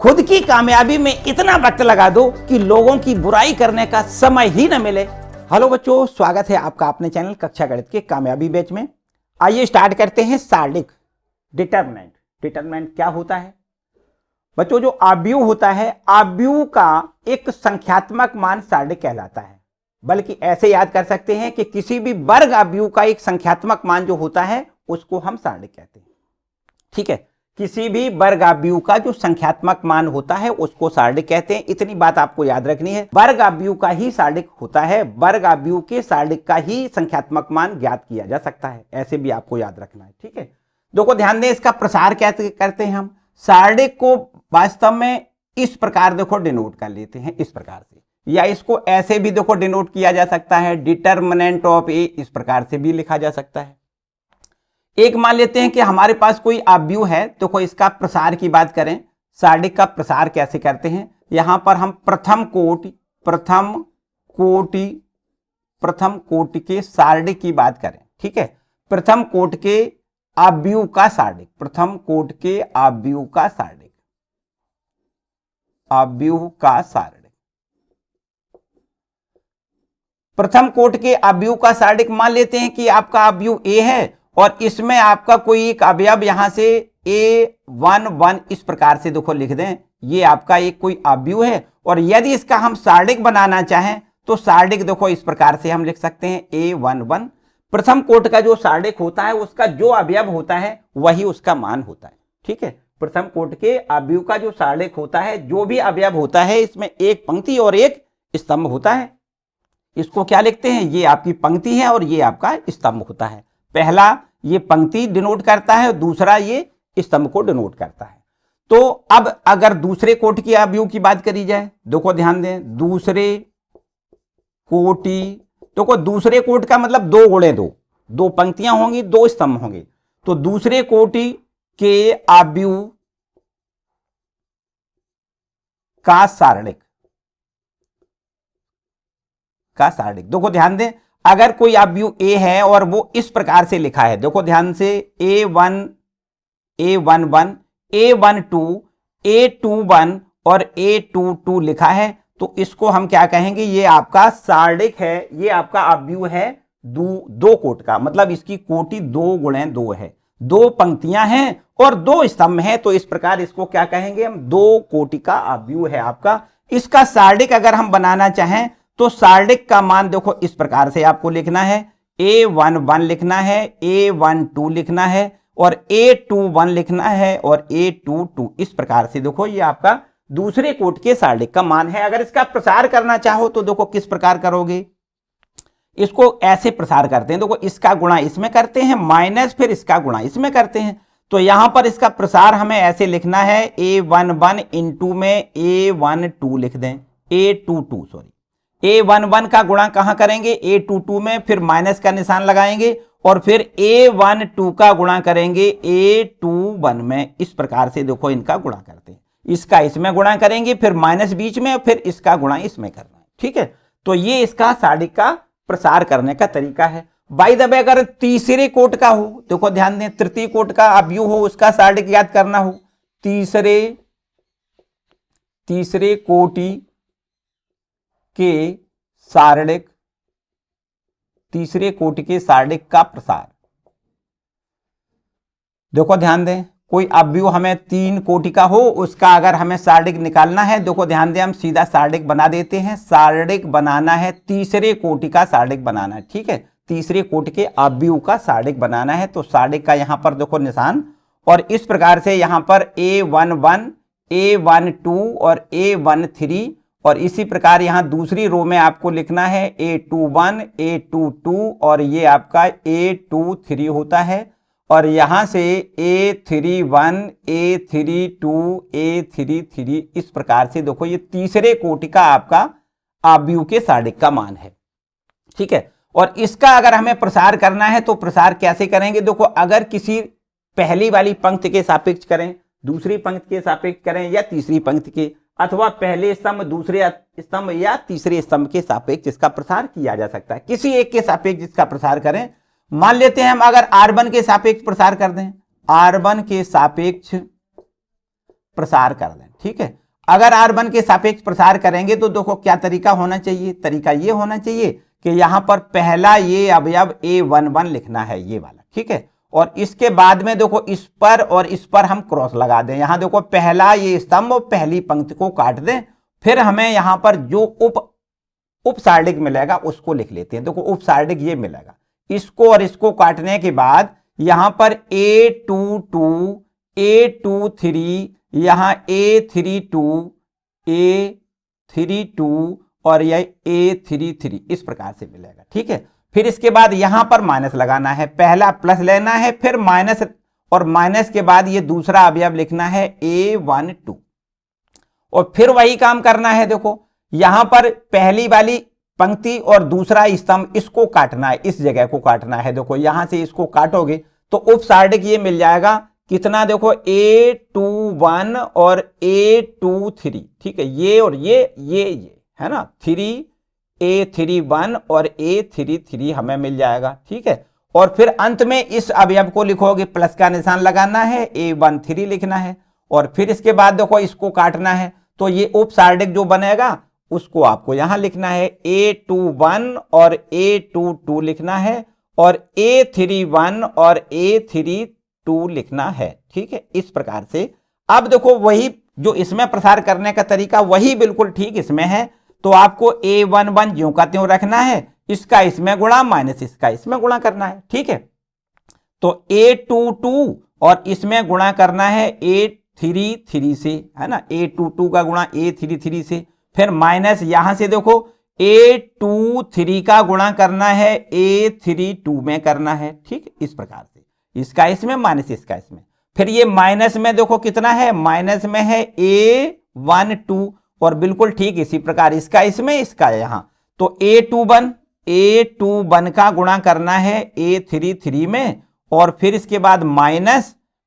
खुद की कामयाबी में इतना वक्त लगा दो कि लोगों की बुराई करने का समय ही न मिले। हेलो बच्चों, स्वागत है आपका अपने चैनल कक्षा गणित के कामयाबी बैच में। आइए स्टार्ट करते हैं। सार्डिक डिटरमिनेंट। डिटरमिनेंट क्या होता है बच्चों? जो आव्यूह होता है, आव्यूह का एक संख्यात्मक मान सार्डिक कहलाता है। बल्कि ऐसे याद कर सकते हैं कि किसी भी वर्ग आव्यूह का एक संख्यात्मक मान जो होता है उसको हम सार्डिक कहते हैं। ठीक है, किसी भी वर्ग आव्यूह का जो संख्यात्मक मान होता है उसको सार्डिक कहते हैं। इतनी बात आपको याद रखनी है। वर्ग आव्यूह का ही सार्डिक होता है, वर्ग आव्यूह के सार्डिक का ही संख्यात्मक मान ज्ञात किया जा सकता है। ऐसे भी आपको याद रखना है। ठीक है, देखो ध्यान दें, इसका प्रसार कैसे करते हैं हम? सार्डिक को वास्तव में इस प्रकार देखो डिनोट कर लेते हैं, इस प्रकार से, या इसको ऐसे भी देखो डिनोट किया जा सकता है, डिटरमिनेंट ऑफ ए, इस प्रकार से भी लिखा जा सकता है। एक मान लेते हैं कि हमारे पास कोई आव्यूह है, तो कोई इसका प्रसार की बात करें, सार्डिक का प्रसार कैसे करते हैं? यहां पर हम प्रथम कोटि के सार्डिक की बात करें। ठीक है, प्रथम कोटि के आव्यूह का सार्डिक, प्रथम कोटि के आव्यूह का सार्डिक, आव्यूह का सार्डिक, प्रथम कोटि के आव्यूह का सार्डिक मान लेते हैं कि आपका आव्यूह ए है और इसमें आपका कोई एक अवयव यहां से A11 इस प्रकार से देखो लिख दें, ये आपका एक कोई आव्यूह है। और यदि इसका हम सार्डिक बनाना चाहें तो सार्डिक देखो इस प्रकार से हम लिख सकते हैं A11। प्रथम कोटि का जो सार्डिक होता है उसका जो अवयव होता है वही उसका मान होता है। ठीक है, प्रथम कोटि के आव्यूह का जो सार्डिक होता है, जो भी अवयव होता है, इसमें एक पंक्ति और एक स्तंभ होता है। इसको क्या लिखते हैं? ये आपकी पंक्ति है और ये आपका स्तंभ होता है। पहला ये पंक्ति डिनोट करता है, दूसरा ये स्तंभ को डिनोट करता है। तो अब अगर दूसरे कोटि के आव्यूह की बात करी जाए, देखो ध्यान दें, दूसरे कोटि, देखो दूसरे कोटि का मतलब 2 गुणे 2, 2 पंक्तियां होंगी, 2 स्तंभ होंगे। तो दूसरे कोटि के आव्यूह का सार्डिक, देखो ध्यान दें, अगर कोई आव्यूह ए है और वो इस प्रकार से लिखा है, देखो ध्यान से, A1, A11, A12, A21 और A22 लिखा है, तो इसको हम क्या कहेंगे? ये आपका सार्डिक है, ये आपका आव्यूह है दो कोटि का, मतलब इसकी कोटि 2 गुणे 2 है, 2 पंक्तियां हैं और 2 स्तंभ हैं। तो इस प्रकार इसको क्या कहेंगे हम? 2 कोटि का आव्यूह है आपका। इसका सार्डिक अगर हम बनाना चाहें तो सार्डिक का मान देखो इस प्रकार से आपको लिखना है, A11 लिखना है, A12 लिखना है और A21 लिखना है और A22, इस प्रकार से देखो ये आपका दूसरे कोटि के सार्डिक का मान है। अगर इसका प्रसार करना चाहो तो देखो किस प्रकार करोगे? इसको ऐसे प्रसार करते हैं, देखो इसका गुणा इसमें करते हैं, माइनस फिर इसका गुणा इसमें करते हैं। तो यहां पर इसका प्रसार हमें ऐसे लिखना है, A11 इंटू में A12 लिख दें, A22 सॉरी, A11 का गुणा कहां करेंगे? A22 में, फिर माइनस का निशान लगाएंगे और फिर A12 का गुणा करेंगे A21 में। इस प्रकार से देखो इनका गुणा करते हैं, इसका इसमें गुणा करेंगे, फिर माइनस बीच में, फिर इसका गुणा इसमें करना है। ठीक है, तो ये इसका सार्डिक का प्रसार करने का तरीका है। बाय द वे, अगर तीसरे कोटि का हो, देखो ध्यान दें, तृतीय कोटि का आव्यूह हो, उसका सार्डिक याद करना हो, तीसरे कोटि के सार्डिक, तीसरे कोटि के सार्डिक का प्रसार, देखो ध्यान दें, कोई आव्यूह हमें 3 कोटि का हो, उसका अगर हमें सार्डिक निकालना है, देखो ध्यान दें, हम सीधा सार्डिक बना देते हैं। सार्डिक बनाना है, तीसरे कोटि का सार्डिक बनाना है। ठीक है, तीसरे कोटि के आव्यूह का सार्डिक बनाना है, तो सार्डिक का यहां पर देखो निशान, और इस प्रकार से यहां पर A11, A12 और A13, और इसी प्रकार यहां दूसरी रो में आपको लिखना है A21, A22 और ये आपका A23 होता है। और यहां से A31, A32, A33, इस प्रकार से देखो ये तीसरे कोटि का आपका आव्यूह के सार्डिक का मान है। ठीक है, और इसका अगर हमें प्रसार करना है तो प्रसार कैसे करेंगे? देखो, अगर किसी पहली वाली पंक्ति के सापेक्ष करें, दूसरी पंक्ति के सापेक्ष करें, या तीसरी पंक्ति के, अथवा पहले स्तंभ, दूसरे स्तंभ या तीसरे स्तंभ के सापेक्ष इसका प्रसार किया जा सकता है। किसी एक के सापेक्ष इसका प्रसार करें, मान लेते हैं हम अगर R1 के सापेक्ष प्रसार कर दें, R1 के सापेक्ष प्रसार कर दें। ठीक है, अगर r1 के सापेक्ष प्रसार करेंगे तो देखो क्या तरीका होना चाहिए, तरीका ये होना चाहिए कि यहां पर पहला ये अवयव a11 लिखना है, ये वाला। ठीक है, और इसके बाद में देखो इस पर और इस पर हम क्रॉस लगा दें। यहां देखो पहला ये स्तंभ और पहली पंक्ति को काट दें, फिर हमें यहां पर जो उपसारडिक मिलेगा उसको लिख लेते हैं। देखो उपसारडिक ये मिलेगा, इसको और इसको काटने के बाद यहां पर A22 A23 यहां A32 A32 और यह A33 इस प्रकार से मिलेगा। ठीक है, फिर इसके बाद यहां पर माइनस लगाना है, पहला प्लस लेना है, फिर माइनस, और माइनस के बाद ये दूसरा अवयव लिखना है A12 और फिर वही काम करना है। देखो यहां पर पहली वाली पंक्ति और दूसरा स्तंभ इसको काटना है, इस जगह को काटना है। देखो यहां से इसको काटोगे तो उपसारडिक ये मिल जाएगा कितना, देखो A21 और A23। ठीक है, ये और ये है ना, 3A31 और A33 हमें मिल जाएगा। ठीक है, और फिर अंत में इस अवयव को लिखोगे, प्लस का निशान लगाना है, A13 लिखना है, और फिर इसके बाद देखो इसको काटना है, तो ये उपसारडिक जो बनेगा उसको आपको यहां लिखना है, A21 और A22 लिखना है, और A31 और A32 लिखना है। ठीक है, इस प्रकार से। अब देखो वही जो इसमें प्रसार करने का तरीका वही बिल्कुल ठीक इसमें है, तो आपको A11 ज्यों का त्यों रखना है, इसका इसमें गुणा माइनस इसका इसमें गुणा करना है। ठीक है, तो A22 और इसमें गुणा करना है A33 से, है ना, A22 का गुणा A33 से, फिर माइनस यहां से देखो A23 का गुणा करना है A32 में करना है। ठीक, इस प्रकार से, इसका इसमें माइनस इसका इसमें, फिर ये माइनस में देखो कितना है, माइनस में है A12 और बिल्कुल ठीक इसी प्रकार इसका इसमें इसका यहां, तो A21 का गुणा करना है A33 में, और फिर इसके बाद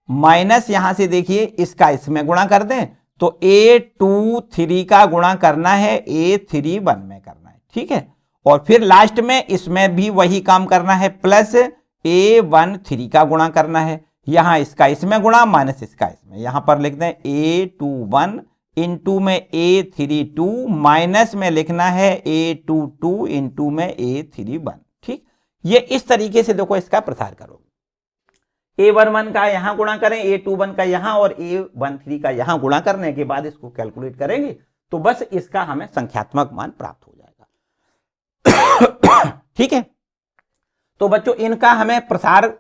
माइनस यहां से देखिए इसका इसमें गुणा कर दें, तो A23 का गुणा करना है A31 में करना है। ठीक है, और फिर लास्ट में इसमें भी वही काम करना है, प्लस A13 का गुणा करना है, यहां इसका इसमें गुणा माइनस इसका इसमें, यहां पर लिख दें A21 इंटू में A32 माइनस में लिखना है A22 इंटू में A31। ठीक, ये इस तरीके से देखो इसका प्रसार करोगे। A11 का यहां गुणा करें, A21 का यहां और A13 का यहां गुणा करने के बाद इसको कैलकुलेट करेंगे तो बस इसका हमें संख्यात्मक मान प्राप्त हो जाएगा। ठीक है, तो बच्चों इनका हमें प्रसार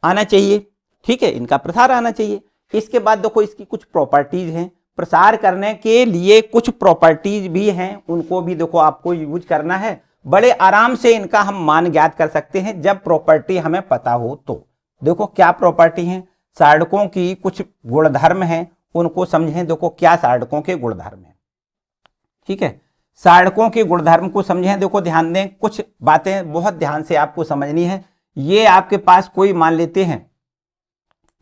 आना चाहिए। ठीक है, इनका प्रसार आना चाहिए। इसके बाद देखो इसकी कुछ प्रॉपर्टीज हैं, प्रसार करने के लिए कुछ प्रॉपर्टीज भी हैं, उनको भी देखो आपको यूज करना है। बड़े आराम से इनका हम मान ज्ञात कर सकते हैं जब प्रॉपर्टी हमें पता हो तो। देखो क्या प्रॉपर्टी है, साधकों की कुछ गुणधर्म हैं, उनको समझें। देखो क्या साधकों के गुणधर्म हैं। ठीक है, साधकों के गुणधर्म को समझें। देखो ध्यान दें, कुछ बातें बहुत ध्यान से आपको समझनी है। ये आपके पास कोई मान लेते हैं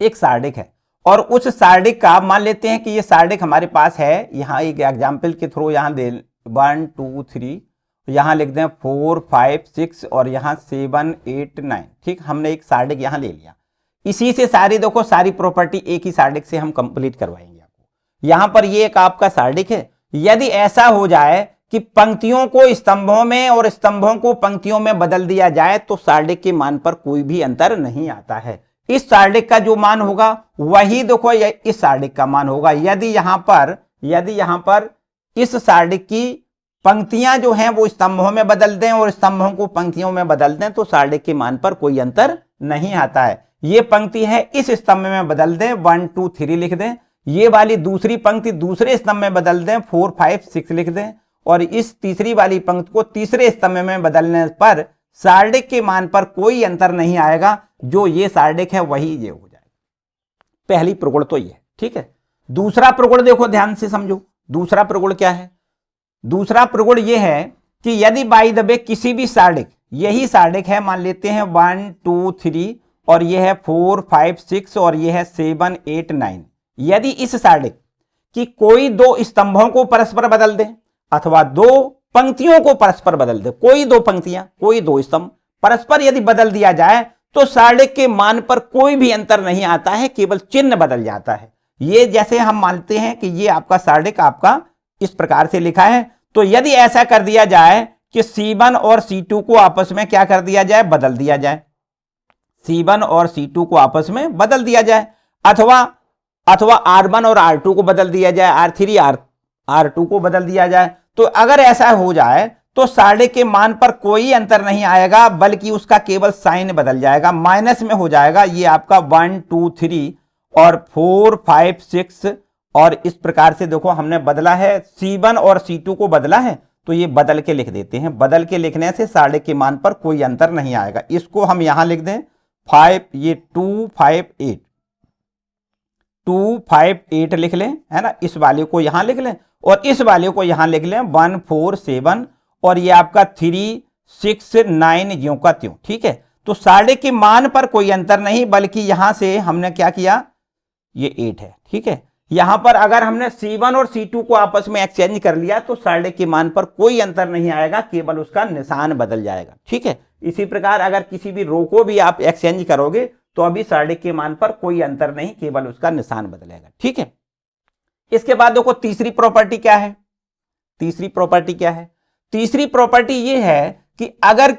एक सार्डिक है, और उस सार्डिक का मान लेते हैं कि ये सार्डिक हमारे पास है, यहाँ एक एग्जाम्पल के थ्रू यहाँ दे 1 2 3, यहां लिख दें 4 5 6 और यहां 7 8 9। ठीक, हमने एक सार्डिक यहां ले लिया, इसी से सारी देखो सारी प्रॉपर्टी एक ही सार्डिक से हम कंप्लीट करवाएंगे आपको। यहां पर ये एक आपका सार्डिक है। यदि ऐसा हो जाए कि पंक्तियों को स्तंभों में और स्तंभों को पंक्तियों में बदल दिया जाए तो सार्डिक के मान पर कोई भी अंतर नहीं आता है। इस सार्डिक का जो मान होगा वही देखो इस सार्डिक का मान होगा। यदि यहां पर इस सार्डिक की पंक्तियां जो हैं वो स्तंभों में बदल दें और स्तंभों को पंक्तियों में बदल दें तो सार्डिक के मान पर कोई अंतर नहीं आता है। ये पंक्ति है, इस स्तंभ में बदल दें 1 2 3 लिख दें, ये वाली दूसरी पंक्ति दूसरे स्तंभ में बदल दें 4 5 6 लिख दें, और इस तीसरी वाली पंक्ति को तीसरे स्तंभ में बदलने पर सार्डिक के मान पर कोई अंतर नहीं आएगा। जो ये सार्डिक है वही ये हो जाएगा। पहली प्रगुण तो ये है। ठीक है, दूसरा प्रगुण देखो ध्यान से समझो। दूसरा प्रगुण क्या है? दूसरा प्रगुण ये है कि यदि बाय द वे किसी भी सार्डिक, यही सार्डिक है, मान लेते हैं 1 2 3 और ये है 4 5 6 और ये है 7 8 9, यदि इस सार्डिक की कोई दो स्तंभों को परस्पर बदल दे अथवा दो पंक्तियों को परस्पर बदल दे, कोई दो पंक्तियां कोई दो स्तंभ परस्पर यदि बदल दिया जाए तो सार्डिक के मान पर कोई भी अंतर नहीं आता है, केवल चिन्ह बदल जाता है। ये जैसे हम मानते हैं कि ये आपका सार्डिक आपका इस प्रकार से लिखा है, तो यदि ऐसा कर दिया जाए कि C1 और C2 को आपस में क्या कर दिया जाए, बदल दिया जाए, C1 और C2 को आपस में बदल दिया जाए, अथवा R1 और R2 को बदल दिया जाए, R3 R2 को बदल दिया जाए, तो अगर ऐसा हो जाए तो सार्डिक के मान पर कोई अंतर नहीं आएगा, बल्कि उसका केवल साइन बदल जाएगा, माइनस में हो जाएगा। ये आपका 1 2 3 और 4 5 6 और इस प्रकार से देखो हमने बदला है, C1 और C2 को बदला है, तो ये बदल के लिख देते हैं। बदल के लिखने से सार्डिक के मान पर कोई अंतर नहीं आएगा। इसको हम यहां लिख दें 5, ये 2 5 8 2 5 8 लिख लें, है ना। इस वाले को यहां लिख लें और इस वाले को यहां लिख लें 1 4 7 और ये आपका 3 6 9 ज्यों का त्यों। ठीक है, तो सार्डिक के मान पर कोई अंतर नहीं, बल्कि यहां से हमने क्या किया, ये 8 है। ठीक है, यहां पर अगर हमने C1 और C2 को आपस में एक्सचेंज कर लिया तो सार्डिक के मान पर कोई अंतर नहीं आएगा, केवल उसका निशान बदल जाएगा। ठीक है, इसी प्रकार अगर किसी भी रो को भी आप एक्सचेंज करोगे तो अभी सार्डिक के मान पर कोई अंतर नहीं, केवल उसका निशान बदलेगा। ठीक है, इसके बाद देखो तीसरी प्रॉपर्टी क्या है। तीसरी प्रॉपर्टी क्या है? तीसरी प्रॉपर्टी ये है कि अगर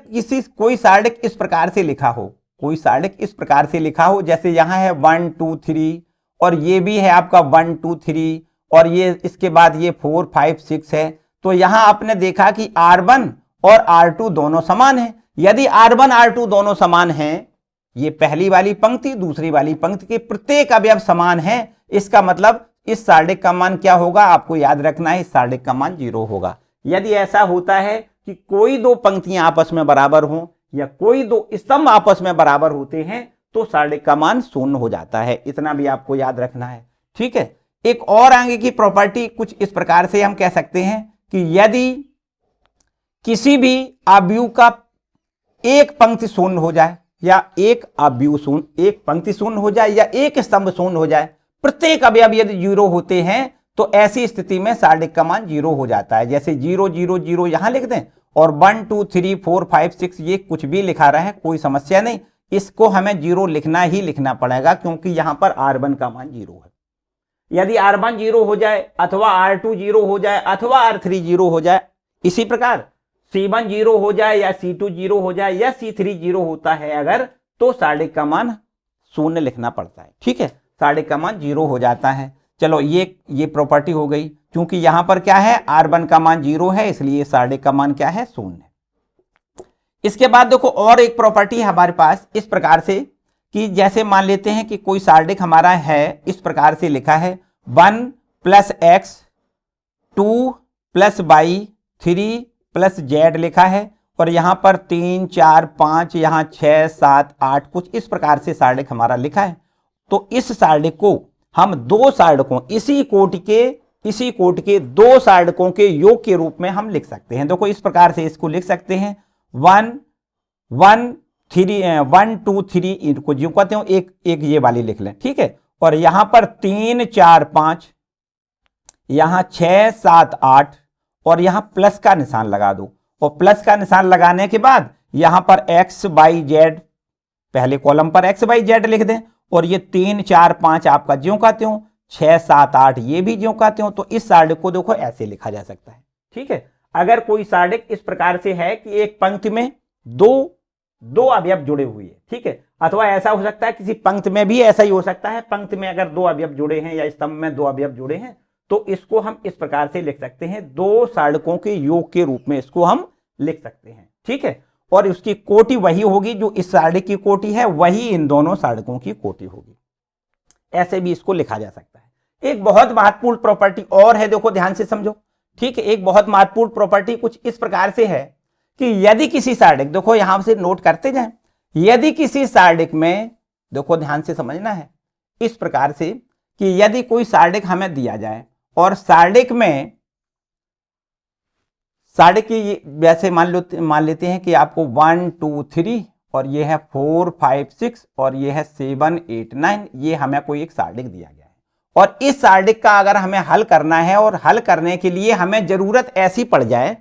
कोई सार्डिक इस प्रकार से लिखा हो, कोई सार्डिक इस प्रकार से लिखा हो, जैसे यहां है 1 2 3 और ये भी है आपका 1 2 3 और ये इसके बाद ये 4 5 6 है, तो यहां आपने देखा कि R1 और R2 दोनों समान है। यदि R1 R2 दोनों समान हैं, ये पहली वाली पंक्ति दूसरी वाली पंक्ति के प्रत्येक अवयव समान है, इसका मतलब इस सार्डिक का मान क्या होगा, आपको याद रखना है, इस सार्डिक का मान 0 होगा। यदि ऐसा होता है कि कोई दो पंक्तियां आपस में बराबर हों या कोई दो स्तंभ आपस में बराबर होते हैं तो सार्डिक का मान 0 हो जाता है। इतना भी आपको याद रखना है। ठीक है, एक और आगे की प्रॉपर्टी कुछ इस प्रकार से हम कह सकते हैं कि यदि किसी भी अवयव का एक पंक्ति शून्य हो जाए या एक अवयव शून्य, एक पंक्ति शून्य हो जाए या एक स्तंभ शून्य हो जाए, प्रत्येक अवयव यदि 0 होते हैं तो ऐसी स्थिति में सार्डिक का मान 0 हो जाता है। जैसे 0 0 0 यहां लिख दें और 1 2 3 4 5 6 ये कुछ भी लिखा रहा है, कोई समस्या नहीं, इसको हमें 0 लिखना ही लिखना पड़ेगा, क्योंकि यहां पर R1 का मान 0 है। यदि R1 0 हो जाए अथवा R2 0 हो जाए अथवा R3 0 हो जाए, इसी प्रकार C1 0 हो जाए या C2 0 हो जाए या C3 0 होता है अगर, तो सार्डिक का मान 0 लिखना पड़ता है। ठीक है, सार्डिक का मान 0 हो जाता है। चलो ये प्रॉपर्टी हो गई, क्योंकि यहां पर क्या है, R1 का मान 0 है, इसलिए सार्डिक का मान क्या है, 0 है। इसके बाद देखो और एक प्रॉपर्टी है हमारे पास इस प्रकार से कि जैसे मान लेते हैं कि कोई सार्डिक हमारा है, इस प्रकार से लिखा है 1 + x 2 + y 3 + z लिखा है और यहां पर 3 4 5 यहां 6 7 8 कुछ इस प्रकार से सार्डिक हमारा लिखा है। तो इस सार्डिक को हम दो सार्डिकों, इसी कोटि के दो सार्डिकों के योग के रूप में हम लिख सकते हैं। देखो इस प्रकार से इसको लिख सकते हैं 1 1 2 3 इनको जो कहते हो एक ये वाली लिख लें। ठीक है, और यहां पर 3 4 5 यहां 6 7 8 और यहां प्लस का निशान लगा दो और प्लस का निशान लगाने के बाद यहां पर x y z, पहले कॉलम पर x y z लिख दें और ये 3 4 5 आपका ज्यों का त्यों, 6 7 8 ये भी ज्यों का त्यों। तो इस सार्डिक को देखो ऐसे लिखा जा सकता है। ठीक है, अगर कोई सार्डिक इस प्रकार से है कि एक पंक्ति में दो अवयव जुड़े हुए हैं, ठीक है, अथवा ऐसा हो सकता है किसी पंक्ति में भी ऐसा ही हो सकता है, पंक्ति में अगर दो अवयव जुड़े हैं या स्तंभ में दो अवयव जुड़े हैं, तो इसको हम इस प्रकार से लिख सकते हैं, दो सार्डिकों के योग के रूप में इसको हम लिख सकते हैं। ठीक है, और उसकी कोटि वही होगी जो इस सार्डिक की कोटि है, वही इन दोनों सार्डिकों की कोटि होगी। ऐसे भी इसको लिखा जा सकता है। एक बहुत महत्वपूर्ण प्रॉपर्टी और है, देखो ध्यान से समझो। ठीक है, एक बहुत महत्वपूर्ण प्रॉपर्टी कुछ इस प्रकार से है कि यदि किसी सार्डिक, देखो यहां से नोट करते जाएं, यदि किसी सार्डिक में, देखो ध्यान से समझना है, इस प्रकार से कि यदि कोई सार्डिक हमें दिया जाए और सार्डिक की वैसे मान लेते हैं कि आपको 1 2 3 और ये है 4 5 6 और ये है 7 8 9, ये हमें कोई एक सार्डिक दिया गया है और इस सार्डिक का अगर हमें हल करना है और हल करने के लिए हमें जरूरत ऐसी पड़ जाए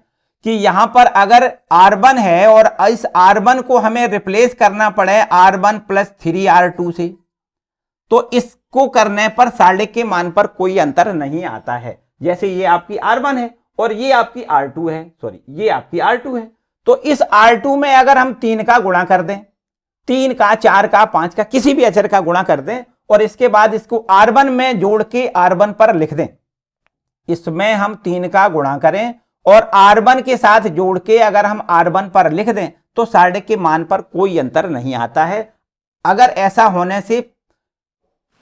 कि यहां पर अगर R1 है और इस R1 को हमें रिप्लेस करना पड़े R1 + 3R2 से, तो इसको इसको करने पर सार्डिक के मान पर कोई अंतर नहीं आता है। जैसे ये आपकी R1 है और ये आपकी R2 है, सॉरी ये आपकी R2 है, तो इस R2 में अगर हम 3 का गुणा कर दें, 3 का, 4 का, 5 का, किसी भी अचर का गुणा कर दें और इसके बाद इसको R1 में जोड़ के R1 पर लिख दें, इसमें हम 3 का गुणा करें और R1 के साथ जोड़ के अगर हम R1 पर लिख दें तो सार्डिक के मान पर कोई अंतर नहीं आता है। अगर ऐसा होने से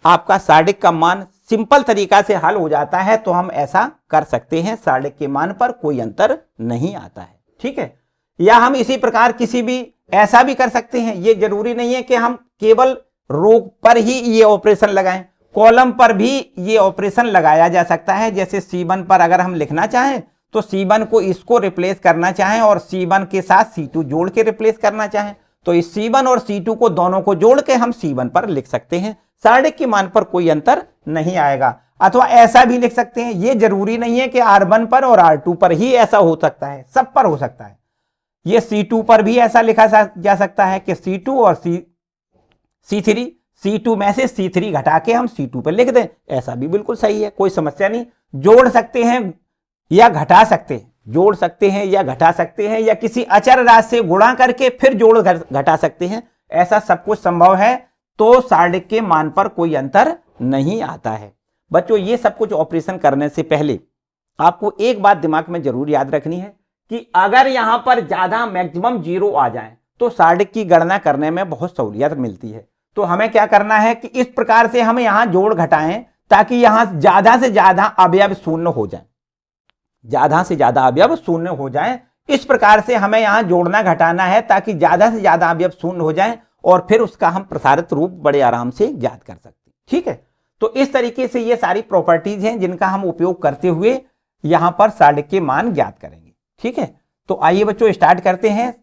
आपका सार्डिक का मान सिंपल तरीका से हल हो जाता है तो हम ऐसा कर सकते हैं, सार्डिक के मान पर कोई अंतर नहीं आता है। ठीक है, या हम इसी प्रकार किसी भी ऐसा भी कर सकते हैं, ये जरूरी नहीं है कि हम केवल रो पर ही ये ऑपरेशन लगाएं, कॉलम पर भी ये ऑपरेशन लगाया जा सकता है। जैसे C1 पर अगर हम लिखना चाहें तो C1 को इसको रिप्लेस करना चाहें और C1 के साथ C2 जोड़ के रिप्लेस करना चाहें तो इस C1 और C2 को दोनों को जोड़ के हम C1 पर लिख सकते हैं, सार्डिक के मान पर कोई अंतर नहीं आएगा। अथवा ऐसा भी लिख सकते हैं, ये जरूरी नहीं है कि R1 पर और R2 पर ही ऐसा हो सकता है, सब पर हो सकता है। ये C2 पर भी ऐसा लिखा जा सकता है कि C2 और C3, C2 में से C3 घटा के हम C2 पर लिख दें, ऐसा भी बिल्कुल सही है, कोई समस्या नहीं। जोड़ सकते हैं या घटा सकते हैं, जोड़ सकते हैं या घटा सकते हैं, या किसी अचर राशि से गुणा करके फिर जोड़ घटा सकते हैं, ऐसा सब कुछ संभव है। तो सार्डिक के मान पर कोई अंतर नहीं आता है। बच्चों ये सब कुछ ऑपरेशन करने से पहले आपको एक बात दिमाग में जरूर याद रखनी है कि अगर यहां पर ज्यादा मैक्सिमम 0 आ जाए तो सार्डिक की गणना करने में बहुत सहूलियत मिलती है। तो हमें क्या करना है कि इस प्रकार से हम यहां जोड़ घटाएं ताकि यहां ज्यादा से ज्यादा अवयव शून्य हो जाए, ज्यादा से ज्यादा अवयव शून्य हो जाए। इस प्रकार से हमें यहां जोड़ना घटाना है ताकि ज्यादा से ज्यादा अवयव शून्य हो जाए और फिर उसका हम प्रसारित रूप बड़े आराम से ज्ञात कर सकते हैं। ठीक है, तो इस तरीके से ये सारी प्रॉपर्टीज हैं जिनका हम उपयोग करते हुए यहां पर सार्डिक के मान ज्ञात करेंगे। ठीक है, तो आइए बच्चों स्टार्ट करते हैं।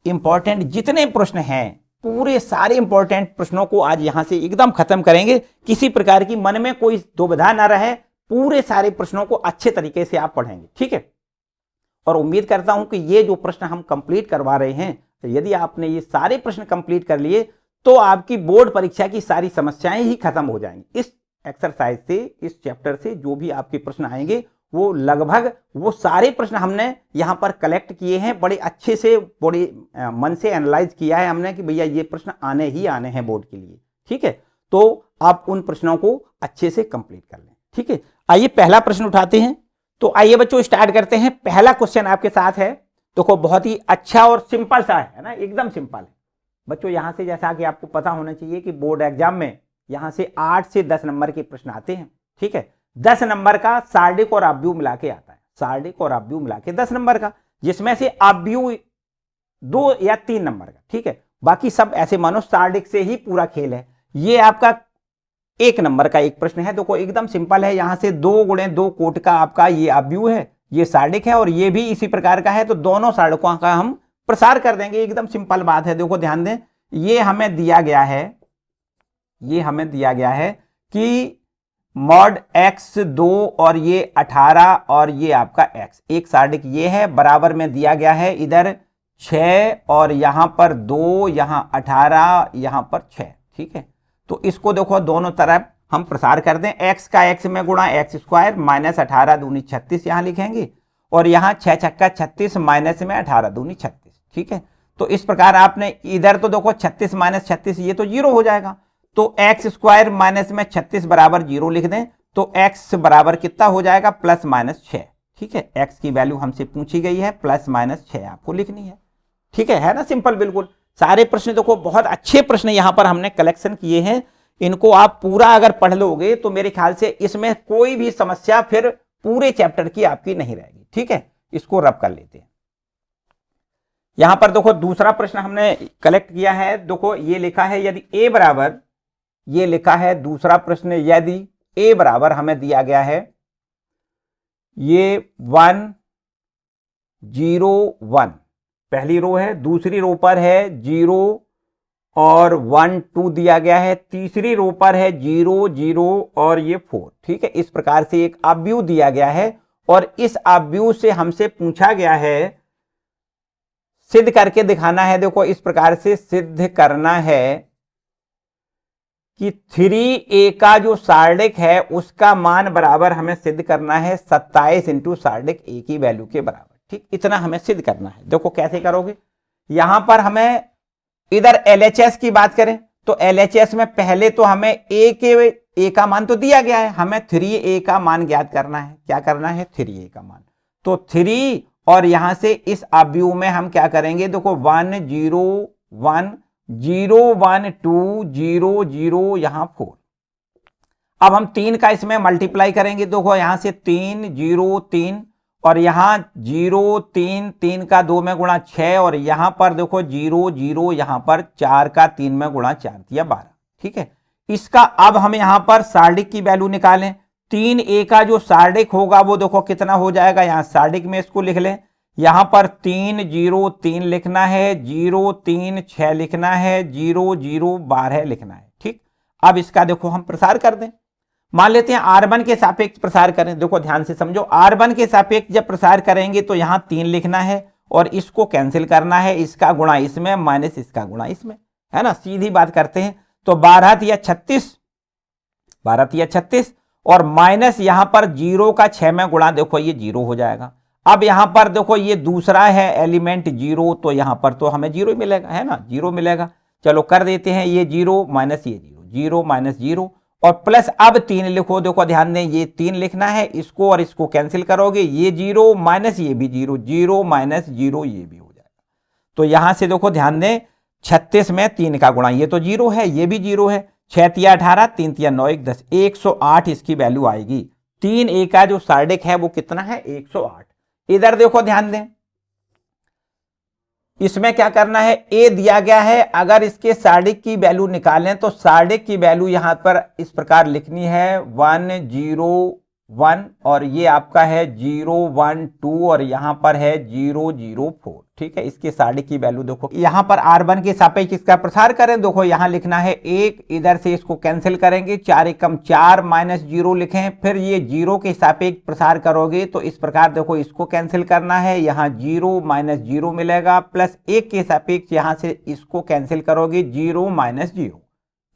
इंपॉर्टेंट जितने प्रश्न हैं, पूरे सारे इंपॉर्टेंट प्रश्नों को आज यहां से एकदम खत्म करेंगे, किसी प्रकार की मन में कोई दुविधा ना रहे, पूरे सारे प्रश्नों को अच्छे तरीके से आप पढ़ेंगे। ठीक है, और उम्मीद करता हूं कि ये जो प्रश्न हम कंप्लीट करवा रहे हैं, तो यदि आपने ये सारे प्रश्न कंप्लीट कर लिए तो आपकी बोर्ड परीक्षा की सारी समस्याएं ही खत्म हो जाएंगी। इस एक्सरसाइज से, इस चैप्टर से जो भी आपके प्रश्न आएंगे वो लगभग वो सारे प्रश्न हमने यहां पर कलेक्ट किए हैं, बड़े अच्छे से, बड़े मन से एनालाइज किया है हमने कि भैया ये प्रश्न आने ही आने हैं बोर्ड के लिए। ठीक है, तो आप उन प्रश्नों को अच्छे से कंप्लीट कर लें। ठीक है, आइए पहला प्रश्न उठाते हैं। तो आइए बच्चों स्टार्ट करते हैं। पहला क्वेश्चन आपके साथ है, देखो बहुत ही अच्छा और सिंपल सा है ना, एकदम सिंपल है बच्चों। यहां से जैसा कि आपको पता होना चाहिए कि बोर्ड एग्जाम में यहां से 8 से 10 नंबर के प्रश्न आते हैं। ठीक है, 10 नंबर का सार्डिक और अपव्यू मिला के आता है, सार्डिक और अपव्यू मिला के 10 नंबर का, जिसमें से अपव्यू 2 या 3 नंबर का। ठीक है, बाकी सब ऐसे मानो सार्डिक से ही पूरा खेल है। ये आपका 1 नंबर का एक प्रश्न है, देखो एकदम सिंपल है। यहां से 2 गुणे 2 कोट का आपका ये अपव्यू है, ये सार्डिक है और ये भी इसी प्रकार का है, तो दोनों सार्डिकों का हम प्रसार कर देंगे। एकदम सिंपल बात है। देखो ध्यान दें, ये हमें दिया गया है, ये हमें दिया गया है कि मॉड x 2 और ये 18 और ये आपका x, एक सार्डिक ये है, बराबर में दिया गया है इधर 6 और यहां पर 2, यहां 18, यहां पर 6। ठीक है, तो इसको देखो दोनों तरफ हम प्रसार कर दें, x का x में गुणा x स्क्वायर माइनस 18 दूनी 36 यहां लिखेंगे और यहां 6 छक्का 36 माइनस में 18 दूनी 36। ठीक है, तो इस प्रकार आपने इधर तो देखो 36 माइनस 36 ये तो 0 हो जाएगा, तो x स्क्वायर माइनस में 36 बराबर 0 लिख दें तो x बराबर कितना हो जाएगा, प्लस माइनस 6। ठीक है, x की वैल्यू हमसे पूछी गई है, प्लस माइनस 6 आपको लिखनी है। ठीक है ना, सिंपल बिल्कुल। सारे प्रश्न देखो बहुत अच्छे प्रश्न यहां पर हमने कलेक्शन किए हैं, इनको आप पूरा अगर पढ़ लोगे तो मेरे ख्याल से इसमें कोई भी समस्या फिर पूरे चैप्टर की आपकी नहीं रहेगी। ठीक है, इसको रब कर लेते हैं। यहां पर देखो दूसरा प्रश्न हमने कलेक्ट किया है, देखो ये लिखा है यदि a बराबर, ये लिखा है दूसरा प्रश्न, यदि a बराबर हमें दिया गया है ये 1 0 1, पहली रो है, दूसरी रो पर है 0 और 1 2 दिया गया है, तीसरी रो पर है 0 0 और ये 4। ठीक है, इस प्रकार से एक अपव्यू दिया गया है और इस अपव्यू से हमसे पूछा गया है सिद्ध करके दिखाना है। देखो इस प्रकार से सिद्ध करना है कि 3a का जो सार्डिक है उसका मान बराबर हमें सिद्ध करना है 27 इंटू सार्डिक a की वैल्यू के बराबर। ठीक, इतना हमें सिद्ध करना है। देखो कैसे करोगे, यहां पर हमें इधर LHS की बात करें तो LHS में पहले तो हमें a का मान तो दिया गया है, हमें 3a का मान ज्ञात करना है। क्या करना है, 3a का मान। तो 3 और यहां से इस अवयव में हम क्या करेंगे, देखो 1 0 1 0 1 2 0 0 यहां 4। अब हम 3 का इसमें मल्टीप्लाई करेंगे, देखो यहां से 3 0 3 और यहां 0 3 3 का 2 में गुणा 6 और यहां पर देखो 0 0 यहां पर 4 का 3 में गुणा 4 दिया 12। ठीक है, इसका अब हम यहां पर सार्डिक की वैल्यू निकालें। 3a का जो सार्डिक होगा वो देखो कितना हो जाएगा, यहां सार्डिक में इसको लिख लें। यहां पर 3 0 3 लिखना है, 0 3 6 लिखना है, 0 0 12 लिखना है। ठीक, अब इसका देखो हम प्रसार कर दें। मान लेते हैं R1 के सापेक्ष प्रसार करें। देखो ध्यान से समझो, R1 के सापेक्ष जब प्रसार करेंगे तो यहां 3 लिखना है और इसको कैंसिल करना है, इसका गुणा इसमें माइनस इसका गुणा इसमें, है ना। सीधी बात करते हैं तो 12 या 36 12 या 36 और माइनस यहां पर 0 का 6 में गुणा, देखो ये 0 हो जाएगा। अब यहां पर देखो ये दूसरा है एलिमेंट 0, तो यहां पर तो हमें 0 मिलेगा, है ना, 0 मिलेगा। चलो कर देते हैं, ये 0 माइनस ये 0, 0 माइनस 0 और प्लस अब 3 लिखो। देखो ध्यान दें, ये 3 लिखना है, इसको और इसको कैंसिल करोगे, ये 0 माइनस ये भी 0, 0 माइनस 0 ये भी हो जाएगा। तो यहां से देखो ध्यान दें, 36 में 3 का गुणा, ये तो 0 है, ये भी 0 है, 6 तिया 18 3 तिया 9 1 10, 108 इसकी वैल्यू आएगी। 3a का जो सार्डिक है वो कितना है, 108। इधर देखो ध्यान दें, इसमें क्या करना है, a दिया गया है, अगर इसके सार्डिक की वैल्यू निकालें तो सार्डिक की वैल्यू यहां पर इस प्रकार लिखनी है 1 0 1 और ये आपका है 0 1 2 और यहां पर है 0 0 4। ठीक है, इसके सार्डिक की वैल्यू देखो, यहां पर R1 के सापेक्ष इसका प्रसार करें। देखो यहां लिखना है 1, इधर से इसको कैंसिल करेंगे, 4 एकम 4 माइनस 0 लिखें, फिर ये 0 के सापेक्ष प्रसार करोगे तो इस प्रकार देखो इसको कैंसिल करना है, यहां 0 माइनस 0 मिलेगा, प्लस 1 के सापेक्ष यहां से इसको कैंसिल करोगे, 0 माइनस 0,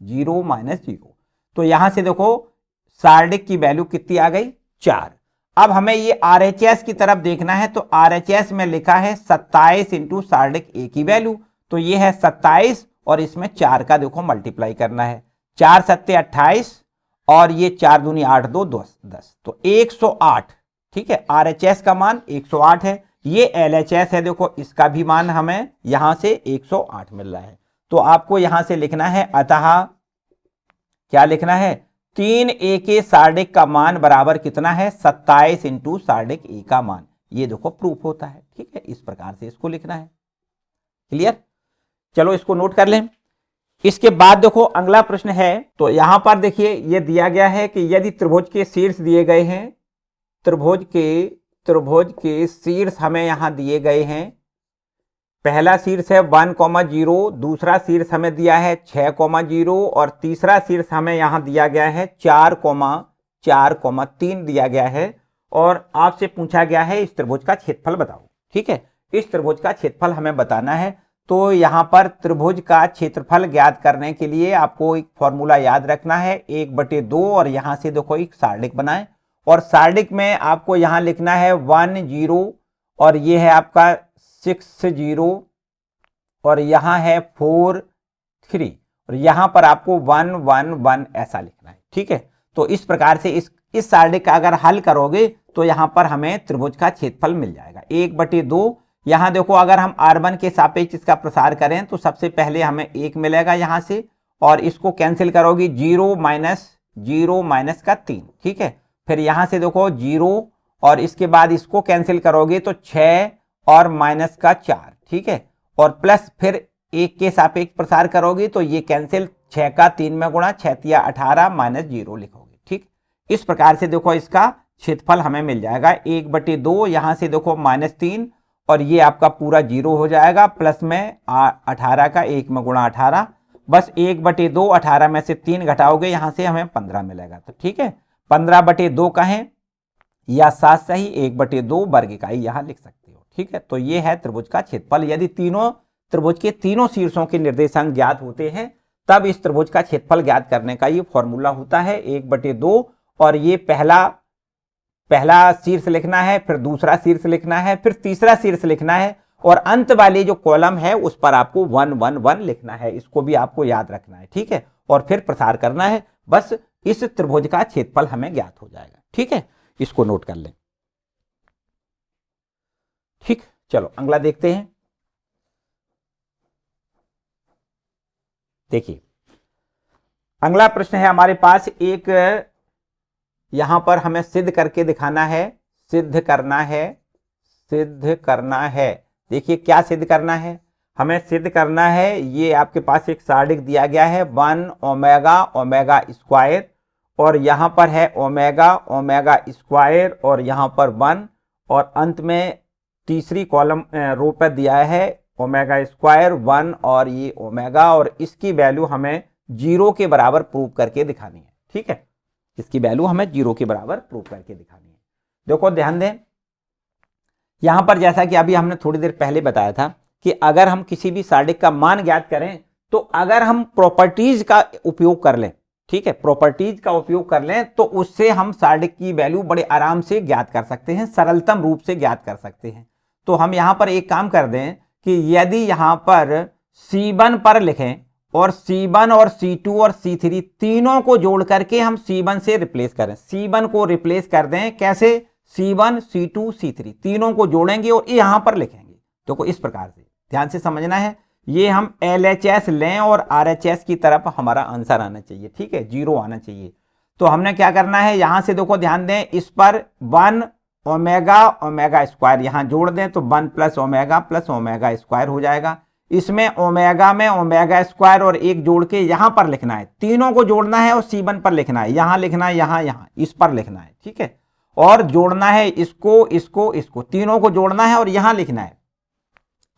0 माइनस 0। तो यहां से देखो सार्डिक की वैल्यू कितनी आ गई, 4। अब हमें ये RHS की तरफ देखना है, तो RHS में लिखा है 27 इंटू सार्डिक a की वैल्यू, तो ये है 27 और इसमें 4 का देखो मल्टीप्लाई करना है, 4 सत्ते 28 और ये 4 दूनी 8 2 10, तो 108। ठीक है, RHS का मान 108 है, ये LHS है, देखो इसका भी मान हमें यहां से 108 मिल रहा है। तो आपको यहां से लिखना है, अतः क्या लिखना है, 3a के सार्डिक का मान बराबर कितना है, 27 इंटू सार्डिक a का मान। ये देखो प्रूफ होता है। ठीक है, इस प्रकार से इसको लिखना है। क्लियर, चलो इसको नोट कर लें। इसके बाद देखो अगला प्रश्न है, तो यहां पर देखिए ये दिया गया है कि यदि त्रिभुज के शीर्ष दिए गए हैं, त्रिभुज के शीर्ष हमें यहां दिए गए हैं, पहला शीर्ष है 1, 0, दूसरा शीर्ष हमें दिया है 6, 0 और तीसरा शीर्ष हमें यहां दिया गया है 4, 3 दिया गया है और आपसे पूछा गया है इस त्रिभुज का क्षेत्रफल बताओ। ठीक है, इस त्रिभुज का क्षेत्रफल हमें बताना है। तो यहां पर त्रिभुज का क्षेत्रफल ज्ञात करने के लिए आपको एक फॉर्मूला याद रखना है, 1/2 और यहां से देखो एक सार्डिक बनाएं और सार्डिक में आपको यहां लिखना है 1 0 और ये है आपका 6 0 और यहां है 4 3 और यहां पर आपको 1 1 1 ऐसा लिखना है। ठीक है, तो इस प्रकार से इस सार्डिक का अगर हल करोगे तो यहां पर हमें त्रिभुज का क्षेत्रफल मिल जाएगा 1/2। यहां देखो अगर हम R1 के सापेक्ष इसका प्रसार करें तो सबसे पहले हमें 1 मिलेगा यहां से और इसको कैंसिल करोगे, 0 माइनस का 3। ठीक है, फिर यहां से देखो 0 और इसके बाद इसको कैंसिल करोगे तो 6 और माइनस का 4। ठीक है, और प्लस फिर 1 के सापेक्ष प्रसार करोगे तो ये कैंसिल, 6 का 3 में गुणा, 6 तिया 18 माइनस 0 लिखोगे। ठीक, इस प्रकार से देखो इसका क्षेत्रफल हमें मिल जाएगा 1/2, यहां से देखो -3 और ये आपका पूरा 0 हो जाएगा, प्लस में 18 का 1 में गुणा 18, बस 1/2, 18 में से 3 घटाओगे यहां से हमें 15 मिलेगा। तो ठीक है, 15/2 कहें या 7 सही, 1/2 वर्ग इकाई यहां लिख सकते हो। ठीक है, तो ये है त्रिभुज का क्षेत्रफल। यदि तीनों त्रिभुज के तीनों शीर्षों के निर्देशांक ज्ञात होते हैं तब इस त्रिभुज का क्षेत्रफल ज्ञात करने का ये फॉर्मूला होता है 1/2। और ये पहला शीर्ष लिखना है, फिर दूसरा शीर्ष लिखना है, फिर तीसरा शीर्ष लिखना है, और अंत वाली जो कॉलम है उस पर आपको 1 1 1 लिखना है। इसको भी आपको याद रखना है, ठीक है। और फिर प्रसार करना है, बस इस त्रिभुज का क्षेत्रफल हमें ज्ञात हो जाएगा, ठीक है। इसको नोट कर लें, ठीक। चलो अगला देखते हैं। देखिए अगला प्रश्न है हमारे पास, एक यहां पर हमें सिद्ध करके दिखाना है, सिद्ध करना है। देखिए क्या सिद्ध करना है, हमें सिद्ध करना है, ये आपके पास एक सारणी दिया गया है 1 ओमेगा ओमेगा स्क्वायर, और यहां पर है ओमेगा ओमेगा स्क्वायर, और यहां पर 1, और अंत में तीसरी कॉलम रो पर दिया है ओमेगा स्क्वायर 1 और ये ओमेगा, और इसकी वैल्यू हमें 0 के बराबर प्रूव करके दिखानी है, ठीक है। इसकी वैल्यू हमें 0 के बराबर प्रूव करके दिखानी है। देखो ध्यान दें, यहां पर जैसा कि अभी हमने थोड़ी देर पहले बताया था कि अगर हम किसी भी सारणी का मान ज्ञात करें तो अगर हम प्रॉपर्टीज का उपयोग कर लें, ठीक है, प्रॉपर्टीज का उपयोग कर लें तो उससे हम सारणी की वैल्यू बड़े आराम से ज्ञात कर सकते हैं, सरलतम रूप से ज्ञात कर सकते हैं। तो हम यहां पर एक काम कर दें कि यदि यहां पर C1 पर लिखें और C1 और C2 और C3 तीनों को जोड़ करके हम C1 से रिप्लेस करें, C1 को रिप्लेस कर दें, कैसे, C1 C2 C3 तीनों को जोड़ेंगे और यहां पर लिखेंगे। देखो इस प्रकार से ध्यान से समझना है, ये हम LHS लें और RHS की तरफ हमारा आंसर आना चाहिए, ठीक है, 0 आना चाहिए। तो हमने क्या करना है, यहां से देखो ध्यान दें, इस पर 1 ओमेगा ओमेगा स्क्वायर यहां जोड़ दें तो 1 प्लस ओमेगा स्क्वायर हो जाएगा। इसमें ओमेगा में ओमेगा स्क्वायर और एक जोड़ के यहां पर लिखना है, तीनों को जोड़ना है और C1 पर लिखना है, यहां लिखना है, यहां इस पर लिखना है, ठीक है। और जोड़ना है इसको तीनों को जोड़ना है और यहां लिखना है।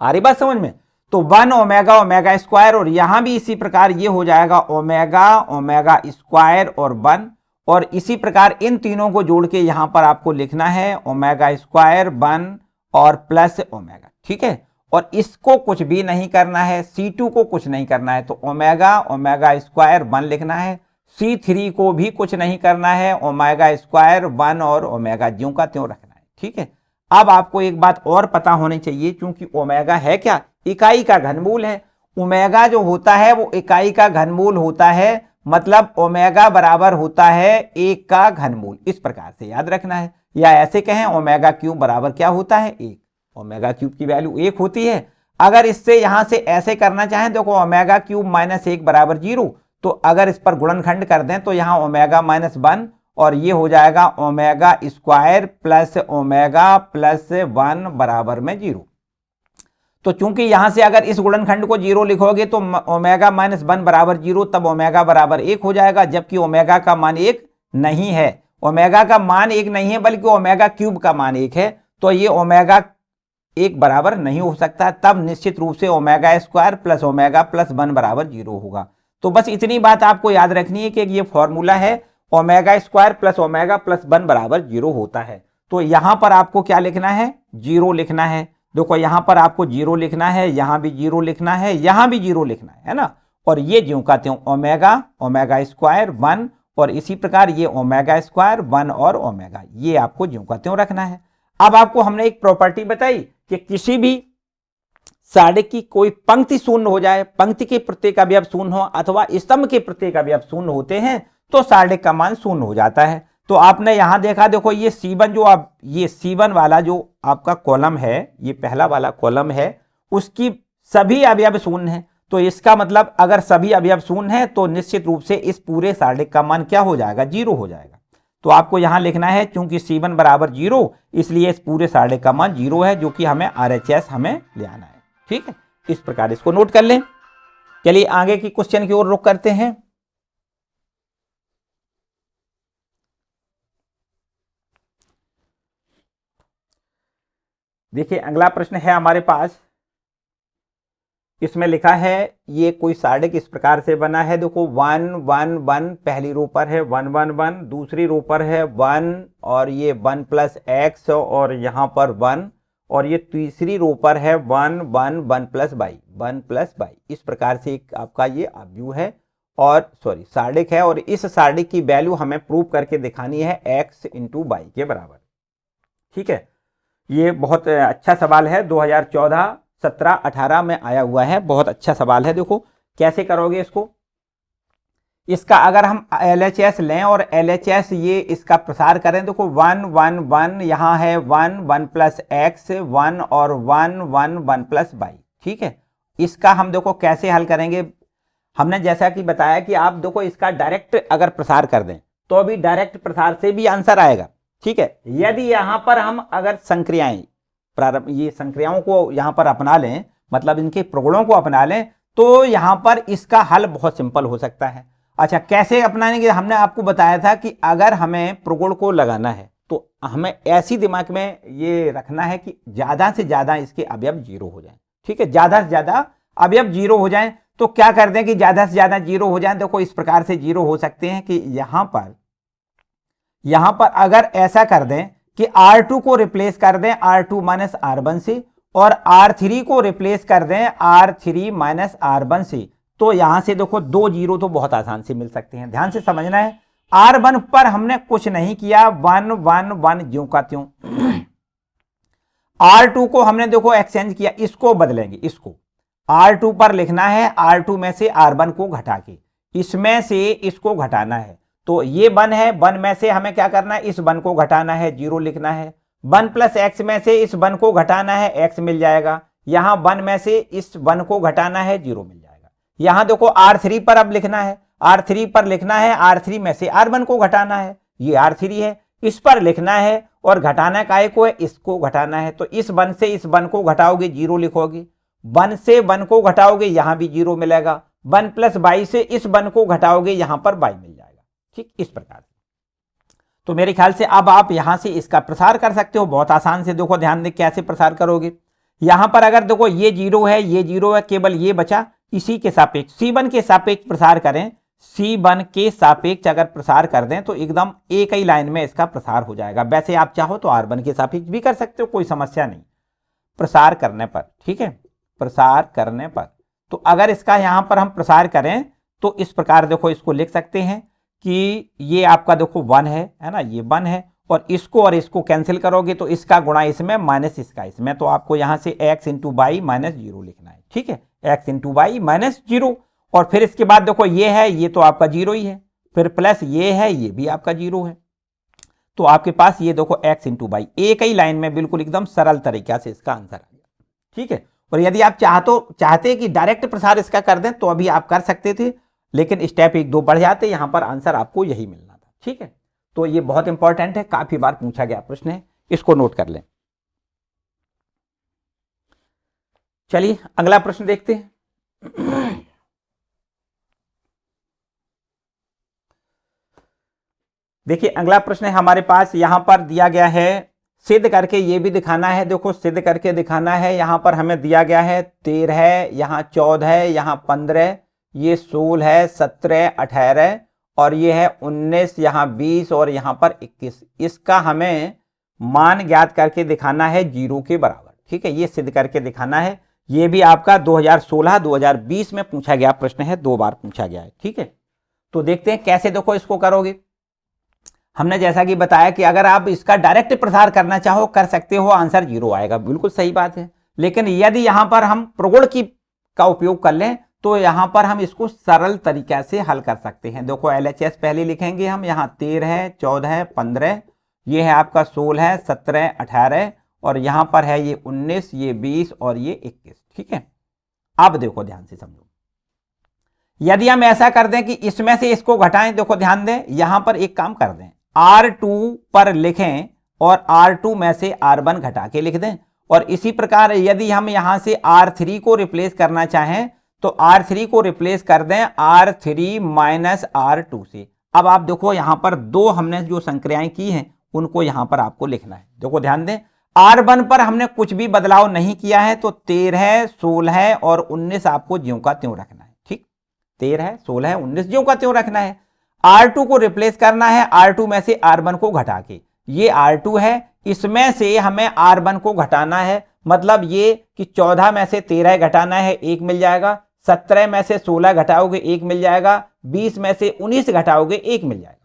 आ रही बात समझ में? तो 1 ओमेगा ओमेगा स्क्वायर, और यहां भी इसी प्रकार ये हो जाएगा ओमेगा ओमेगा स्क्वायर और 1, और इसी प्रकार इन तीनों को जोड़ के यहां पर आपको लिखना है ओमेगा स्क्वायर 1 और प्लस ओमेगा, ठीक है। और इसको कुछ भी नहीं करना है, C2 को कुछ नहीं करना है, तो ओमेगा ओमेगा स्क्वायर 1 लिखना है। C3 को भी कुछ नहीं करना है, ओमेगा स्क्वायर 1 और ओमेगा ज्यों का त्यों रखना है, ठीक है। अब आपको एक बात और पता होनी चाहिए, क्योंकि ओमेगा है क्या, इकाई का घनमूल है। ओमेगा जो होता है वो इकाई का घनमूल होता है, मतलब ओमेगा बराबर होता है 1 का घनमूल, इस प्रकार से याद रखना है। या ऐसे कहें ओमेगा क्यूब बराबर क्या होता है, 1। ओमेगा क्यूब की वैल्यू 1 होती है। अगर इससे यहां से ऐसे करना चाहें, देखो ओमेगा क्यूब माइनस 1 बराबर 0, तो अगर इस पर गुणनखंड कर दें तो यहां ओमेगा माइनस 1 और ये हो जाएगा omega square plus omega plus 1 बराबर में 0। तो चूंकि यहां से अगर इस गुणनखंड को 0 लिखोगे तो ओमेगा माइनस 1 बराबर 0, तब ओमेगा बराबर 1 हो जाएगा, जबकि ओमेगा का मान 1 नहीं है। ओमेगा का मान 1 नहीं है बल्कि ओमेगा क्यूब का मान 1 है, तो ये ओमेगा 1 बराबर नहीं हो सकता, तब निश्चित रूप से omega square plus omega plus 1 बराबर 0 होगा। तो बस इतनी बात आपको याद रखनी है कि ये फॉर्मूला है omega square plus omega plus 1 बराबर 0 होता है। तो यहां पर आपको क्या लिखना है, 0 लिखना है। देखो यहां पर आपको 0 लिखना है, यहां भी 0 लिखना है, यहां भी 0 लिखना है ना। और ये ज्यों का त्यों ओमेगा ओमेगा स्क्वायर 1, और इसी प्रकार ये ओमेगा स्क्वायर 1 और ओमेगा, ये आपको ज्यों का त्यों रखना है। अब आपको हमने एक प्रॉपर्टी बताई कि किसी भी सारणी की कोई पंक्ति शून्य हो जाए, पंक्ति के प्रत्येक अवयव शून्य हो अथवा स्तंभ के प्रत्येक अवयव शून्य होते हैं तो सारणी का मान शून्य हो जाता है। तो आपने यहां देखा, देखो ये C1 जो आप ये C1 वाला जो आपका कॉलम है, ये पहला वाला कॉलम है, उसकी सभी अवयव शून्य है। तो इसका मतलब अगर सभी अवयव शून्य है तो निश्चित रूप से इस पूरे सारणी का मान क्या हो जाएगा, 0 हो जाएगा। तो आपको यहां लिखना है, क्योंकि C1 बराबर 0 इसलिए इस पूरे सारणी का मान 0 है, जो कि हमें RHS हमें ले आना है, ठीक है। इस प्रकार इसको नोट कर लें। चलिए आगे की क्वेश्चन की ओर रुख करते हैं। देखिए अगला प्रश्न है हमारे पास, इसमें लिखा है ये कोई सारणी किस प्रकार से बना है। देखो 1 1 1 पहली रो पर है 1 1 1, दूसरी रो पर है 1 और ये 1 प्लस x और यहां पर 1, और ये तीसरी रो पर है 1 1 1 प्लस y 1 प्लस बाई। इस प्रकार से एक आपका ये अवयव है और सारणिक है, और इस सारणिक की वैल्यू हमें प्रूव करके दिखानी है x इंटू बाई के बराबर। ठीक है, ये बहुत अच्छा सवाल है, 2014, 17, 18 में आया हुआ है, बहुत अच्छा सवाल है। देखो कैसे करोगे इसको। इसका अगर हम LHS लें और LHS ये इसका प्रसार करें, देखो 1 1 1 यहाँ है 1 1 प्लस एक्स 1 और 1 1 1 प्लस बाई। ठीक है, इसका हम देखो कैसे हल करेंगे। हमने जैसा कि बताया कि आप देखो इसका डायरेक्ट अगर प्रसार कर दें तो अभी डायरेक्ट प्रसार से भी आंसर आएगा। ठीक है, यदि यहां पर हम अगर संक्रियाएं प्रारंभ ये संक्रियाओं को यहां पर अपना लें, मतलब इनके प्रगुणों को अपना लें, तो यहां पर इसका हल बहुत सिंपल हो सकता है। अच्छा, कैसे अपनाने के, हमने आपको बताया था कि अगर हमें प्रगुण को लगाना है तो हमें ऐसी दिमाग में ये रखना है कि ज्यादा से ज्यादा इसके अवयव 0 हो जाए। ठीक है, ज्यादा से ज्यादा अवयव 0 हो जाए। तो क्या कर दें कि ज्यादा से ज्यादा 0 हो जाए। देखो इस प्रकार से 0 हो सकते हैं कि यहां पर अगर ऐसा कर दें कि R2 को रिप्लेस कर दें R2 माइनस R1 से, और R3 को रिप्लेस कर दें R3 माइनस R1 से, तो यहां से देखो 2 0 तो बहुत आसान से मिल सकते हैं। ध्यान से समझना है, R1 पर हमने कुछ नहीं किया, 1 1 1 ज्यों का त्यों। R2 को हमने देखो एक्सचेंज किया, इसको बदलेंगे, इसको R2 पर लिखना है, R2 में से R1 को घटा के इसमें से इसको घटाना है। तो ये 1 है, 1 में से हमें क्या करना है, इस 1 को घटाना है, 0 लिखना है। 1 प्लस एक्स में से इस 1 को घटाना है, x मिल जाएगा। यहां 1 में से इस 1 को घटाना है, 0 मिल जाएगा। यहां देखो R3 पर अब लिखना है, R3 पर लिखना है, R3 में से R1 को घटाना है, ये R3 है, इस पर लिखना है और घटाना काय को है, इसको घटाना है। तो इस 1 से इस 1 को घटाओगे, 0 लिखोगे। 1 से 1 को घटाओगे, यहां भी 0 मिलेगा। 1 प्लस बाई से इस 1 को घटाओगे, यहां पर बाई मिल जाएगा। ठीक, इस प्रकार से। तो मेरे ख्याल से अब आप यहां से इसका प्रसार कर सकते हो बहुत आसान से। देखो ध्यान दें कैसे प्रसार करोगे। यहां पर अगर देखो ये 0 है, ये 0 है, केवल ये बचा, इसी के सापेक्ष C1 के सापेक्ष प्रसार करें। C1 के सापेक्ष अगर प्रसार कर दें तो एकदम एक ही लाइन में इसका प्रसार हो जाएगा। वैसे आप चाहो तो R1 के सापेक्ष भी कर सकते हो, कोई समस्या नहीं प्रसार करने पर। ठीक है, प्रसार करने पर तो अगर इसका यहां पर हम प्रसार करें तो इस प्रकार देखो इसको लिख सकते हैं कि ये आपका देखो 1 है ना, ये 1 है, और इसको कैंसिल करोगे तो इसका गुणा इसमें माइनस इसका इसमें, तो आपको यहां से x इंटू बाई माइनस 0 लिखना है। ठीक है, x इंटू बाई माइनस 0, और फिर इसके बाद देखो ये है, ये तो आपका 0 ही है, फिर प्लस ये है, ये भी आपका 0 है। तो आपके पास ये देखो x इंटू बाई, एक ही लाइन में बिल्कुल एकदम सरल तरीका से इसका आंसर आ गया। ठीक है, और यदि आप चाहते कि डायरेक्ट प्रसार इसका कर दें तो अभी आप कर सकते थे, लेकिन स्टेप 1 2 बढ़ जाते, यहां पर आंसर आपको यही मिलना था। ठीक है, तो ये बहुत इंपॉर्टेंट है, काफी बार पूछा गया प्रश्न है, इसको नोट कर लें। चलिए अगला प्रश्न देखते हैं। देखिए अगला प्रश्न है हमारे पास, यहां पर दिया गया है, सिद्ध करके ये भी दिखाना है। देखो सिद्ध करके दिखाना है, यहां पर हमें दिया गया है 13 है, यहां 14 है, यहां 15, ये 16 है, 17 18, और ये है 19, यहां 20 और यहां पर 21। इसका हमें मान ज्ञात करके दिखाना है 0 के बराबर। ठीक है, ये सिद्ध करके दिखाना है। ये भी आपका 2016 2020 में पूछा गया प्रश्न है, 2 बार पूछा गया है। ठीक है, तो देखते हैं कैसे देखो इसको करोगे। हमने जैसा कि बताया कि अगर आप इसका डायरेक्ट प्रसार करना चाहो कर सकते हो, आंसर 0 आएगा, बिल्कुल सही बात है। लेकिन यदि यहां पर हम प्रगुण का उपयोग कर लें तो यहां पर हम इसको सरल तरीके से हल कर सकते हैं। देखो LHS पहले लिखेंगे हम, यहां 13 है, 14 है, 15, ये है आपका 16 है, 17 18, और यहां पर है ये 19, ये 20 और ये 21। ठीक है, अब देखो ध्यान से समझो, यदि हम ऐसा कर दें कि इसमें से इसको घटाएं, देखो ध्यान दें, यहां पर एक काम कर दें, R2 पर लिखें और R2 में से R1 घटा के लिख दें। और इसी प्रकार यदि हम यहां से R3 को रिप्लेस करना चाहें तो R3 को रिप्लेस कर दें R3 माइनस R2 से। अब आप देखो यहां पर 2 हमने जो संक्रियाएं की हैं उनको यहां पर आपको लिखना है। देखो ध्यान दें, R1 पर हमने कुछ भी बदलाव नहीं किया है, तो 13 16 और 19 आपको ज्यों का त्यों रखना है। ठीक, 13 16 19 ज्यों का त्यों रखना है। R2 को रिप्लेस करना है R2 में से R1 को घटा के, ये R2 है, इसमें से हमें R1 को घटाना है, मतलब ये कि 14 में से 13 घटाना है, 1 मिल जाएगा। 17 में से 16 घटाओगे 1 मिल जाएगा। 20 में से 19 घटाओगे 1 मिल जाएगा।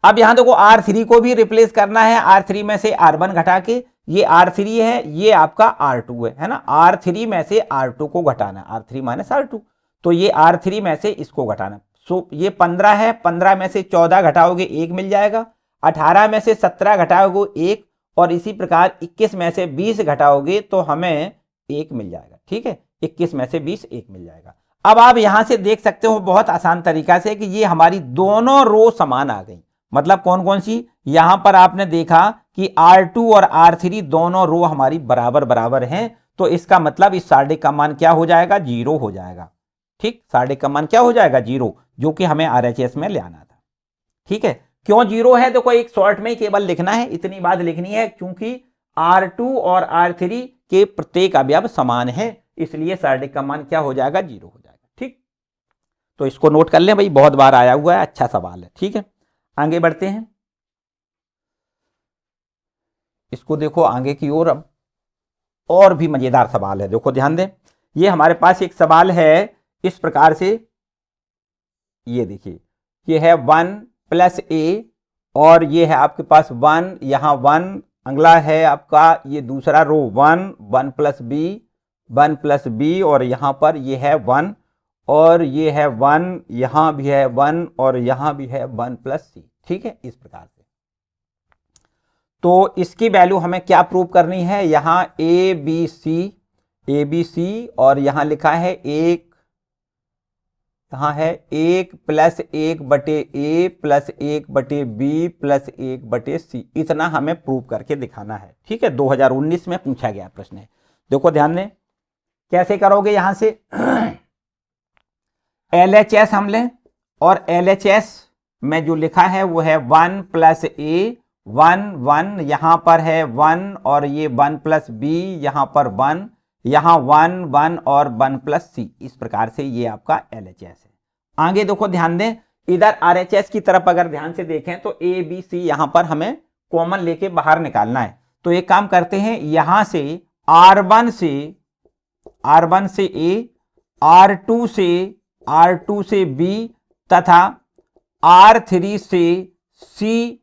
अब यहां देखो R3 को भी रिप्लेस करना है। R3 में से R1 घटा के, ये R3 है, ये आपका R2 है ना। R3 में से R2 को घटाना, R3 माइनस R2, तो ये R3 में से इसको घटाना। सो ये 15 है, 15 में से 14 घटाओगे 1 मिल जाएगा। 18 में से 17 घटाओगे 1, और इसी प्रकार 21 में से 20 घटाओगे तो हमें 1 मिल जाएगा। ठीक है, 21 में से 20 1 मिल जाएगा। अब आप यहां से देख सकते हो बहुत आसान तरीका से कि ये हमारी दोनों रो समान आ गई। मतलब कौन कौन सी, यहां पर आपने देखा कि R2 और R3 दोनों रो हमारी बराबर बराबर हैं, तो इसका मतलब इस सार्डिक का मान क्या हो जाएगा, 0 हो जाएगा। ठीक, सार्डिक का मान क्या हो जाएगा, 0, जो कि हमें RHS में ले आना था। ठीक है, क्यों 0 है, देखो एक शॉर्ट में केवल लिखना है, इतनी बात लिखनी है, क्योंकि R2 और R3 के प्रत्येक अवयव समान है, इसलिए सार्डिक का मान क्या हो जाएगा, 0 हो जाएगा। ठीक, तो इसको नोट कर लें भाई, बहुत बार आया हुआ है, अच्छा सवाल है। ठीक है, आगे बढ़ते हैं। इसको देखो आगे की ओर, अब और भी मजेदार सवाल है, देखो ध्यान दें। ये हमारे पास एक सवाल है इस प्रकार से, ये देखिए, ये है 1 + a, और ये है आपके पास 1, यहां 1, अगला है आपका ये दूसरा रो 1 1 + b, और यहां पर ये है 1, और ये है 1, यहां भी है 1, और यहां भी है 1 + c। ठीक है, इस प्रकार से। तो इसकी वैल्यू हमें क्या प्रूव करनी है, यहां ए बी सी, और यहां लिखा है 1, कहां है 1 + 1/a + 1/b + 1/c, इतना हमें प्रूव करके दिखाना है। ठीक है, 2019 में पूछा गया प्रश्न है। देखो ध्यान दें, कैसे करोगे, यहां से LHS हम लें, और LHS में जो लिखा है वो है 1 + a, 1 1, यहां पर है 1, और ये 1 + b, यहां पर 1, यहां 1 1, और 1 + c, इस प्रकार से ये आपका LHS है। आगे देखो ध्यान दें, इधर RHS की तरफ अगर ध्यान से देखें तो A B C यहां पर हमें कॉमन लेके बाहर निकालना है। तो एक काम करते हैं, यहां से R1 से A, R2 से B तथा R3 से C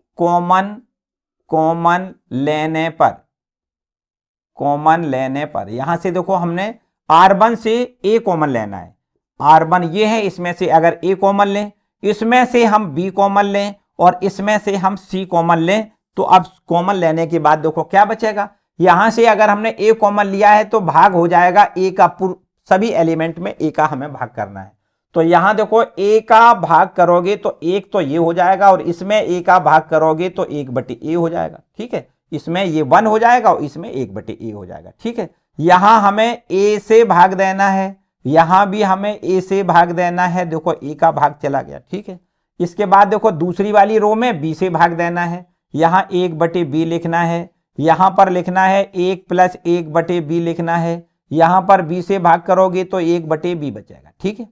कॉमन लेने पर यहां से देखो हमने R1 से A कॉमन लेना है। R1 ये है, इसमें से अगर A कॉमन लें, इसमें से हम B कॉमन लें, और इसमें से हम C कॉमन लें, तो अब कॉमन लेने के बाद देखो क्या बचेगा। यहां से अगर हमने A कॉमन लिया है तो भाग हो जाएगा A का, सभी एलिमेंट में A का हमें भाग करना है। तो यहां देखो A का भाग करोगे तो 1 तो ये हो जाएगा, और इसमें A का भाग करोगे तो 1/a हो जाएगा। ठीक है, इसमें ये 1 हो जाएगा, और इसमें 1/a हो जाएगा। ठीक है, यहां हमें A से भाग देना है, यहां भी हमें A से भाग देना है, देखो A का भाग चला गया। ठीक है, इसके बाद देखो दूसरी वाली रो में B से भाग देना है, यहां 1/b लिखना है, यहां पर लिखना है 1 + 1/b लिखना है, यहां पर B से भाग करोगे तो 1/b बचेगा। ठीक है,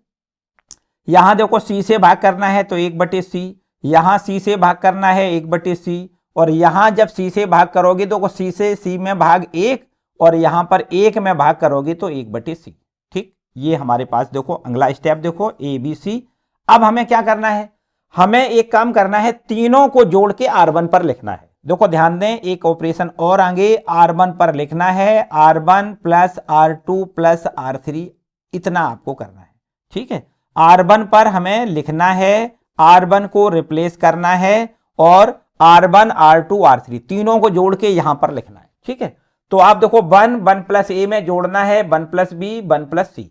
यहां देखो C से भाग करना है तो 1/c, यहां C से भाग करना है 1/c, और यहां जब C से भाग करोगे तो C से C में भाग 1, और यहां पर 1 में भाग करोगे तो 1/c। ठीक, ये हमारे पास देखो अगला स्टेप देखो ABC। अब हमें क्या करना है, हमें एक काम करना है, तीनों को जोड़ के R1 पर लिखना है। देखो ध्यान दें, एक ऑपरेशन और आगे R1 पर लिखना है, R1 + R2 + R3, इतना आपको करना है। ठीक है, R1 पर हमें लिखना है, R1 को रिप्लेस करना है, और R1 R2 R3 तीनों को जोड़ के यहां पर लिखना है। ठीक है, तो आप देखो 1 + a में जोड़ना है 1 + b 1 + c,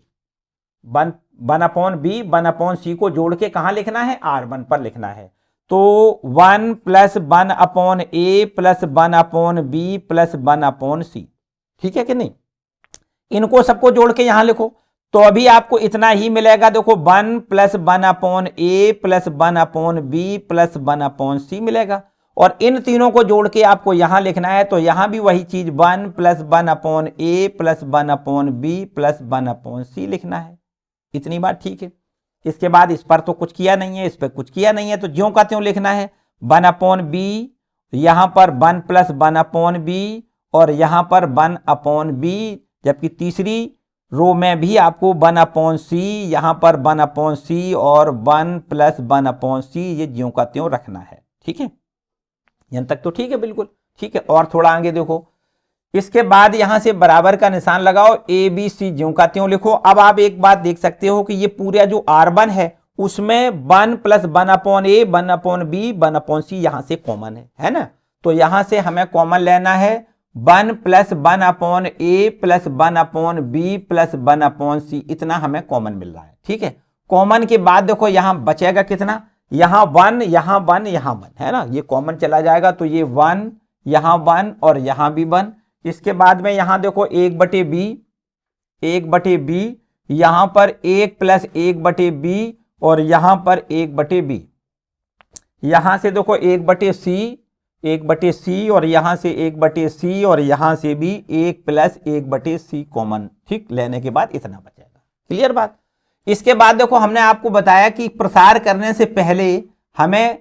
1/b 1/c को जोड़ के कहां लिखना है, R1 पर लिखना है। तो 1 + 1/a + 1/b + 1/c, ठीक है कि नहीं, इनको सबको जोड़ के यहां लिखो, तो अभी आपको इतना ही मिलेगा। देखो 1 + 1/a + 1/b + 1/c मिलेगा, और इन तीनों को जोड़ के आपको यहां लिखना है, तो यहां भी वही चीज 1 + 1/a + 1/b + 1/c लिखना है। इतनी बात ठीक है। इसके बाद इस पर तो कुछ किया नहीं है, इस पर कुछ किया नहीं है, तो ज्यों का त्यों लिखना है 1/b, यहां पर 1 + 1/b, और यहां पर 1/b, जबकि तीसरी रो में भी आपको 1/c, यहां पर 1/c और 1 + 1/c, ये ज्यों का त्यों रखना है। ठीक है, यहां तक तो ठीक है, बिल्कुल ठीक है। और थोड़ा आगे देखो, इसके बाद यहां से बराबर का निशान लगाओ, ए बी सी ज्यों का त्यों लिखो। अब आप एक बात देख सकते हो कि ये पूरा जो R1 है उसमें 1 + 1/a, 1/b, 1/c यहां से कॉमन है ना। तो यहां से हमें कॉमन लेना है 1 + 1/a + 1/b + 1/c, इतना हमें कॉमन मिल रहा है। ठीक है, कॉमन के बाद देखो यहां बचेगा कितना, यहां 1, यहां 1, यहां 1 है ना, ये कॉमन चला जाएगा तो ये 1, यहां 1 और यहां भी 1। इसके बाद में यहां देखो 1/b, 1/b, यहां पर 1 + 1/b और यहां पर 1/b, यहां से देखो 1/c, 1/c और यहां से 1/c और यहां से भी 1 + 1/c कॉमन। ठीक, लेने के बाद इतना बचेगा। क्लियर बात। इसके बाद देखो हमने आपको बताया कि प्रसार करने से पहले हमें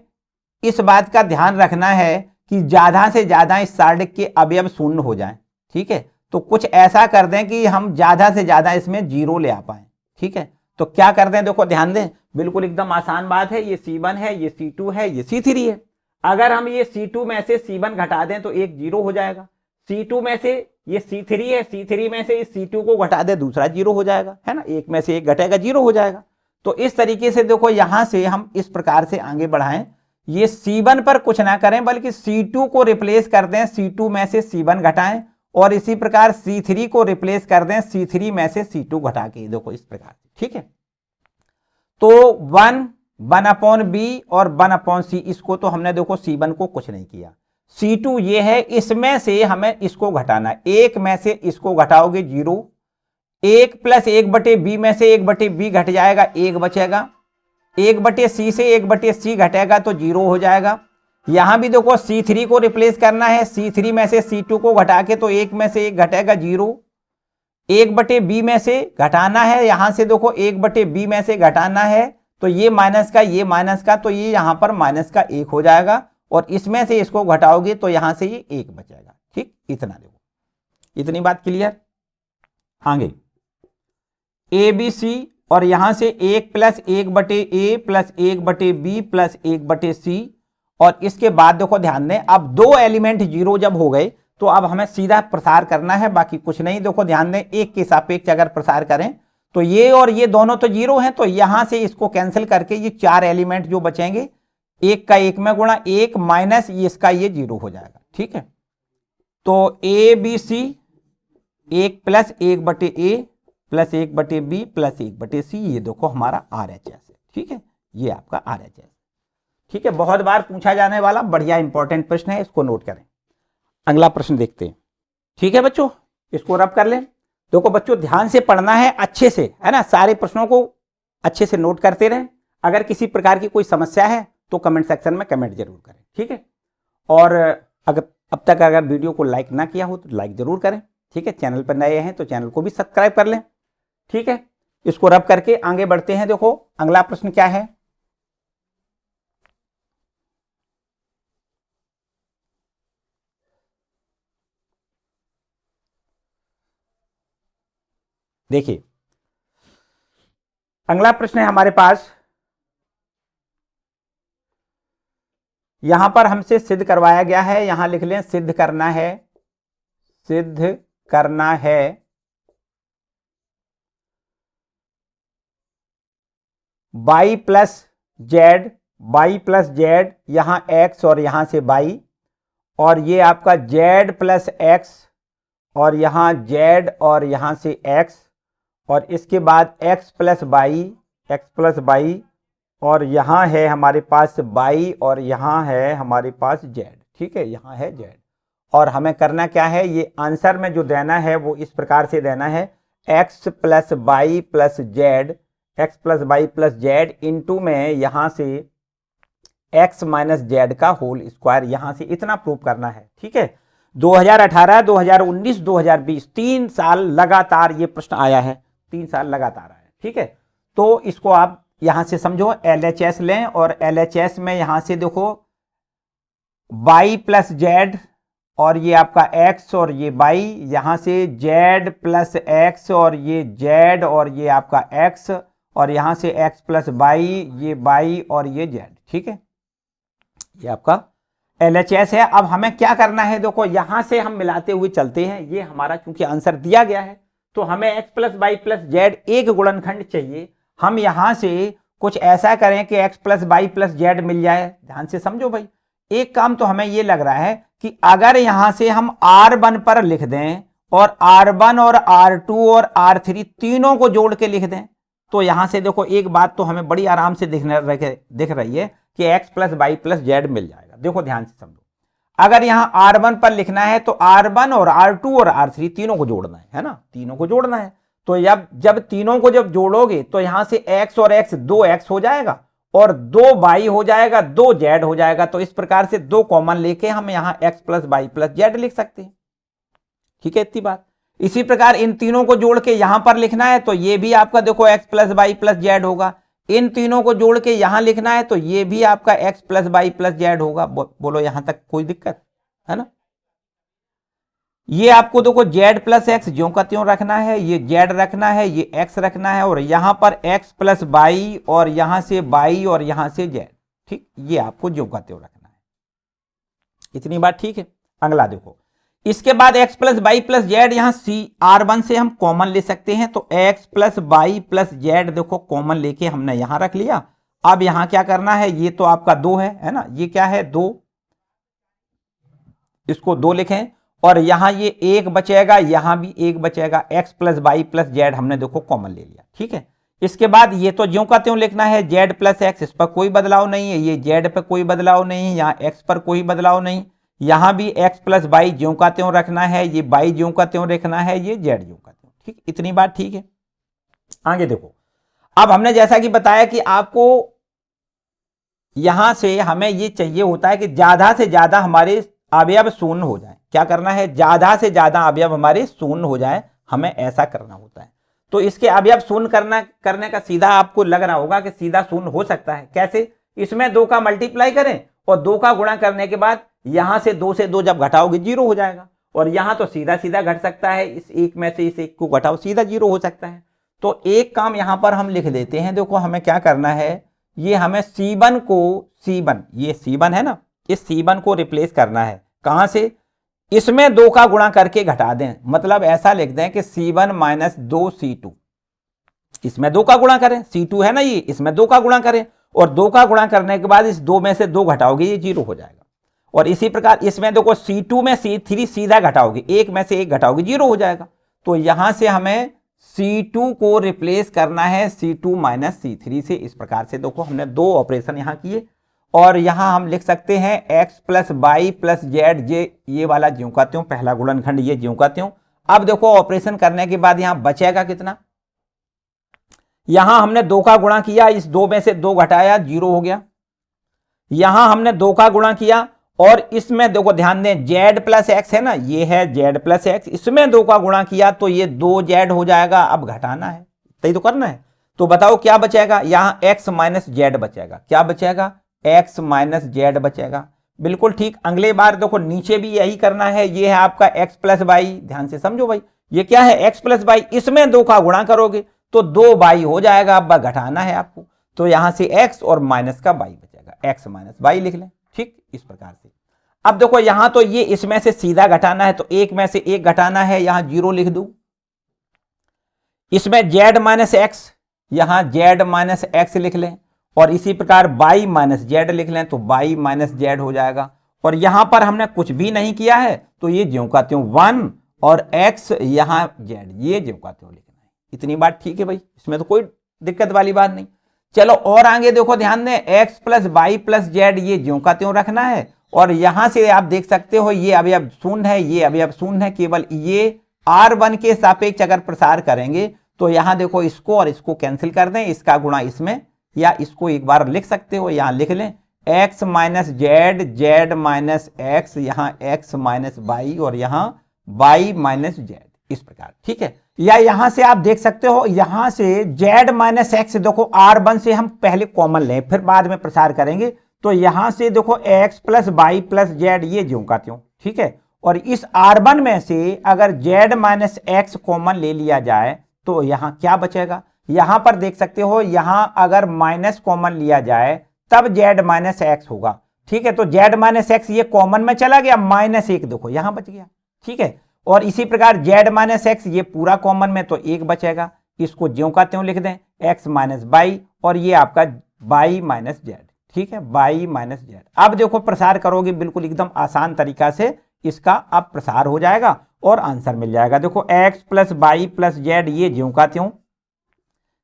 इस बात का ध्यान रखना है कि ज्यादा से ज्यादा इस सारणिक के अवयव शून्य हो जाएं। ठीक है, तो कुछ ऐसा कर दें कि हम ज्यादा से ज्यादा इसमें 0 ले आ पाए। ठीक है, तो क्या कर दें, देखो ध्यान दें, बिल्कुल एकदम आसान बात है। ये C1 है, ये C2 है, ये C3 है। अगर हम ये C2 में से C1 घटा दें तो एक 0 हो जाएगा। C2 में से ये C3 है, C3 में से इस C2 को घटा दे, दूसरा 0 हो जाएगा, है ना, एक में से एक घटेगा 0 हो जाएगा। तो इस तरीके से देखो यहां से हम इस प्रकार से आगे बढ़ाएं, ये C1 पर कुछ ना करें बल्कि C2 को रिप्लेस कर दें, C2 में से C1 घटाएं, और इसी प्रकार C3 को रिप्लेस कर दें, C3 में से C2 घटा के, देखो इस प्रकार। ठीक है, तो 1, 1/b और 1/c, इसको तो हमने देखो C1 को कुछ नहीं किया। C2 ये है, इसमें से हमें इसको घटाना, एक में से इसको घटाओगे 0, 1 + 1/b में से 1/b घट जाएगा, 1 बचेगा, 1/c से 1/c घटेगा तो 0 हो जाएगा। यहां भी देखो C3 को रिप्लेस करना है, C3 में से C2 को घटा के तो 1 में से 1 घटेगा 0, 1/b में से घटाना है, यहां से देखो 1/b में से घटाना है तो ये माइनस का, ये माइनस का, तो ये यहां पर माइनस का 1 हो जाएगा, और इसमें से इसको घटाओगे तो यहां से ये 1 बचेगा। ठीक, इतना देखो, इतनी बात क्लियर। आगे ABC और यहां से 1 + 1/a + 1/b + 1/c, और इसके बाद देखो ध्यान दें, अब दो एलिमेंट 0 जब हो गए तो अब हमें सीधा प्रसार करना है, बाकी कुछ नहीं। देखो ध्यान दें, एक के सापेक्ष अगर प्रसार करें तो ये और ये दोनों तो 0 हैं, तो यहां से इसको कैंसिल करके ये 4 एलिमेंट जो बचेंगे, 1 का 1 में गुणा, 1 माइनस इसका ये 0 हो जाएगा। ठीक है, तो ABC 1 + 1/a + 1/b + 1/c, ये देखो हमारा RHS है। ठीक है, ये आपका RHS। ठीक है, बहुत बार पूछा जाने वाला बढ़िया इंपॉर्टेंट प्रश्न है, इसको नोट करें। अगला प्रश्न देखते हैं। ठीक है बच्चों, इसको रब कर लें। देखो बच्चों, ध्यान से पढ़ना है, अच्छे से, है ना, सारे प्रश्नों को अच्छे से नोट करते रहें। अगर किसी प्रकार की कोई समस्या है तो कमेंट सेक्शन में कमेंट जरूर करें। ठीक है, और अगर अब तक अगर वीडियो को लाइक ना किया हो तो लाइक जरूर करें। ठीक है, चैनल पर नए हैं तो चैनल को भी सब्सक्राइब कर लें। ठीक है, इसको रब करके आगे बढ़ते हैं। देखो अगला प्रश्न क्या है, देखिए अगला प्रश्न है हमारे पास, यहां पर हमसे सिद्ध करवाया गया है, यहां लिख लें सिद्ध करना है, सिद्ध करना है y + z, y + z, यहां x और यहां से y, और ये आपका z + x और यहां z और यहां से x, और इसके बाद x + y, x + y, और यहां है हमारे पास y और यहां है हमारे पास z। ठीक है, यहां है z, और हमें करना क्या है, ये आंसर में जो देना है वो इस प्रकार से देना है, x + y + z, x + y + z into में यहां से x - z का होल स्क्वायर, यहां से इतना प्रूव करना है। ठीक है, 2018, 2019, 2020 3 साल लगातार ये प्रश्न आया है, 3 साल लगातार आया है। ठीक है, तो इसको आप यहां से समझो, LHS लें, और LHS में यहां से देखो y + z और ये आपका x और ये y, यहां से z प्लस x और ये z और ये आपका x और यहां से x प्लस y, ये y और ये z। ठीक है, ये आपका LHS है। अब हमें क्या करना है, देखो यहां से हम मिलाते हुए चलते हैं। ये हमारा चूंकि आंसर दिया गया है तो हमें x plus y plus z एक गुणनखंड चाहिए। हम यहां से कुछ ऐसा करें कि x plus y plus z मिल जाए। ध्यान से समझो भाई, एक काम तो हमें ये लग रहा है कि अगर यहां से हम R1 पर लिख दें और R1 और R2 और R3 तीनों को जोड़ के लिख दें, तो यहां से देखो एक बात तो हमें बड़ी आराम से दिख रही है कि x plus y plus z मिल जाएगा। देखो ध्यान से समझो, अगर यहां R1 पर लिखना है तो R1 और R2 और R3 तीनों को जोड़ना है ना, तीनों को जोड़ना है। तो जब तीनों को जब जोड़ोगे तो यहां से x और x 2x हो जाएगा और 2y हो जाएगा, 2z हो जाएगा। तो इस प्रकार से 2 कॉमन लेके हम यहां x plus y plus z लिख सकते हैं। ठीक है, इतनी बात। इसी प्रकार इन तीनों को जोड़ के यहां पर लिखना है तो ये भी आपका देखो x plus y plus z होगा। इन तीनों को जोड़ के यहां लिखना है तो ये भी आपका x plus y plus z होगा। बोलो यहां तक कोई दिक्कत है ना? ये आपको देखो z प्लस एक्स ज्यों का त्यों रखना है, ये z रखना है, ये x रखना है और यहां पर x प्लस वाई और यहां से y और यहां से z। ठीक, ये आपको ज्यों का त्यों रखना है। इतनी बात ठीक है। अगला देखो, इसके बाद x plus y plus z यहां R1 से हम कॉमन ले सकते हैं। तो x plus y plus z देखो कॉमन लेके हमने यहां रख लिया। अब यहां क्या करना है, ये तो आपका 2 है ना, ये क्या है 2, इसको 2 लिखें और यहां ये 1 बचेगा, यहां भी 1 बचेगा। x plus y plus z हमने देखो कॉमन ले लिया। ठीक है, इसके बाद ये तो ज्यों का त्यों लिखना है, z प्लस एक्स, इस पर कोई बदलाव नहीं है, ये z पर कोई बदलाव नहीं है, यहाँ x पर कोई बदलाव नहीं, यहां भी x प्लस वाई ज्यों का त्यों रखना है, ये y ज्यों का त्यों रखना है, ये z ज्यों का त्यों। ठीक, इतनी बात ठीक है। आगे देखो, अब हमने जैसा कि बताया कि आपको यहां से हमें ये चाहिए होता है कि ज्यादा से ज्यादा हमारे अवयव शून्य हो जाए। क्या करना है, ज्यादा से ज्यादा अवयव हमारे शून्य हो जाए, हमें ऐसा करना होता है। तो इसके अवयव शून्य करने का सीधा आपको लग रहा होगा कि सीधा शून्य हो सकता है। कैसे, इसमें 2 का मल्टीप्लाई करें और 2 का गुणा करने के बाद यहां से 2 से 2 जब घटाओगे 0 हो जाएगा। और यहां तो सीधा सीधा घट सकता है, इस एक में से इस एक को घटाओ सीधा 0 हो सकता है। तो एक काम यहां पर हम लिख देते हैं। देखो हमें क्या करना है, ये हमें C1 को ये C1 है ना, इस C1 को रिप्लेस करना है। कहां से, इसमें 2 का गुणा करके घटा दें, मतलब ऐसा लिख दें कि C1 माइनस 2 C2, इसमें 2 का गुणा करें, C2 है ना ये, इसमें 2 का गुणा करें और 2 का गुणा करने के बाद इस 2 में से 2 घटाओगे ये 0 हो जाएगा। और इसी प्रकार इसमें देखो C2 में C3 सीधा घटाओगे, 1 में से 1 घटाओगे 0 हो जाएगा। तो यहां से हमें C2 को रिप्लेस करना है C2 माइनस C3 से। इस प्रकार से देखो हमने 2 ऑपरेशन यहां किए और यहां हम लिख सकते हैं x plus y plus z, ये वाला ज्यों का त्यों, पहला गुणनखंड ये ज्यों का त्यों। अब देखो ऑपरेशन करने के बाद यहां बचेगा कितना, यहां हमने 2 का गुणा किया, इस 2 में से 2 घटाया 0 हो गया। यहां हमने 2 का गुणा किया और इसमें देखो ध्यान दें z प्लस एक्स है ना, ये है z प्लस एक्स, इसमें 2 का गुणा किया तो ये 2z हो जाएगा। अब घटाना है, तय तो करना है। तो बताओ क्या बचेगा, यहां x माइनस जेड बचेगा। क्या बचेगा, x माइनस जेड बचेगा। बिल्कुल ठीक। अगले बार देखो नीचे भी यही करना है, ये है आपका x प्लस वाई। ध्यान से समझो भाई, ये क्या है x प्लस वाई, इसमें 2 का गुणा करोगे तो 2y हो जाएगा। अब घटाना है आपको, तो यहां से x और माइनस का y बचेगा, x माइनस वाई लिख लें। ठीक, इस प्रकार से। अब देखो यहां तो ये इसमें से सीधा घटाना है, तो 1 में से 1 घटाना है, यहां 0 लिख दूं। इसमें z माइनस एक्स, यहां z माइनस एक्स लिख लें और इसी प्रकार y माइनस जेड लिख लें, तो y माइनस जेड हो जाएगा। और यहां पर हमने कुछ भी नहीं किया है, तो ये ज्यों का त्यों 1 और x यहां z, ये ज्यों का त्यों लिखना है। इतनी बात ठीक है भाई, इसमें तो कोई दिक्कत वाली बात नहीं। चलो और आगे देखो, ध्यान दें x plus y plus z ये ज्यों का त्यों रखना है और यहां से आप देख सकते हो ये अवयव शून्य है, ये अवयव शून्य है। केवल ये R1 के सापेक्ष अगर प्रसार करेंगे तो यहां देखो इसको और इसको कैंसिल कर दें, इसका गुणा इसमें, या इसको एक बार लिख सकते हो, यहां लिख लें x minus Z, Z minus x, यहां x माइनस वाई और यहां y माइनस जेड, इस प्रकार। ठीक है, या यहां से आप देख सकते हो, यहां से z माइनस एक्स देखो R1 से हम पहले कॉमन लें फिर बाद में प्रसार करेंगे। तो यहां से देखो x plus y plus z ये ज्यों का त्यों। ठीक है, और इस R1 में से अगर z माइनस एक्स कॉमन ले लिया जाए तो यहां क्या बचेगा, यहां पर देख सकते हो, यहां अगर माइनस कॉमन लिया जाए तब z माइनस एक्स होगा। ठीक है, तो z माइनस एक्स ये कॉमन में चला गया, माइनस एक देखो यहां बच गया। ठीक है, और इसी प्रकार z माइनस एक्स ये पूरा कॉमन में तो एक बचेगा, इसको ज्यों का त्यों लिख दें, x माइनस बाई और ये आपका बाई माइनस जेड। ठीक है, बाई माइनस जेड। अब देखो प्रसार करोगे बिल्कुल एकदम आसान तरीका से इसका अब प्रसार हो जाएगा और आंसर मिल जाएगा। देखो x plus by plus z ये ज्यों का त्यों,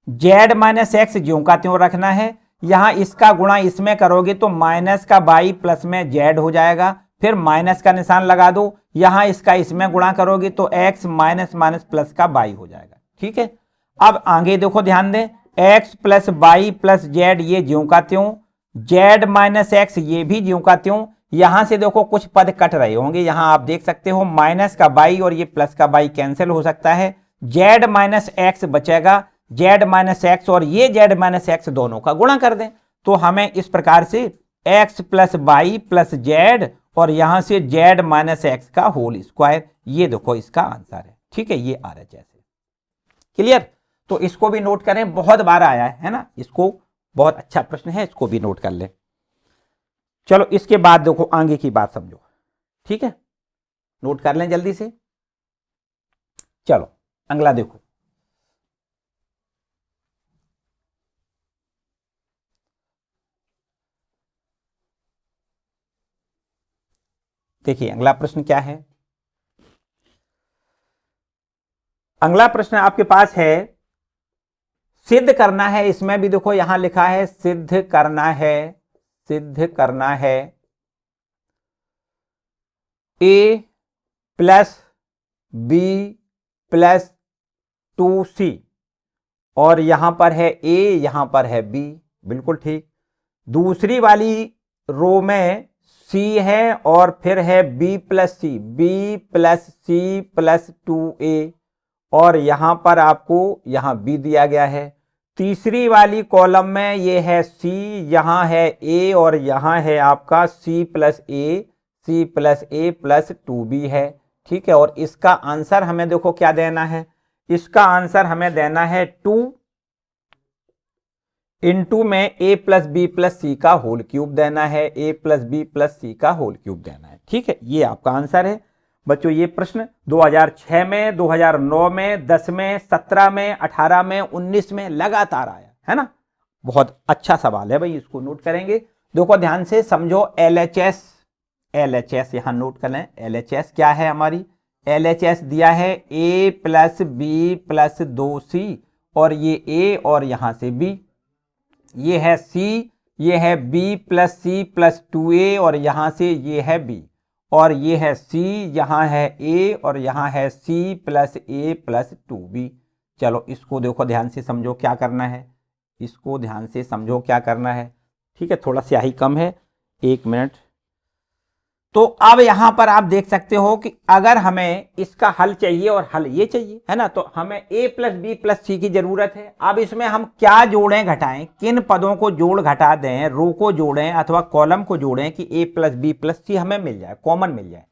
z माइनस एक्स ज्यों का त्यों रखना है, यहां इसका गुणा इसमें करोगे तो माइनस का बाई प्लस में जेड हो जाएगा, फिर माइनस का निशान लगा दो, यहां इसका इसमें गुणा करोगे तो x माइनस माइनस प्लस का बाई हो जाएगा। ठीक है, अब आगे देखो ध्यान दें, x plus by plus z ये ज्यों का त्यों, z माइनस एक्स ये भी ज्यों का त्यों। यहां से देखो कुछ पद कट रहे होंगे, यहां आप देख सकते हो माइनस का बाई और ये प्लस का बाई कैंसिल हो सकता है, z माइनस एक्स बचेगा, z माइनस एक्स और ये z माइनस एक्स दोनों का गुणा कर दें तो हमें इस प्रकार से x plus by plus Z और यहां से z माइनस एक्स का होल स्क्वायर, ये देखो इसका आंसर है। ठीक है, ये RHS है। क्लियर, तो इसको भी नोट करें, बहुत बार आया है ना, इसको बहुत अच्छा प्रश्न है, इसको भी नोट कर लें। चलो इसके बाद देखो आगे की बात समझो। ठीक है, नोट कर लें जल्दी से। चलो अगला देखो, देखिए अगला प्रश्न क्या है। अगला प्रश्न आपके पास है, सिद्ध करना है, इसमें भी देखो यहां लिखा है सिद्ध करना है, सिद्ध करना है a plus b plus 2c और यहां पर है a, यहां पर है b, बिल्कुल ठीक। दूसरी वाली रो में c है और फिर है b plus c, b plus c plus 2a और यहां पर आपको यहां b दिया गया है। तीसरी वाली कॉलम में ये है c, यहां है a और यहां है आपका c plus a, c plus a plus 2b है। ठीक है, और इसका आंसर हमें देखो क्या देना है, इसका आंसर हमें देना है 2 इंटू में a प्लस बी प्लस सी का होल क्यूब देना है, a प्लस बी प्लस सी का होल क्यूब देना है। ठीक है, ये आपका आंसर है बच्चों। ये प्रश्न 2006 में, 2009 में, 10 में, 17 में, 18 में, 19 में लगातार आया है ना। बहुत अच्छा सवाल है भाई, इसको नोट करेंगे। देखो ध्यान से समझो, LHS, LHS यहां नोट कर लें। LHS क्या है हमारी, LHS दिया है a plus b plus 2c और ये a और यहां से b, ये है c, ये है b plus c plus 2a और यहां से ये है b और ये है c, यहां है a और यहां है c plus a plus 2b। चलो इसको देखो ध्यान से समझो क्या करना है, इसको ध्यान से समझो क्या करना है। ठीक है, थोड़ा स्याही कम है, 1 मिनट। तो अब यहां पर आप देख सकते हो कि अगर हमें इसका हल चाहिए और हल ये चाहिए है ना, तो हमें a प्लस बी प्लस सी की जरूरत है। अब इसमें हम क्या जोड़ें घटाएं, किन पदों को जोड़ घटा दें, रो को जोड़ें अथवा कॉलम को जोड़ें कि a प्लस बी प्लस सी हमें मिल जाए, कॉमन मिल जाए।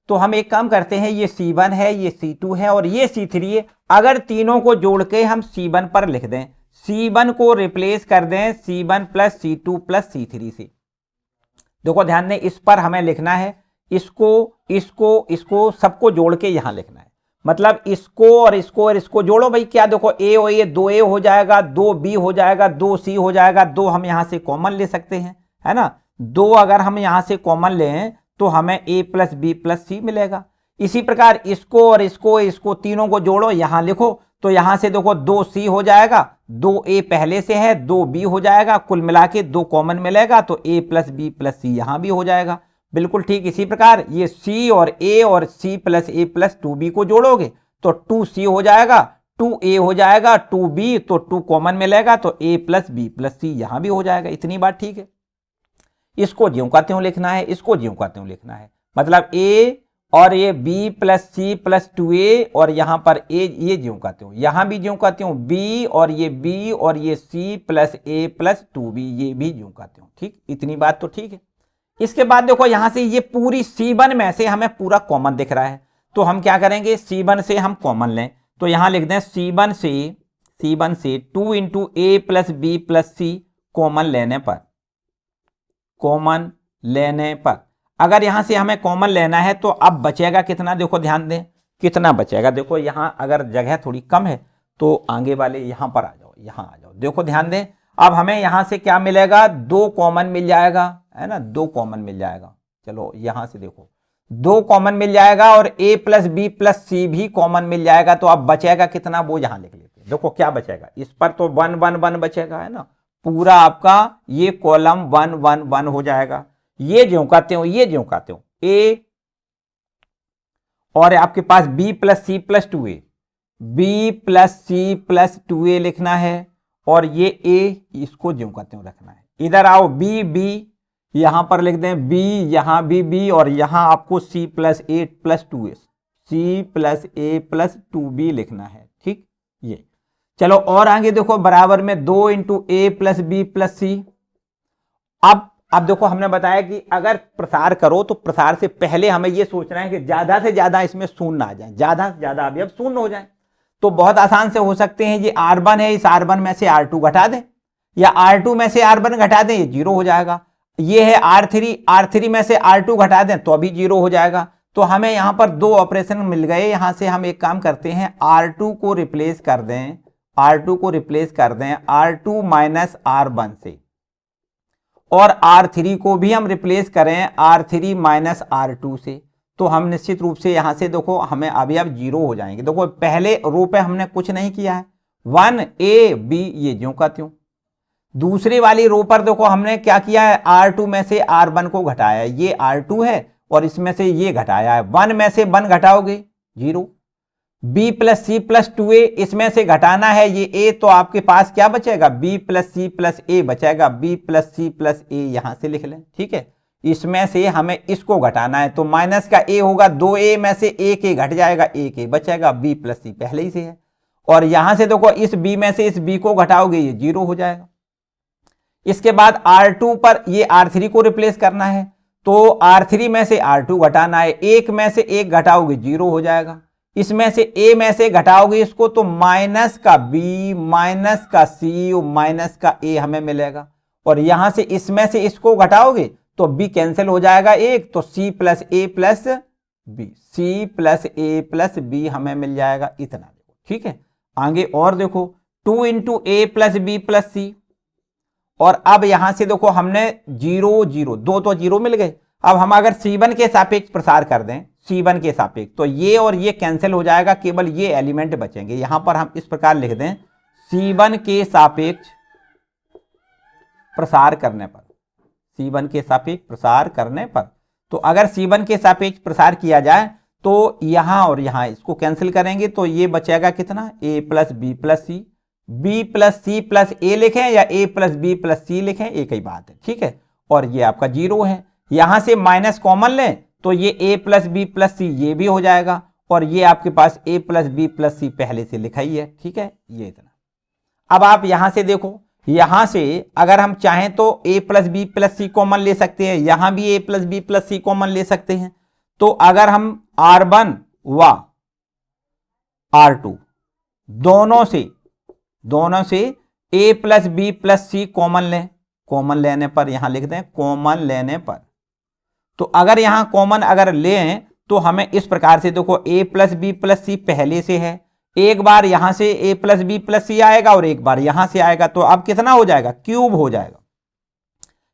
तो हम एक काम करते हैं, ये C1 है, ये C2 है और ये C3 है। अगर तीनों को जोड़ के हम C1 पर लिख दें, C1 को रिप्लेस कर दें C1 plus C2 plus C3 से। देखो ध्यान दें, इस पर हमें लिखना है, इसको इसको इसको सबको जोड़ के यहां लिखना है। मतलब इसको और इसको जोड़ो भाई, क्या देखो a और ये 2a हो जाएगा, 2b हो जाएगा, 2c हो जाएगा, 2 हम यहां से कॉमन ले सकते हैं है ना। 2 अगर हम यहां से कॉमन लें तो हमें a प्लस बी प्लस सी मिलेगा। इसी प्रकार इसको और इसको तीनों को जोड़ो, यहां लिखो तो यहां से देखो 2c हो जाएगा, 2a पहले से है, 2b हो जाएगा, कुल मिला के 2 कॉमन मिलेगा तो a plus b plus c यहां भी हो जाएगा। बिल्कुल ठीक। इसी प्रकार ये c और a और c plus a plus 2b को जोड़ोगे तो 2c हो जाएगा, 2a हो जाएगा, 2b तो 2 कॉमन मिलेगा तो a plus b plus c यहां भी हो जाएगा। इतनी बात ठीक है। इसको ज्यों का त्यों लिखना है, इसको ज्यों का त्यों लिखना है। मतलब a और ये b plus c plus 2a और यहां पर a, ये ज्यों का त्यों, यहां भी ज्यों का त्यों, b और ये c plus a plus 2b ये भी ज्यों का त्यों। ठीक, इतनी बात तो ठीक है। इसके बाद देखो यहां से ये पूरी C1 में से हमें पूरा कॉमन दिख रहा है, तो हम क्या करेंगे, C1 से हम कॉमन लें, तो यहां लिख दें C1 से 2 इंटू ए plus b plus c common लेने पर अगर यहां से हमें कॉमन लेना है तो अब बचेगा कितना, देखो ध्यान दें कितना बचेगा। देखो यहां अगर जगह थोड़ी कम है तो आगे वाले यहां पर आ जाओ, यहां आ जाओ, देखो ध्यान दें। अब हमें यहां से क्या मिलेगा, 2 कॉमन मिल जाएगा, है ना, 2 कॉमन मिल जाएगा। चलो यहां से देखो 2 कॉमन मिल जाएगा और a प्लस बी प्लस सी भी कॉमन मिल जाएगा। तो अब बचेगा कितना, वो यहां लिख लेते हैं। देखो क्या बचेगा, इस पर तो 1 1 1 बचेगा, है ना, पूरा आपका ये कॉलम 1 1 1 हो जाएगा। ये ज्यों का त्यों a और आपके पास b plus c plus 2a, b plus c plus 2a लिखना है और ये a इसको ज्यों का त्यों रखना है। इधर आओ b यहां पर लिख दें b, यहां भी b और यहां आपको c प्लस ए प्लस 2a, c प्लस ए प्लस 2b लिखना है। ठीक, ये चलो और आगे देखो बराबर में 2 इंटू ए प्लस बी प्लस सी। अब देखो हमने बताया कि अगर प्रसार करो तो प्रसार से पहले हमें यह सोचना है कि ज्यादा से ज्यादा इसमें शून्य आ जाए, ज्यादा से ज्यादा अवयव शून्य हो जाए। तो बहुत आसान से हो सकते हैं, ये R1 है, इस R1 में से R2 घटा दें या R2 में से R1 घटा दें, ये 0 हो जाएगा। ये है R3 में से R2 घटा दें तो अभी 0 हो जाएगा। तो हमें यहां पर 2 ऑपरेशन मिल गए। यहां से हम एक काम करते हैं, R2 को रिप्लेस कर दें, R2 माइनस R1 से, और R3 को भी हम रिप्लेस करें R3 माइनस R2 से। तो हम निश्चित रूप से यहां से देखो हमें अवयव 0 हो जाएंगे। देखो पहले रो पे हमने कुछ नहीं किया है, 1a b ये ज्यों का त्यों। दूसरी वाली रो पर देखो हमने क्या किया है, R2 में से R1 को घटाया है, ये R2 है और इसमें से ये घटाया है, 1 में से 1 घटाओगे 0, b plus c plus 2a इसमें से घटाना है ये a, तो आपके पास क्या बचेगा, b plus c plus a बचेगा, b plus c plus a यहां से लिख लें। ठीक है, इसमें से हमें इसको घटाना है तो माइनस का a होगा, 2a में से एक a घट जाएगा, एक a बचेगा, b प्लस सी पहले ही से है। और यहां से देखो इस b में से इस b को घटाओगे ये 0 हो जाएगा। इसके बाद R2 पर ये R3 को रिप्लेस करना है, तो R3 में से R2 घटाना है, एक में से एक घटाओगे 0 हो जाएगा। इसमें से a में से घटाओगे इसको तो माइनस का b माइनस का c माइनस का a हमें मिलेगा। और यहां से इसमें से इसको घटाओगे तो b कैंसिल हो जाएगा एक, तो c plus a plus b, c plus a plus b हमें मिल जाएगा इतना। देखो ठीक है, आगे और देखो 2 इंटू ए प्लस बी प्लस सी। और अब यहां से देखो हमने 0 0 2 तो 0 मिल गए। अब हम अगर C1 के सापेक्ष प्रसार कर दें, C1 के सापेक्ष, तो ये और ये कैंसिल हो जाएगा, केवल ये एलिमेंट बचेंगे। यहां पर हम इस प्रकार लिख दें, C1 के सापेक्ष प्रसार करने पर, C1 के सापेक्ष प्रसार करने पर, तो अगर C1 के सापेक्ष प्रसार किया जाए तो यहां और यहां इसको कैंसिल करेंगे तो ये बचेगा कितना, a plus b plus c, b plus c plus a लिखें या a plus b plus c लिखें, एक ही बात है। ठीक है, और ये आपका 0 है। यहां से माइनस कॉमन लें तो ये a plus b plus c ये भी हो जाएगा, और ये आपके पास a प्लस बी प्लस सी पहले से लिखा ही है। ठीक है, ये इतना। अब आप यहां से देखो, यहां से अगर हम चाहें तो a plus b plus c common ले सकते हैं, यहां भी a plus b plus c common ले सकते हैं। तो अगर हम R1 व R2 दोनों से a plus b plus c common लें, कॉमन लेने पर यहां लिख दें कॉमन लेने पर, तो अगर यहां कॉमन अगर लें तो हमें इस प्रकार से देखो a प्लस बी प्लस सी पहले से है, एक बार यहां से a प्लस बी प्लस सी आएगा और एक बार यहां से आएगा, तो अब कितना हो जाएगा, क्यूब हो जाएगा।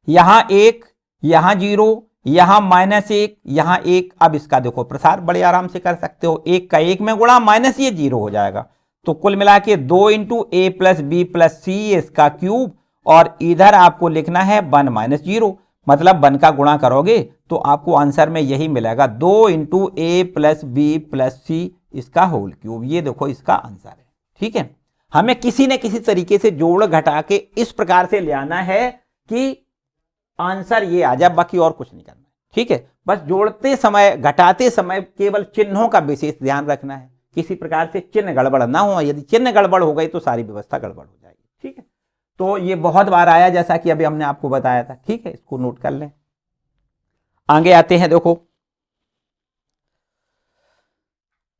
यहां 1 यहां 0 यहां -1 यहां 1। अब इसका देखो प्रसार बड़े आराम से कर सकते हो, 1 का 1 में गुणा माइनस ये 0 हो जाएगा। तो कुल मिला के 2 इंटू ए प्लस बी प्लस सी इसका क्यूब, और इधर आपको लिखना है 1 माइनस 0, मतलब 1 का गुणा करोगे तो आपको आंसर में यही मिलेगा, 2 इंटू ए प्लस बी प्लस सी इसका होल क्यूब। ये देखो इसका आंसर है। ठीक है, हमें किसी न किसी तरीके से जोड़ घटा के इस प्रकार से ले आना है कि आंसर ये आ जाए, बाकी और कुछ नहीं करना है। ठीक है, बस जोड़ते समय घटाते समय केवल चिन्हों का विशेष ध्यान रखना है, किसी प्रकार से चिन्ह गड़बड़ ना हो। यदि चिन्ह गड़बड़ हो गई तो सारी व्यवस्था गड़बड़ हो जाएगी। ठीक है, तो ये बहुत बार आया, जैसा कि अभी हमने आपको बताया था। ठीक है, इसको नोट कर लें। आगे आते हैं। देखो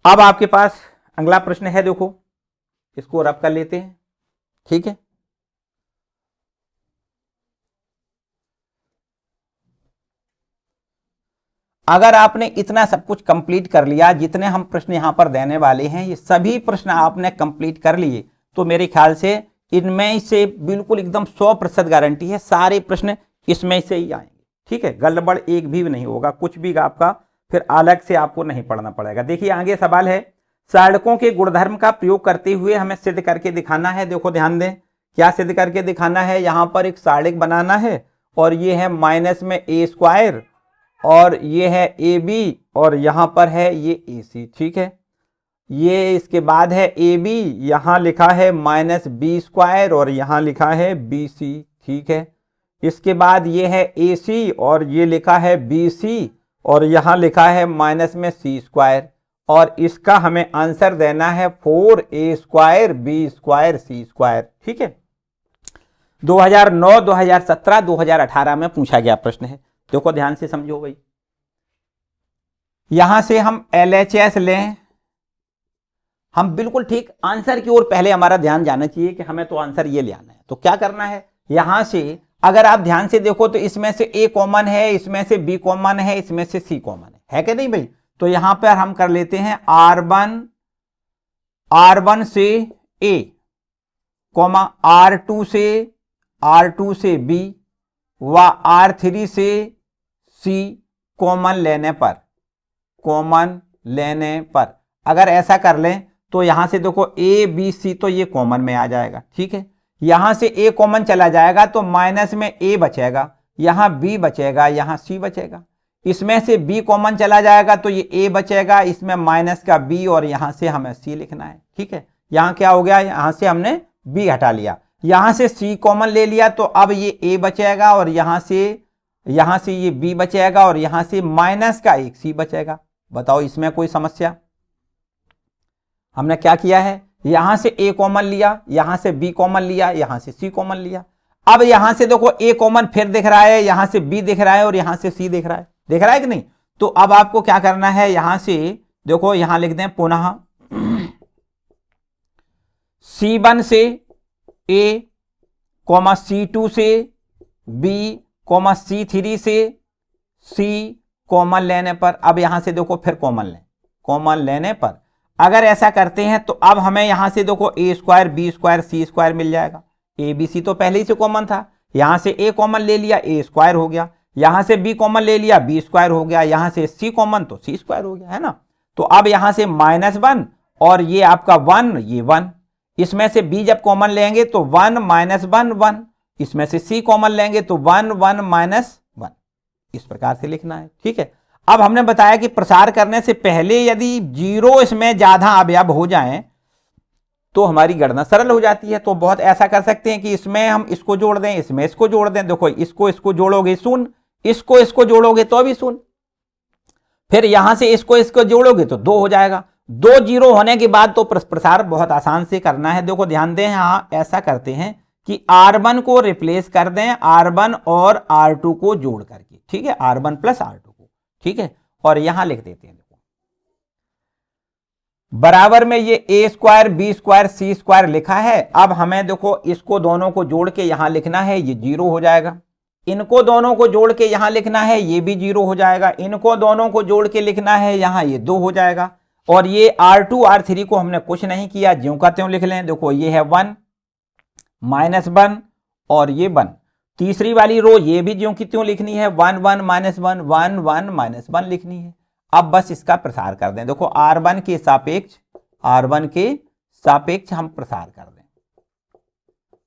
अब आपके पास अगला प्रश्न है, देखो इसको रब कर लेते हैं। ठीक है, अगर आपने इतना सब कुछ कंप्लीट कर लिया, जितने हम प्रश्न यहां पर देने वाले हैं ये सभी प्रश्न आपने कंप्लीट कर लिए, तो मेरे ख्याल से इनमें से बिल्कुल एकदम 100% गारंटी है सारे प्रश्न इसमें से ही आएंगे। ठीक है, गड़बड़ एक भी नहीं होगा, कुछ भी आपका फिर अलग से आपको नहीं पढ़ना पड़ेगा। देखिए आगे सवाल है, सड़कों के गुणधर्म का प्रयोग करते हुए हमें सिद्ध करके दिखाना है। देखो ध्यान दें, क्या सिद्ध करके दिखाना है, यहां पर एक साड़क बनाना है और ये है माइनस में ए स्क्वायर और ये है ए बी और यहां पर है ये ए सी। ठीक है, ये इसके बाद है ए बी, यहां लिखा है माइनस बी स्क्वायर और यहां लिखा है बी सी। ठीक है, इसके बाद ये है ए सी और ये लिखा है बी सी और यहां लिखा है माइनस में सी स्क्वायर, और इसका हमें आंसर देना है 4a स्क्वायर बी स्क्वायर सी स्क्वायर। ठीक है, 2009, 2017, 2018 में पूछा गया प्रश्न है। देखो ध्यान से समझो भाई, यहां से हम LHS लें, हम बिल्कुल ठीक आंसर की ओर पहले हमारा ध्यान जाना चाहिए कि हमें तो आंसर ये ले आना है। तो क्या करना है, यहां से अगर आप ध्यान से देखो तो इसमें से A कॉमन है, इसमें से B कॉमन है, इसमें से C कॉमन है कि नहीं भाई। तो यहां पर हम कर लेते हैं R1 से A कॉमा R2 से B व R3 से C कॉमन लेने पर अगर ऐसा कर लें तो यहां से देखो A B C तो ये कॉमन में आ जाएगा। ठीक है, यहां से A कॉमन चला जाएगा तो माइनस में A बचेगा, यहां B बचेगा, यहां C बचेगा। इसमें से B कॉमन चला जाएगा तो ये A बचेगा, इसमें माइनस का B और यहां से हमें C लिखना है। ठीक है, यहां क्या हो गया, यहां से हमने B हटा लिया, यहां से C कॉमन ले लिया तो अब ये A बचेगा और यहां से ये B बचेगा और यहां से माइनस का एक C बचेगा। बताओ इसमें कोई समस्या। हमने क्या किया है, यहां से A कॉमन लिया, यहां से B कॉमन लिया, यहां से C कॉमन लिया। अब यहां से देखो A कॉमन फिर दिख रहा है, यहां से B दिख रहा है और यहां से C दिख रहा है कि नहीं। तो अब आपको क्या करना है, यहां से देखो यहां लिख दें पुनः C1 से A कॉमा C2 से B कॉमा C3 से C कॉमन लेने पर, अब यहां से देखो फिर कॉमन लेने पर अगर ऐसा करते हैं तो अब हमें यहां से देखो A square B square C square मिल जाएगा। A B C तो पहले ही से कॉमन था, यहां से A कॉमन ले लिया A स्क्वायर हो गया, यहां से B कॉमन ले लिया B स्क्वायर हो गया, यहां से C कॉमन तो C स्क्वायर हो गया, है ना। तो अब यहां से -1 और ये आपका 1, ये 1, इसमें से B जब कॉमन लेंगे तो 1 -1 1, इसमें से C कॉमन लेंगे तो 1 1 -1, इस प्रकार से लिखना है। ठीक है, अब हमने बताया कि प्रसार करने से पहले यदि 0 इसमें ज्यादा अवयव हो जाएं तो हमारी गणना सरल हो जाती है। तो बहुत ऐसा कर सकते हैं कि इसमें हम इसको जोड़ दें, इसमें इसको जोड़ दें। देखो इसको जोड़ोगे 0, इसको जोड़ोगे तो भी 0, फिर यहां से इसको जोड़ोगे तो 2 हो जाएगा। 2 0 होने के बाद तो प्रसार बहुत आसान से करना है। देखो ध्यान दें, यहां ऐसा करते हैं कि R1 को रिप्लेस कर दें R1 और R2 को जोड़ करके। ठीक है, R1 प्लस R2 को। ठीक है, और यहां लिख देते हैं देखो बराबर में ये A square B square C square लिखा है। अब हमें देखो इसको दोनों को जोड़ के यहां लिखना है, ये 0 हो जाएगा। इनको दोनों को जोड़ के यहां लिखना है, ये भी 0 हो जाएगा। इनको दोनों को जोड़ के लिखना है यहां, ये 2 हो जाएगा। और ये R2 R3 को हमने कुछ नहीं किया, ज्यों का त्यों लिख लें। देखो ये है 1 -1 और ये 1। तीसरी वाली रो ये भी ज्यों की त्यों लिखनी है, 1 1 -1 1 1 -1 लिखनी है। अब बस इसका प्रसार कर दें। देखो R1 के सापेक्ष हम प्रसार कर दें,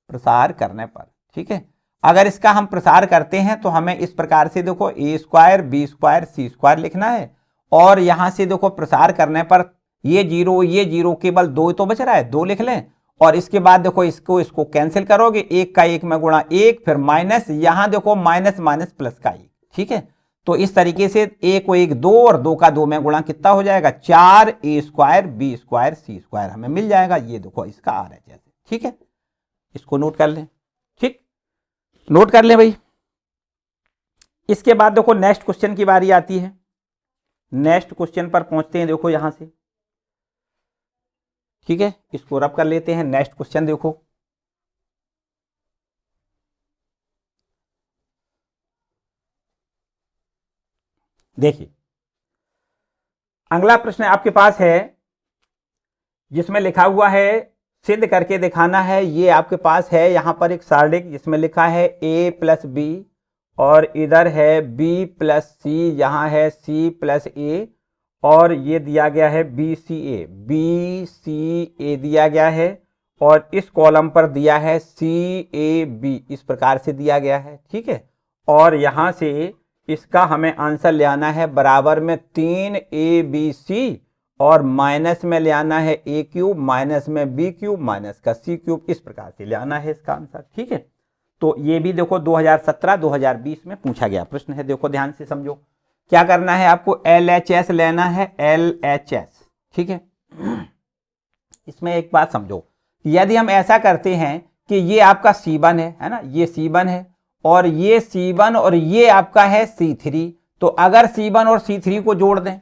प्रसार करने पर। ठीक है, अगर इसका हम प्रसार करते हैं तो हमें इस प्रकार से देखो A square B square C square लिखना है। और यहां से देखो प्रसार करने पर ये 0 केवल 2 तो बच रहा है, 2 लिख लें। और इसके बाद देखो इसको कैंसिल करोगे, 1 का 1 में गुणा 1, फिर माइनस, यहां देखो माइनस माइनस प्लस का 1। ठीक है, तो इस तरीके से 1 को 1 2 और 2 का 2 में गुणा कितना हो जाएगा, 4 A square B square C square हमें मिल जाएगा। ये देखो इसका RHS। ठीक है, इसको नोट कर लें। ठीक, नोट कर लें भाई। इसके बाद देखो नेक्स्ट क्वेश्चन की बारी आती है। नेक्स्ट क्वेश्चन पर पहुंचते हैं, देखो यहां से, ठीक है, इसको रब कर लेते हैं। नेक्स्ट क्वेश्चन देखो, देखिए अगला प्रश्न आपके पास है जिसमें लिखा हुआ है सिद्ध करके दिखाना है। ये आपके पास है यहां पर एक सारणी जिसमें लिखा है a प्लस बी और इधर है b प्लस सी, यहाँ है c प्लस a और ये दिया गया है बी सी ए दिया गया है और इस कॉलम पर दिया है CAB, इस प्रकार से दिया गया है, ठीक है। और यहां से इसका हमें आंसर ले आना है बराबर में 3ABC और माइनस में ले आना है a क्यूब, माइनस में b क्यूब, माइनस का c क्यूब, इस प्रकार से ले आना है इसका आंसर, ठीक है। तो ये भी देखो 2017-2020 में पूछा गया प्रश्न है। देखो ध्यान से समझो, क्या करना है आपको, LHS लेना है, LHS, ठीक है। इसमें एक बात समझो, यदि हम ऐसा करते हैं कि ये आपका C1 है ना, ये C1 है और ये C1 और ये आपका है C3, तो अगर C1 और C3 को जोड़ दें,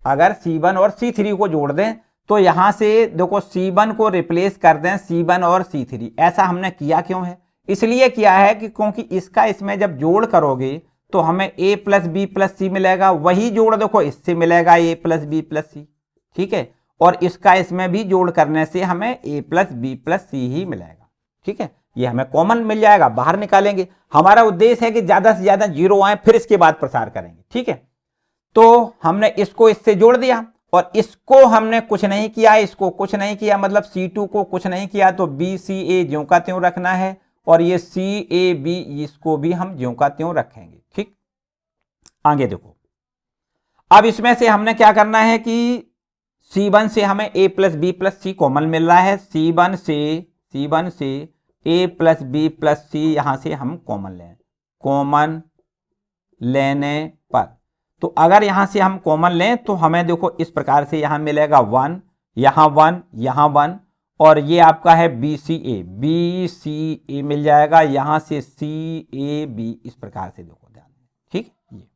अगर C1 और C3 को जोड़ दें तो यहां से देखो C1 को रिप्लेस कर दें C1 और C3। ऐसा हमने किया क्यों है, इसलिए किया है कि क्योंकि इसका इसमें जब जोड़ करोगे तो हमें a प्लस बी प्लस सी मिलेगा, वही जोड़ देखो इससे मिलेगा a प्लस बी प्लस सी, ठीक है। और इसका इसमें भी जोड़ करने से हमें a प्लस बी प्लस सी ही मिलेगा, ठीक है। ये हमें कॉमन मिल जाएगा, बाहर निकालेंगे। हमारा उद्देश्य है कि ज्यादा से ज्यादा जीरो आए, फिर इसके बाद प्रसार करेंगे, ठीक है। तो हमने इसको इससे जोड़ दिया और इसको हमने कुछ नहीं किया, इसको कुछ नहीं किया, मतलब C2 को कुछ नहीं किया, तो BCA ज्यों का त्यों रखना है और ये CAB इसको भी हम ज्यों का त्यों रखेंगे, ठीक। आगे देखो, अब इसमें से हमने क्या करना है कि C1 से हमें a plus b plus c common मिल रहा है, C1 से a plus b plus c यहां से हम कॉमन लें, कॉमन लेने पर, तो अगर यहां से हम कॉमन लें तो हमें देखो इस प्रकार से यहां मिलेगा 1, यहां 1, यहां 1 और ये आपका है BCA मिल जाएगा, यहां से CAB, इस प्रकार से देखो ध्यान, ठीक। ये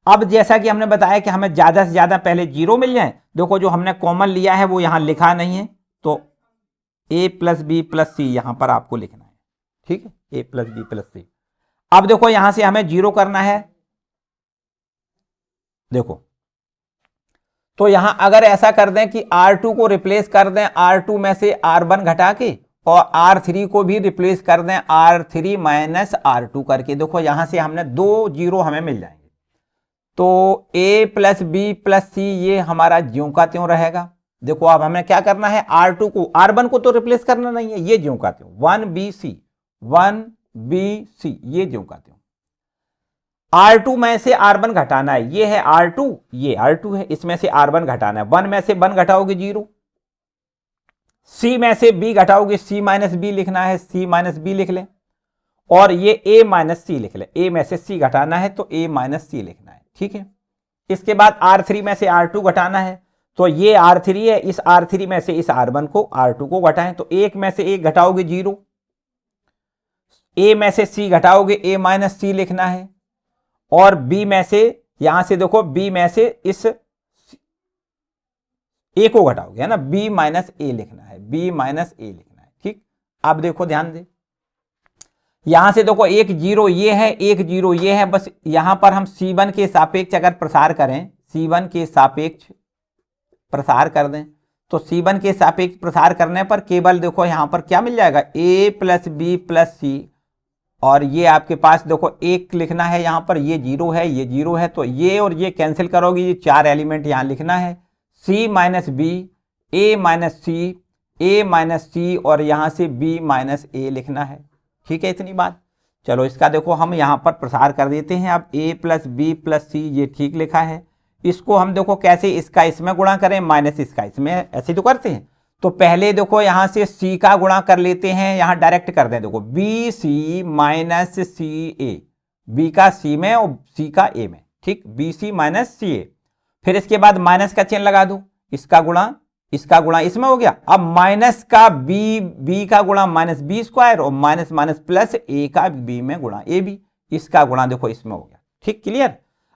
अब जैसा कि हमने बताया कि हमें ज्यादा से ज्यादा पहले जीरो मिल जाए, देखो जो हमने कॉमन लिया है वो यहां लिखा नहीं है, तो a plus b plus c यहां पर आपको लिखना है, ठीक है, a प्लस बी प्लस सी। अब देखो यहां से हमें जीरो करना है, देखो तो यहां अगर ऐसा कर दें कि R2 को रिप्लेस कर दें R2 में से R1 घटा के और R3 को भी रिप्लेस कर दें R3 माइनस R2 करके, देखो यहां से हमने 2 जीरो हमें मिल जाएंगे। तो a plus b plus c ये हमारा ज्यों का त्यों रहेगा। देखो अब हमें क्या करना है, R2 को, R1 को तो रिप्लेस करना नहीं है, ये ज्यों का त्यों 1BC ये ज्यों का त्यों। R2 में से R1 घटाना है, ये है R2, ये R2 है, इसमें से R1 घटाना है, 1 में से 1 घटाओगे 0, C में से B घटाओगे C माइनस बी लिखना है, C माइनस बी लिख लें और ये A माइनस सी लिख लें, A में से C घटाना है तो A माइनस सी लिखना है, ठीक है। इसके बाद R3 में से R2 घटाना है, तो ये R3 है, इस R3 में से इस R1 को R2 को घटाएं, तो 1 में से 1 घटाओगे 0, A में से C घटाओगे A माइनस सी लिखना है और B में से, यहां से देखो B में से इस A को घटाओगे, है ना, B माइनस A लिखना है, B माइनस A लिखना है, ठीक। अब देखो ध्यान दे, यहां से देखो एक जीरो ये है, एक जीरो ये है, बस यहां पर हम C1 के सापेक्ष अगर प्रसार करें, C1 के सापेक्ष प्रसार कर दें, तो C1 के सापेक्ष प्रसार करने पर केवल देखो यहां पर क्या मिल जाएगा, a plus b plus c और ये आपके पास देखो एक लिखना है, यहां पर ये जीरो है, ये जीरो है, तो ये और ये कैंसिल करोगे, ये 4 एलिमेंट यहां लिखना है, C minus b, A minus c, A minus c और यहां से B माइनस A लिखना है, ठीक है। इतनी बात, चलो इसका देखो हम यहां पर प्रसार कर देते हैं। अब a plus b plus c ये ठीक लिखा है, इसको हम देखो कैसे, इसका इसमें गुणा करें माइनस इसका इसमें, ऐसे तो करते हैं। तो पहले देखो यहां से C का गुणा कर लेते हैं, यहां डायरेक्ट कर दें, देखो BC माइनस CA, B का C में और C का A में, ठीक, BC माइनस CA। फिर इसके बाद माइनस का चिन्ह लगा दो, इसका गुणा इसमें हो गया। अब माइनस का बी का गुणा माइनस बी स्क्वायर और माइनस माइनस प्लस A का B में गुणा AB, इसका गुणा देखो इसमें हो गया। ठीक, क्लियर।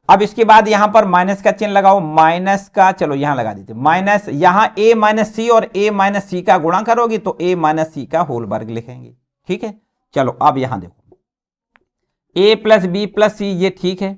अब इसके बाद यहां पर माइनस का चिन्ह लगाओ, माइनस का, चलो यहां लगा देते, माइनस, यहां a माइनस सी और a माइनस सी का गुणा करोगे तो a माइनस सी का होल वर्ग लिखेंगे। ठीक है, चलो अब यहां देखो a plus b plus c, ये ठीक है।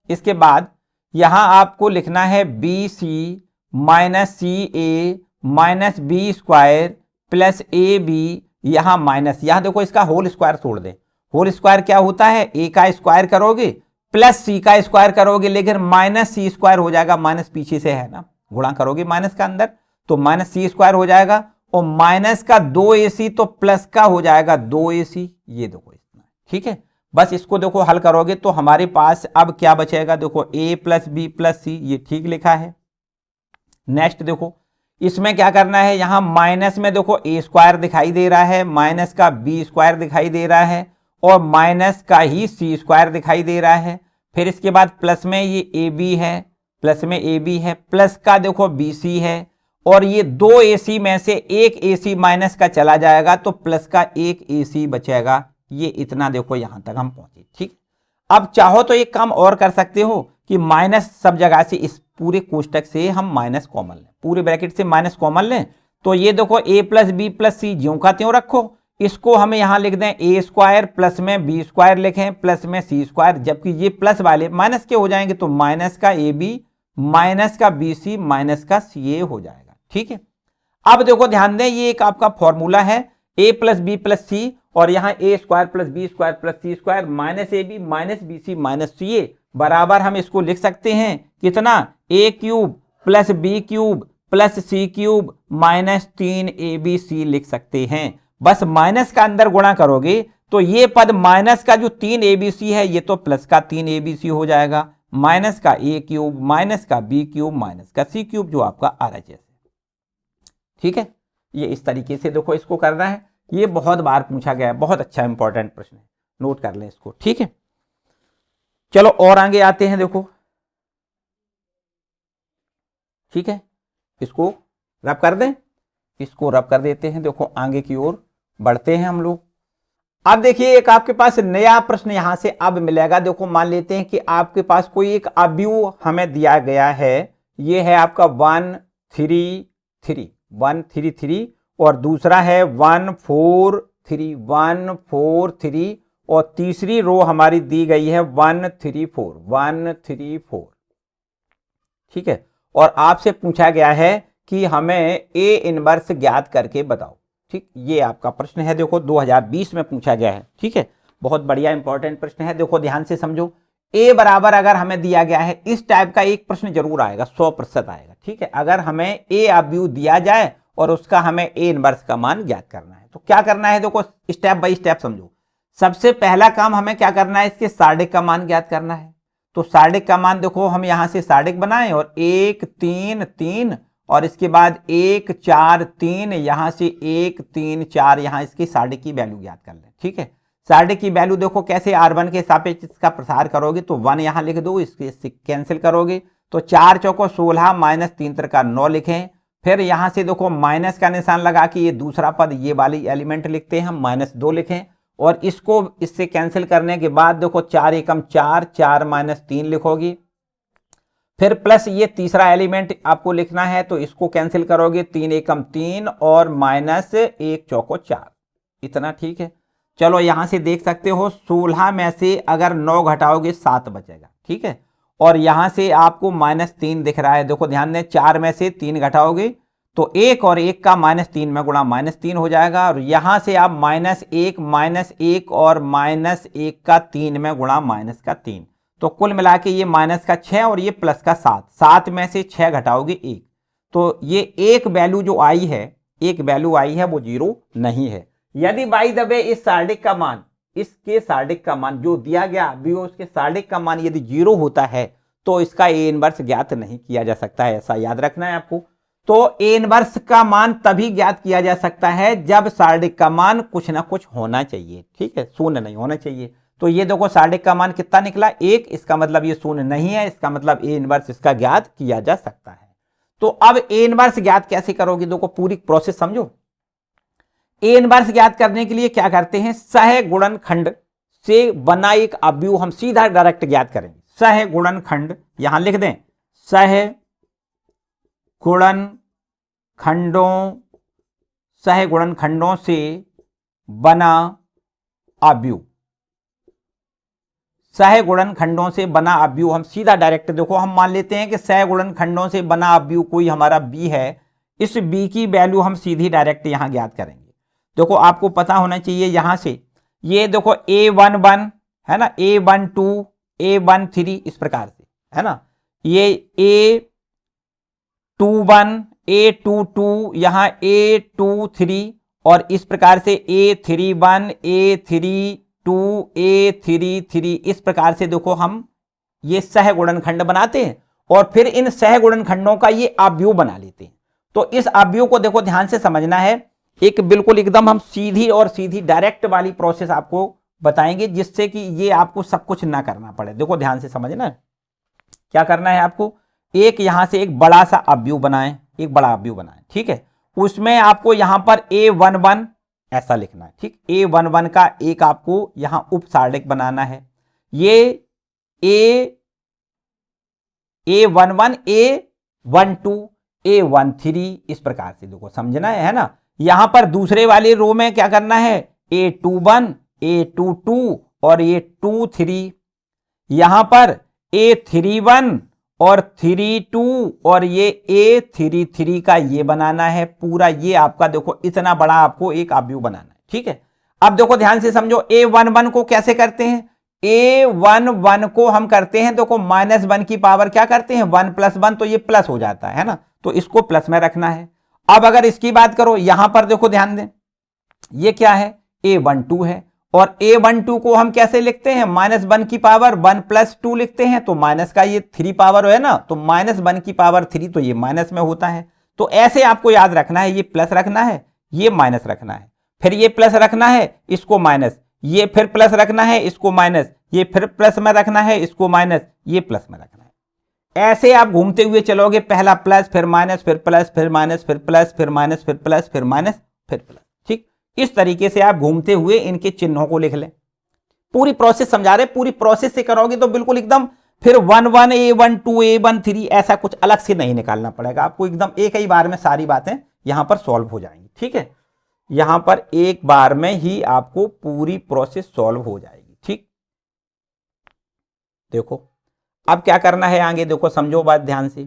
इसके बाद यहां आपको लिखना है b c minus c a minus b square plus a b, यहां माइनस, यहां देखो इसका होल स्क्वायर छोड़ दे। होल स्क्वायर क्या होता है, ए का स्क्वायर करोगे प्लस सी का स्क्वायर करोगे, लेकिन माइनस सी स्क्वायर हो जाएगा, माइनस पीछे से है ना, गुणा करोगे माइनस का अंदर तो माइनस सी स्क्वायर हो जाएगा, और माइनस का 2ac तो प्लस का हो जाएगा 2ac, ये देखो इतना। ठीक है, बस इसको देखो हल करोगे तो हमारे पास अब क्या बचेगा, देखो a plus b plus c, ये ठीक लिखा है। नेक्स्ट देखो इसमें क्या करना है, यहां माइनस में देखो a स्क्वायर दिखाई दे रहा है, माइनस का b स्क्वायर दिखाई दे रहा है, और माइनस का ही सी स्क्वायर दिखाई दे रहा है। फिर इसके बाद प्लस में ये ए बी है, प्लस में ए बी है, प्लस का देखो बी सी है, और ये 2ac में से एक ac माइनस का चला जाएगा तो प्लस का एक ac बचेगा। ये इतना देखो यहां तक हम पहुंचे। ठीक, अब चाहो तो एक काम और कर सकते हो कि माइनस सब जगह से, इस पूरे कोष्टक से हम माइनस कॉमन लें, पूरे ब्रैकेट से माइनस कॉमन लें, तो ये देखो a प्लस बी प्लस सी ज्यों का त्यों रखो, इसको हम यहां लिख दें a स्क्वायर प्लस में b स्क्वायर लिखें प्लस में c स्क्वायर, जबकि ये प्लस वाले माइनस के हो जाएंगे तो माइनस का ए बी माइनस का बी सी माइनस का सी ए हो जाएगा। ठीक है, अब देखो ध्यान दें, ये एक आपका फॉर्मूला है a plus b plus c, और यहां a square plus b square plus c square minus a b minus b c minus c a बराबर हम इसको लिख सकते हैं कितना, a cube plus b cube plus c cube minus 3abc लिख सकते हैं। बस माइनस का अंदर गुणा करोगे तो ये पद माइनस का जो 3abc है ये तो प्लस का 3abc हो जाएगा, माइनस का a क्यूब माइनस का b क्यूब माइनस का c क्यूब जो आपका RHS है। ठीक है, ये इस तरीके से देखो इसको करना है, ये बहुत बार पूछा गया है, बहुत अच्छा इंपॉर्टेंट प्रश्न है, नोट कर लें इसको। ठीक है, चलो और आगे आते हैं, देखो ठीक है, इसको रब कर दें, इसको रब कर देते हैं, देखो आगे की ओर बढ़ते हैं हम लोग। अब देखिए एक आपके पास नया प्रश्न यहां से अब मिलेगा। देखो मान लेते हैं कि आपके पास कोई एक अवयव हमें दिया गया है, ये है आपका 1 3 3 1 3 3, और दूसरा है 1 4 3 1 4 3, और तीसरी रो हमारी दी गई है 1 3 4 1 3 4। ठीक है, और आपसे पूछा गया है कि हमें ए इनवर्स ज्ञात करके बताओ। ठीक, ये आपका प्रश्न है, देखो 2020 में पूछा गया है। ठीक है, बहुत बढ़िया इंपॉर्टेंट प्रश्न है, देखो ध्यान से समझो। ए बराबर अगर हमें दिया गया है, इस टाइप का एक प्रश्न जरूर आएगा, 100% आएगा। ठीक है, अगर हमें ए अवयव दिया जाए और उसका हमें ए इनवर्स का मान ज्ञात करना है तो क्या करना है, देखो स्टेप बाय स्टेप समझो। सबसे पहला काम हमें क्या करना है, इसके सार्डिक का मान ज्ञात करना है। तो सार्डिक का मान देखो हम यहां से सार्डिक बनाएं, और 1 3 3, और इसके बाद 1 4 3, यहां से 1 3 4, यहां इसकी सार्डिक की वैल्यू ज्ञात कर लें। ठीक है, सार्डिक की वैल्यू देखो कैसे, R1 के सापेक्ष इसका प्रसार करोगे तो 1 यहां लिख दो, इसके कैंसिल करोगे तो 4 चौको 16 माइनस 3 त्रिका 9 लिखें। फिर यहां से देखो माइनस का निशान लगा के ये दूसरा पद, ये वाली एलिमेंट लिखते हैं, हम -2 लिखें, और इसको इससे कैंसिल करने के बाद देखो 4 एकम 4 4 माइनस 3 लिखोगी। फिर प्लस ये तीसरा एलिमेंट आपको लिखना है, तो इसको कैंसिल करोगे, 3 एकम 3 और माइनस 1 चौको 4, इतना। ठीक है, चलो यहां से देख सकते हो 16 में से अगर 9 घटाओगे 7 बचेगा। ठीक है, और यहां से आपको -3 दिख रहा है, देखो ध्यान दें, 4 में से 3 घटाओगे तो 1 और 1 का -3 में गुणा -3 हो जाएगा, और यहां से आप -1 और -1 का 3 में गुणा -3, तो कुल मिला के ये माइनस का 6 और ये प्लस का 7, 7 में से 6 घटाओगे 1, तो ये एक वैल्यू जो आई है, एक वैल्यू आई है वो 0 नहीं है। यदि बाई द वे इस सार्डिक का मान, इसके सार्डिक का मान जो दिया गया अभी उसके सार्डिक का मान यदि 0 होता है तो इसका ए इनवर्स ज्ञात नहीं किया जा सकता है, ऐसा याद रखना है आपको। तो ए इनवर्स का मान तभी ज्ञात किया जा सकता है जब सार्डिक का मान कुछ ना कुछ होना चाहिए। ठीक है, शून्य नहीं होना चाहिए। तो ये देखो सार्डिक का मान कितना निकला, 1, इसका मतलब ये शून्य नहीं है, इसका मतलब ए इनवर्स इसका ज्ञात किया जा सकता है। तो अब ए इनवर्स ज्ञात कैसे करोगे, देखो पूरी प्रोसेस समझो। ए इनवर्स ज्ञात करने के लिए क्या करते हैं, सह गुणनखंड से बना एक अवयव हम सीधा डायरेक्ट ज्ञात करेंगे। सह गुणनखंड यहां लिख दें, सह गुणनखंडों से बना अवयव, सह गुणनखंडों से बना अवयव हम सीधा डायरेक्ट, देखो हम मान लेते हैं कि सह गुणनखंडों से बना अवयव कोई हमारा b है, इस b की वैल्यू हम सीधी डायरेक्ट यहां ज्ञात करेंगे। देखो आपको पता होना चाहिए यहां से, ये देखो a11 है ना, a12 a13 इस प्रकार से है ना, ये a21 a22 यहां a23 और इस प्रकार से a31 a32 a33 इस प्रकार से देखो हम ये सह गुणनखंड बनाते हैं और फिर इन सह गुणनखंडों का ये अवयव बना लेते हैं। तो इस अवयव को देखो ध्यान से समझना है, एक बिल्कुल एकदम हम सीधी डायरेक्ट वाली प्रोसेस आपको बताएंगे जिससे कि ये आपको सब कुछ ना करना पड़े। देखो ध्यान से समझना, क्या करना है आपको, एक यहां से एक बड़ा सा अवयव बनाएं, एक बड़ा अवयव बनाएं, ठीक है। उसमें आपको यहां पर a11 ऐसा लिखना है, ठीक, a11 का एक आपको यहां उपसारणिक बनाना है, ये a11 a12 a13 इस प्रकार से देखो समझना है ना। यहां पर दूसरे वाले रो में क्या करना है, a21 a22 और a23, यहां पर a31 और 32 और ये a33 का ये बनाना है पूरा, ये आपका देखो इतना बड़ा आपको एक अवयव बनाना है, ठीक है। अब देखो ध्यान से समझो, a11 को कैसे करते हैं, a11 को हम करते हैं देखो -1 की पावर क्या करते हैं 1 + 1, तो ये प्लस हो जाता है ना, तो इसको प्लस में रखना है। अब अगर इसकी बात करो यहां पर देखो ध्यान दें, ये क्या है a12 है और a12 को हम कैसे लिखते हैं -1 की पावर 1 + 2 लिखते हैं, तो माइनस का ये 3 पावर है ना, तो -1 की पावर 3 तो ये माइनस में होता है। तो ऐसे आपको याद रखना है, ये प्लस रखना है, ये माइनस रखना है, फिर ये प्लस रखना है, इसको माइनस, ये फिर प्लस रखना है, इसको माइनस, ये फिर प्लस में रखना है, इसको माइनस, ये प्लस में रखना है। ऐसे आप घूमते हुए चलोगे, पहला प्लस फिर माइनस फिर प्लस फिर माइनस फिर प्लस फिर माइनस फिर प्लस फिर माइनस फिर प्लस, ठीक। इस तरीके से आप घूमते हुए इनके चिन्हों को लिख लें। पूरी प्रोसेस समझा रहे, पूरी प्रोसेस से करोगे तो बिल्कुल एकदम फिर 1 a12 a13 ऐसा कुछ अलग से नहीं निकालना पड़ेगा आपको, एकदम एक ही बार में सारी बातें यहां पर सॉल्व हो जाएंगी, ठीक है। यहां पर एक बार में ही आपको पूरी प्रोसेस सॉल्व हो जाएगी, ठीक। देखो अब क्या करना है आगे, देखो समझो बात ध्यान से,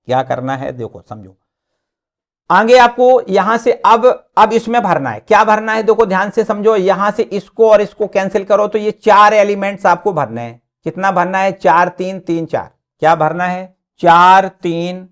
क्या करना है देखो समझो आगे आपको यहां से अब इसमें भरना है, क्या भरना है देखो ध्यान से समझो, यहां से इसको और इसको कैंसिल करो तो ये 4 एलिमेंट्स आपको भरने हैं। कितना भरना है 4 3 3 4, क्या भरना है 4 3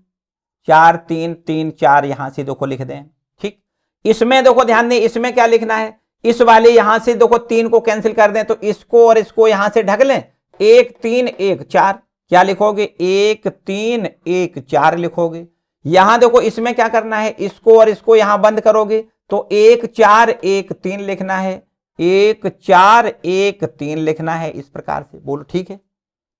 4 3 3 4, यहां से देखो लिख दें, ठीक। इसमें देखो ध्यान दें, इसमें क्या लिखना है, इस वाले यहां से देखो 3 को कैंसिल कर दें तो इसको और इसको यहां से ढक लें, 1 3 1 4, क्या लिखोगे 1 3 1 4 लिखोगे। यहां देखो इसमें क्या करना है, इसको और इसको यहां बंद करोगे तो 1 4 1 3 लिखना है, 1 4 1 3 लिखना है, इस प्रकार से बोलो, ठीक है।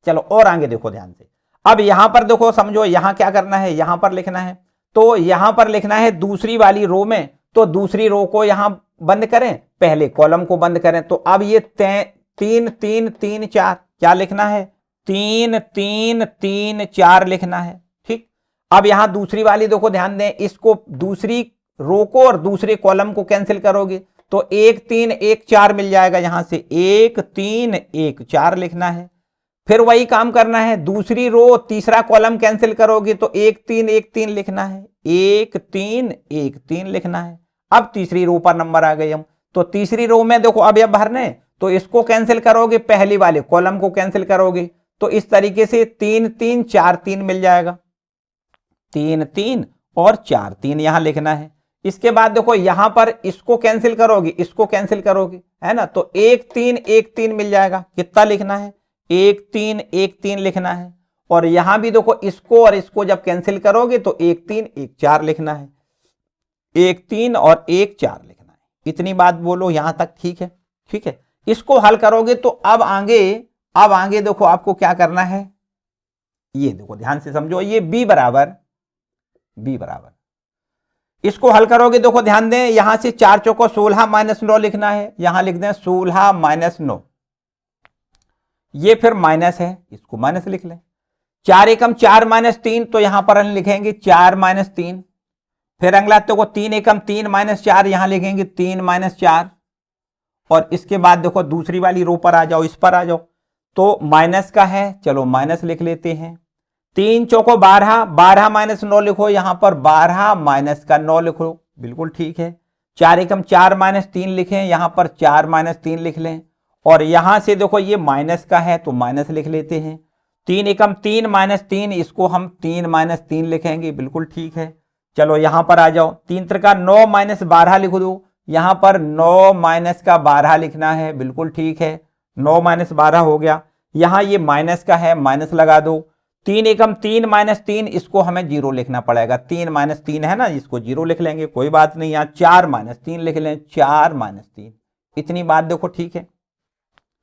चलो और आगे देखो ध्यान से, अब यहां पर देखो समझो, यहां क्या करना है, यहां पर लिखना है, तो यहां पर लिखना है दूसरी वाली रो में, तो दूसरी रो को यहां बंद करें, पहले कॉलम को बंद करें, तो अब ये 3 3 3 4, क्या लिखना है 3 3 3 4 लिखना है, ठीक। अब यहां दूसरी वाली देखो ध्यान दें, इसको दूसरी रो को और दूसरे कॉलम को कैंसिल करोगे तो 1 3 1 4 मिल जाएगा, यहां से 1 3 1 4 लिखना है। फिर वही काम करना है, दूसरी रो तीसरा कॉलम कैंसिल करोगे तो 1 3 1 3 लिखना है, 1 3 1 3 लिखना है। अब तीसरी रो पर नंबर आ गए हम, तो तीसरी रो में देखो अब भरने, तो इसको कैंसिल करोगे, पहली वाले कॉलम को कैंसिल करोगे, तो इस तरीके से 3 3 4 3 मिल जाएगा, 3 3 और 4 3 यहां लिखना है। इसके बाद देखो यहां पर इसको कैंसिल करोगे, इसको कैंसिल करोगे, है ना, तो 1 3 1 3 मिल जाएगा, कितना लिखना है 1 3 1 3 लिखना है। और यहां भी देखो इसको और इसको जब कैंसिल करोगे तो 1 3 1 4 लिखना है, 1 3 और 1 4 लिखना है। इतनी बात बोलो यहां तक, ठीक है, ठीक है। इसको हल करोगे तो अब आगे देखो आपको क्या करना है, ये देखो ध्यान से समझो, ये b बराबर इसको हल करोगे, देखो ध्यान दें, यहां से 4 चौको 16 माइनस 9 लिखना है, यहां लिख दें 16 माइनस 9, ये फिर माइनस है, इसको माइनस लिख लें। 4 एकम 4 माइनस 3, तो यहां पर हम लिखेंगे 4 माइनस 3। फिर अगला देखो 3 एकम 3 माइनस 4, यहां लिखेंगे 3 माइनस 4। और इसके बाद देखो दूसरी वाली रो पर आ जाओ, इस पर आ जाओ, तो माइनस का है, चलो माइनस लिख लेते हैं। 3 चौको 12, 12 माइनस 9 लिखो, यहां पर 12 माइनस का 9 लिखो, बिल्कुल ठीक है। 4 एकम 4 माइनस 3 लिखें, यहां पर 4 माइनस 3 लिख लें। और यहां से देखो ये माइनस का है तो माइनस लिख लेते हैं। 3 एकम 3 माइनस 3, इसको हम 3 माइनस 3 लिखेंगे, बिल्कुल ठीक है। चलो यहां पर आ जाओ, 3 त्रिका 9 माइनस 12 लिख दो, यहां पर 9 माइनस का 12 लिखना है, बिल्कुल ठीक है। 9 माइनस 12 हो गया, यहां ये माइनस का है, माइनस लगा दो। 3 एकम 3 माइनस 3, इसको हमें 0 लिखना पड़ेगा, 3 माइनस 3 है ना, इसको 0 लिख लेंगे, कोई बात नहीं। यहां 4 माइनस 3 लिख लें, 4 माइनस 3, इतनी बात देखो ठीक है,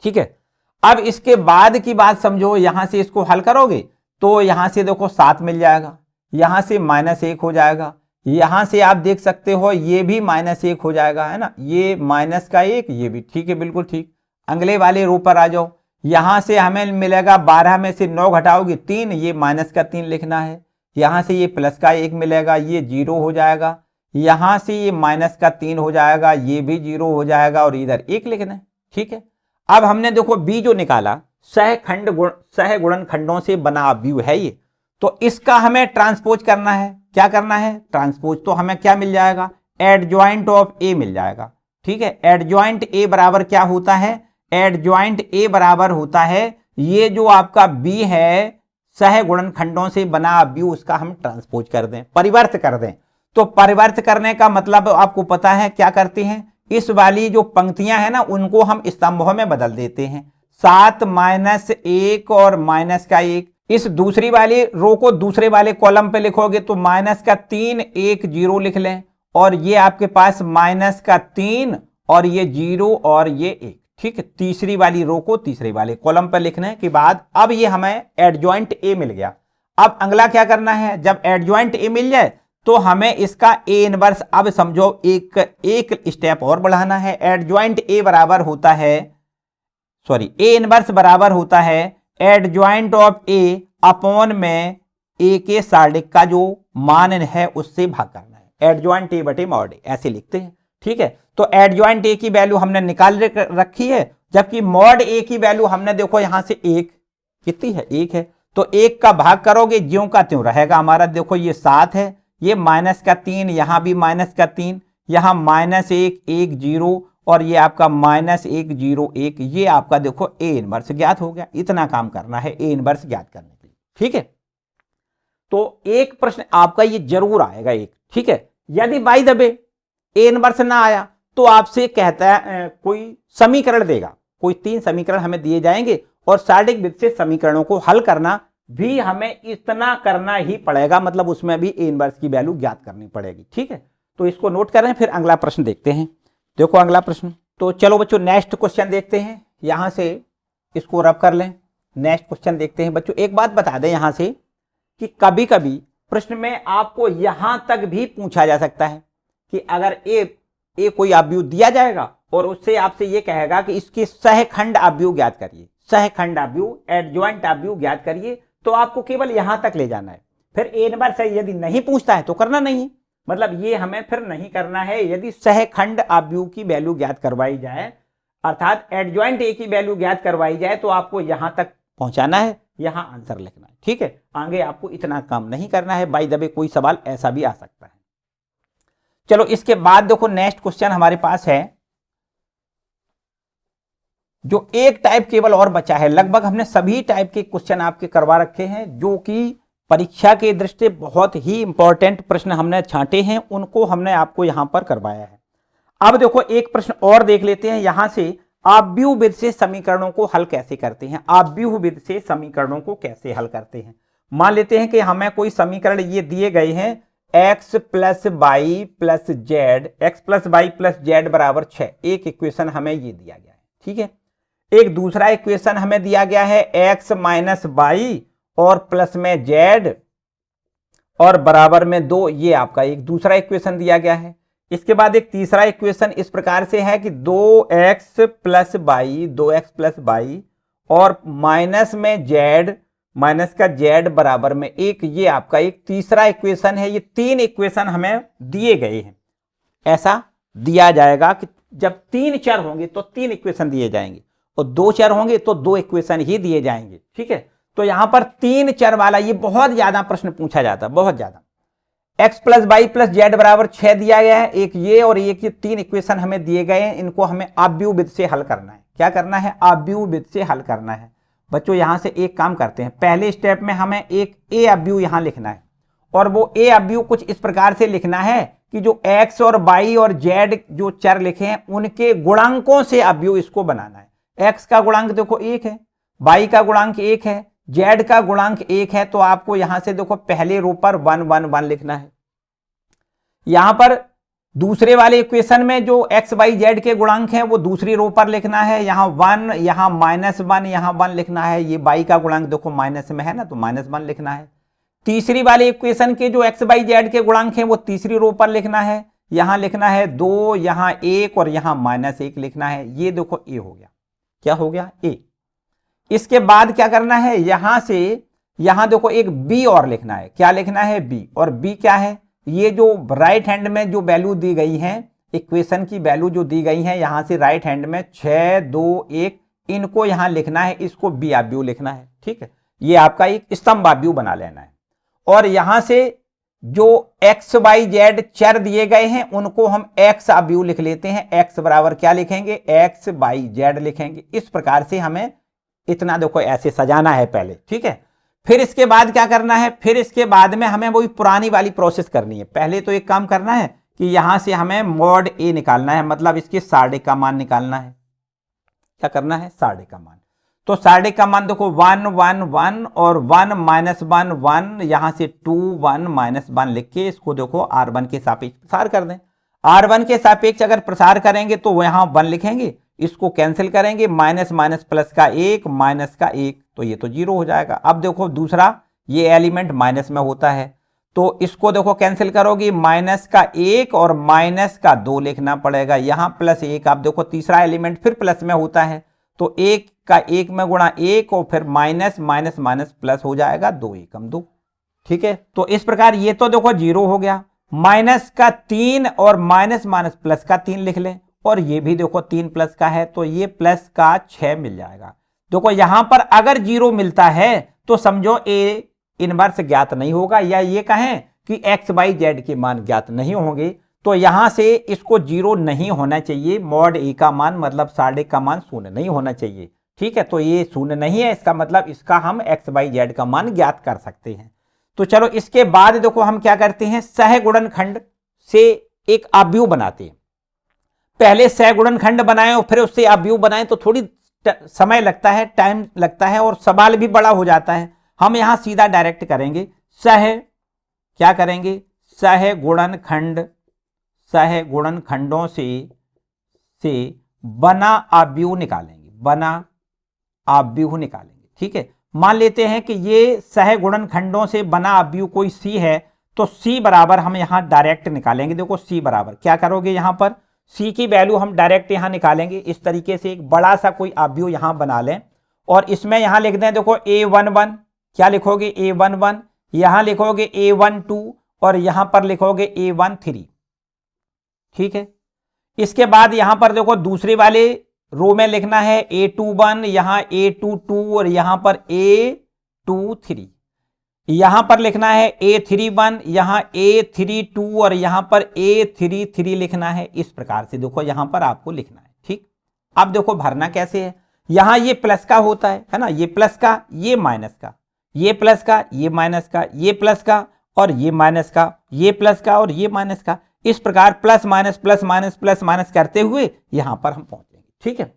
ठीक है। अब इसके बाद की बात समझो, यहां से इसको हल करोगे तो यहां से देखो 7 मिल जाएगा, यहां से -1 हो जाएगा, यहां से आप देख सकते हो ये भी -1 हो जाएगा, है ना, ये -1, ये भी ठीक है, बिल्कुल ठीक। अगले वाले रो पर आ जाओ, यहां से हमें मिलेगा 12 में से 9 घटाओगे 3, ये -3 लिखना है। यहां से ये +1 मिलेगा, ये 0 हो जाएगा। यहां से ये -3 हो जाएगा, ये भी 0 हो जाएगा, और इधर 1 लिखना है, ठीक है। अब हमने देखो b जो निकाला, सहगुणनखंडों से बना अवयव है ये, तो इसका हमें ट्रांसपोज करना है। क्या करना है? ट्रांसपोज। तो हमें क्या मिल जाएगा? एडजॉइंट ऑफ ए मिल जाएगा, ठीक है। एडजॉइंट ए बराबर क्या होता है? एडजॉइंट ए बराबर होता है, ये जो आपका b है सहगुणनखंडों से बना अवयव, उसका हम ट्रांसपोज कर दें, परिवर्त कर दें। तो परिवर्त करने का मतलब आपको पता है क्या करते हैं, इस वाली जो पंक्तियां हैं ना, उनको हम स्तंभों में बदल देते हैं। 7 -1 और -1, इस दूसरी वाली रो को दूसरे वाले कॉलम पे लिखोगे तो -3 1 0 लिख लें, और ये आपके पास -3 और ये 0 और ये 1, ठीक है। तीसरी वाली रो को तीसरे वाले कॉलम पर लिखने के बाद अब ये हमें एडजॉइंट ए मिल गया। अब अगला क्या करना है, जब एडजॉइंट ए मिल जाए तो हमें इसका ए इनवर्स, अब समझो एक स्टेप और बढ़ाना है। एडजॉइंट ए बराबर होता है, सॉरी, ए इनवर्स बराबर होता है एडजॉइंट ऑफ ए अपॉन में ए के सार्डिक का जो मान है उससे भाग करना है। एडजॉइंट ए बटे मॉड ए, ऐसे लिखते हैं, ठीक है। तो एडजॉइंट ए की वैल्यू हमने निकाल रखी है, जबकि मॉड ए की वैल्यू हमने देखो यहां से 1 कितनी है, 1 है। तो 1 का भाग करोगे ज्यों का त्यों रहेगा हमारा। देखो ये 7 है, ये -3, यहां भी -3, यहां -1 1 0, और ये आपका -1 0 1, ये आपका देखो ए इनवर्स ज्ञात हो गया। इतना काम करना है ए इनवर्स ज्ञात करने के लिए, ठीक है। तो एक प्रश्न आपका ये जरूर आएगा एक, ठीक है। यदि by the way A inverse ना आया तो आपसे कहता है कोई समीकरण देगा, कोई 3 समीकरण हमें दिए जाएंगे, और सार्डिक विधि से समीकरणों को हल करना भी हमें इतना करना ही पड़ेगा, मतलब उसमें भी ए इनवर्स की वैल्यू ज्ञात करनी पड़ेगी, ठीक है। तो इसको नोट करें, फिर अगला प्रश्न देखते हैं। देखो अगला प्रश्न, तो चलो बच्चों नेक्स्ट क्वेश्चन देखते हैं, यहां से इसको रब कर लें। नेक्स्ट क्वेश्चन देखते हैं बच्चों। एक बात बता दें यहां से कि कभी कभी प्रश्न में आपको यहां तक भी पूछा जा सकता है कि अगर ए कोई अवयव दिया जाएगा और उससे आपसे ये कहेगा कि इसके सहखंड अवयव ज्ञात करिए, सहखंड अवयव, एडजॉइंट अवयव ज्ञात करिए, तो आपको केवल यहां तक ले जाना है। फिर ए इनवर्स यदि नहीं पूछता है तो करना नहीं है, मतलब ये हमें फिर नहीं करना है। यदि सहखंड अवयव की वैल्यू ज्ञात करवाई जाए, अर्थात एडजॉइंट ए की वैल्यू ज्ञात करवाई जाए, तो आपको यहां तक पहुंचाना है, यहां आंसर लिखना है, ठीक है। आगे आपको इतना काम नहीं करना है। बाय द वे कोई सवाल ऐसा भी आ सकता है। चलो इसके बाद देखो नेक्स्ट क्वेश्चन हमारे पास है, जो एक टाइप केवल और बचा है। लगभग हमने सभी टाइप के क्वेश्चन आपके करवा रखे हैं, जो कि परीक्षा के दृष्टि बहुत ही इंपॉर्टेंट प्रश्न हमने छांटे हैं, उनको हमने आपको यहां पर करवाया है। अब देखो एक प्रश्न और देख लेते हैं यहां से, आव्यूह विधि से समीकरणों को हल कैसे करते हैं। आव्यूह विधि से समीकरणों को कैसे हल करते हैं। मान लेते हैं कि हमें कोई समीकरण ये दिए गए हैं, x + y + z, x + y + z बराबर 6, एक इक्वेशन हमें ये दिया गया है, ठीक है। एक दूसरा इक्वेशन हमें दिया गया है x - y और प्लस में z, और बराबर में 2, ये आपका एक दूसरा इक्वेशन दिया गया है। इसके बाद एक तीसरा इक्वेशन इस प्रकार से है कि 2x प्लस वाई और माइनस में z, माइनस का z बराबर में 1, ये आपका एक तीसरा इक्वेशन है। ये 3 इक्वेशन हमें दिए गए हैं। ऐसा दिया जाएगा कि जब 3 चर होंगे तो 3 इक्वेशन दिए जाएंगे और 2 चर होंगे तो 2 इक्वेशन ही दिए जाएंगे। ठीक है, तो यहां पर 3 चर वाला ये बहुत ज्यादा प्रश्न पूछा जाता है, बहुत ज्यादा। x plus y plus z बराबर 6 दिया गया है, एक ये और एक ये 3 इक्वेशन हमें दिए गए हैं। इनको हमें आव्यूह से हल करना है। क्या करना है? आव्यूह से हल करना है। बच्चों यहां से एक काम करते हैं, पहले स्टेप में हमें एक ए आव्यूह यहां लिखना है और वो ए आव्यूह कुछ इस प्रकार से लिखना है कि जो x और y और z जो चर लिखे हैं उनके गुणांकों से आव्यूह इसको बनाना है। x का गुणांक देखो 1 है, y का गुणांक 1 है, z का गुणांक 1 है, तो आपको यहां से देखो पहले रो पर 1 1 1 लिखना है। यहां पर दूसरे वाले इक्वेशन में जो x y z के गुणांक हैं वो दूसरी रो पर लिखना है। यहां 1, यहां -1, यहां 1 लिखना है। ये y का गुणांक देखो माइनस में है ना, तो -1 लिखना है। तीसरी वाले इक्वेशन के जो x y z के गुणांक हैं वो तीसरी रो पर लिखना है। यहां लिखना है 2, यहां 1 और यहां -1 लिखना है। ये देखो a हो गया। क्या हो गया? a। इसके बाद क्या करना है? यहां से यहां देखो एक b और लिखना है। क्या लिखना है? b। और b क्या है? ये जो राइट हैंड में जो वैल्यू दी गई है, इक्वेशन की वैल्यू जो दी गई है यहां से राइट हैंड में 6 2 1, इनको यहां लिखना है, इसको b आव्यूह लिखना है। ठीक है, ये आपका एक स्तंभ आव्यूह बना लेना है। और यहां से जो x y z चर दिए गए हैं उनको हम x आव्यूह लिख लेते हैं। x बराबर क्या लिखेंगे? x y z लिखेंगे। इस प्रकार से हमें इतना देखो ऐसे सजाना है पहले। ठीक है, फिर इसके बाद क्या करना है? फिर इसके बाद में हमें वही पुरानी वाली प्रोसेस करनी है। पहले तो एक काम करना है कि यहां से हमें मॉड a निकालना है, मतलब इसके साढ़े का मान निकालना है। क्या करना है? साढ़े का मान। तो साढ़े का मान देखो 1 1 1 और 1 -1 1, यहां से 2 1 -1 लिख के इसको देखो R1 के सापेक्ष प्रसार कर दें। R1 के सापेक्ष अगर प्रसार करेंगे तो यहां 1 लिखेंगे, इसको कैंसिल करेंगे, माइनस माइनस प्लस का 1 माइनस का 1, तो ये तो 0 हो जाएगा। अब देखो दूसरा ये एलिमेंट माइनस में होता है तो इसको देखो कैंसिल करोगे, माइनस का 1 और माइनस का 2 लिखना पड़ेगा, यहां +1। अब देखो तीसरा एलिमेंट फिर प्लस में होता है तो 1 का 1 में गुणा 1 और फिर माइनस माइनस माइनस प्लस हो जाएगा, 2 एकम 2। ठीक है, तो इस प्रकार ये तो देखो 0 हो गया। माइनस का 3 और माइनस माइनस प्लस का 3 लिख लें, और ये भी देखो 3 प्लस का है तो ये प्लस का 6 मिल जाएगा। देखो यहां पर अगर 0 मिलता है तो समझो a इनवर्स ज्ञात नहीं होगा, या ये कहें कि x y z के मान ज्ञात नहीं होंगे। तो यहां से इसको 0 नहीं होना चाहिए, मॉड a का मान मतलब साढ़े का मान 0 नहीं होना चाहिए। ठीक है, तो ये 0 नहीं है, इसका मतलब इसका हम x y z का मान ज्ञात कर सकते हैं। तो चलो इसके बाद देखो हम क्या करते हैं, सहगुणनखंड से एक आव्यूह बनाते हैं। पहले सहगुणनखंड बनाएं और फिर उससे आव्यूह बनाएं तो थोड़ी समय लगता है, टाइम लगता है और सवाल भी बड़ा हो जाता है। हम यहां सीधा डायरेक्ट करेंगे, क्या करेंगे? सहगुणनखंडों से बना आव्यूह निकालेंगे, बना आव्यूह निकालेंगे। ठीक है, मान लेते हैं कि ये सहगुणनखंडों से बना आव्यूह कोई c है, तो c बराबर हम यहां डायरेक्ट निकालेंगे। देखो c बराबर क्या करोगे, यहां पर c की वैल्यू हम डायरेक्ट यहां निकालेंगे। इस तरीके से एक बड़ा सा कोई आव्यूह यहां बना लें और इसमें यहां लिख दें, देखो a11, क्या लिखोगे? a11, यहां लिखोगे a12 और यहां पर लिखोगे a13। ठीक है, इसके बाद यहां पर देखो दूसरे वाले रो में लिखना है a21, यहां a22 और यहां पर a23। यहां पर लिखना है a31, यहां a32 और यहां पर a33 लिखना है। इस प्रकार से देखो यहां पर आपको लिखना है। ठीक, अब देखो भरना कैसे है, यहां ये प्लस का होता है ना, ये प्लस का, ये माइनस का, ये प्लस का, ये माइनस का, ये प्लस का और ये माइनस का, ये प्लस का और ये माइनस का। इस प्रकार plus minus plus minus plus minus करते हुए यहां पर हम पहुंचेंगे। ठीक है,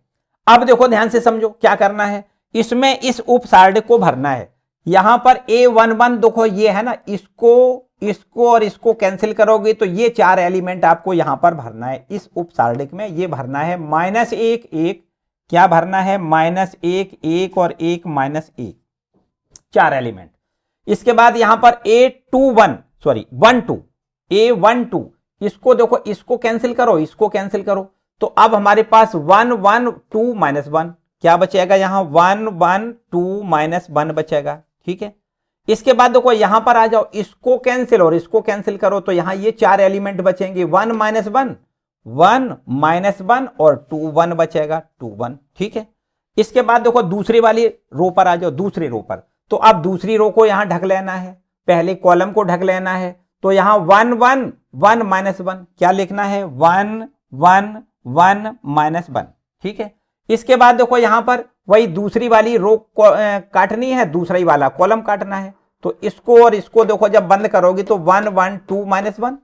अब देखो ध्यान से समझो क्या करना है, इसमें इस उपसारक को भरना है। यहां पर a11 देखो ये है ना, इसको और इसको कैंसिल करोगे तो ये 4 एलिमेंट आपको यहां पर भरना है। इस उपसारक में ये भरना है -1 1, क्या भरना है? -1 1 और 1 -1, 4 एलिमेंट। इसके बाद यहां पर a21 सॉरी 1 2, A1 2, इसको देखो, इसको कैंसिल करो, इसको कैंसिल करो, तो अब हमारे पास 1 1 2 -1 क्या बचेगा, यहां 1 1 2 -1 बचेगा। ठीक है, इसके बाद देखो यहां पर आ जाओ, इसको कैंसिल और इसको कैंसिल करो, तो यहां ये 4 एलिमेंट बचेंगे, 1 -1 1 -1 और 2 1 बचेगा, 2 1। ठीक है, इसके बाद देखो दूसरी वाली रो पर आ जाओ, दूसरी रो पर, तो अब दूसरी रो को यहां ढक लेना है, पहले कॉलम को ढक लेना है, तो यहां 1 1 1 -1 क्या लिखना है, 1 1 1 -1। ठीक है, इसके बाद देखो यहां पर वही दूसरी वाली रो काटनी है, दूसरा ही वाला कॉलम काटना है, तो इसको और इसको देखो जब बंद करोगे तो 1 1 2 -1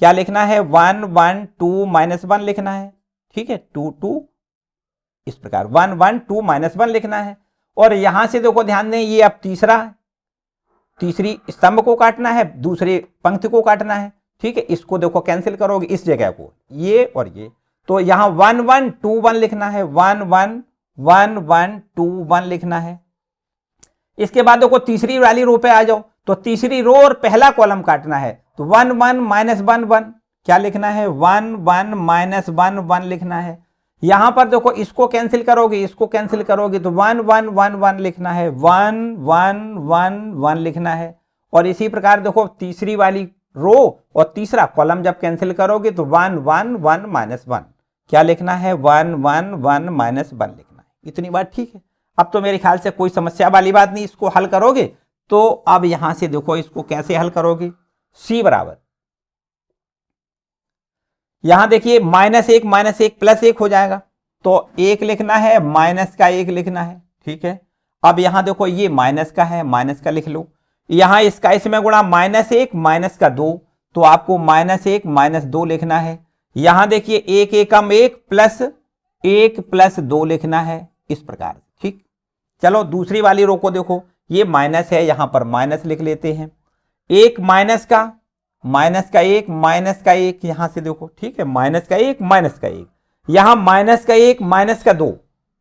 क्या लिखना है, 1 1 2 -1 लिखना है। ठीक है, 2 2 इस प्रकार 1 1 2 -1 लिखना है। और यहां से देखो ध्यान दें, ये अब तीसरी स्तंभ को काटना है, दूसरी पंक्ति को काटना है। ठीक है, इसको देखो कैंसिल करोगे, इस जगह को, ये और ये, तो यहां 1 1 2 1 लिखना है, 1 1 1 1 2 1 लिखना है। इसके बाद देखो तीसरी वाली रो पे आ जाओ, तो तीसरी रो और पहला कॉलम काटना है, तो 1 1 -1 1 क्या लिखना है, 1 1 -1 1 लिखना है। यहां पर देखो इसको कैंसिल करोगे, इसको कैंसिल करोगे, तो 1 1 1 1 लिखना है, 1 1 1 1 लिखना है। और इसी प्रकार देखो तीसरी वाली रो और तीसरा कॉलम जब कैंसिल करोगे तो 1 1 1 -1 क्या लिखना है, 1 1 1 -1 लिखना है। इतनी बात ठीक है। अब तो मेरे ख्याल से कोई समस्या वाली बात नहीं, इसको हल करोगे तो अब यहां से देखो इसको कैसे हल करोगे, C बराबर, यहां देखिए -1 +1 हो जाएगा, तो 1 लिखना है, -1 लिखना है। ठीक है, अब यहां देखो ये माइनस का है, माइनस का लिख लो, यहां इसका इसमें गुणा -1 -2, तो आपको -1 -2 लिखना है। यहां देखिए 1 एकम 1 +1 +2 लिखना है, इस प्रकार। ठीक, चलो दूसरी वाली रो को देखो, ये माइनस है, यहां पर माइनस लिख लेते हैं, 1 -1 यहां से देखो। ठीक है, -1 -1 यहां -1 -2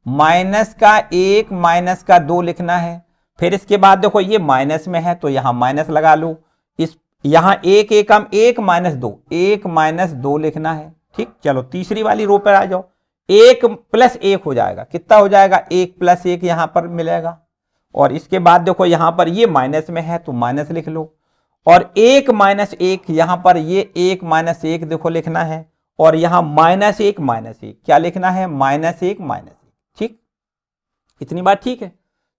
-1 -2 लिखना है। फिर इसके बाद देखो ये माइनस में है तो यहां माइनस लगा लो, इस यहां 1 एकम 1 -2 1 -2 लिखना है। ठीक, चलो तीसरी वाली रो पर आ जाओ, 1 +1 हो जाएगा, कितना हो जाएगा, 1 +1 यहां पर मिलेगा। और इसके बाद देखो यहां पर ये माइनस में है तो माइनस लिख लो, और 1 -1 यहां पर ये 1 -1 देखो लिखना है, और यहां -1 क्या लिखना है, -1 ठीक, इतनी बात ठीक है।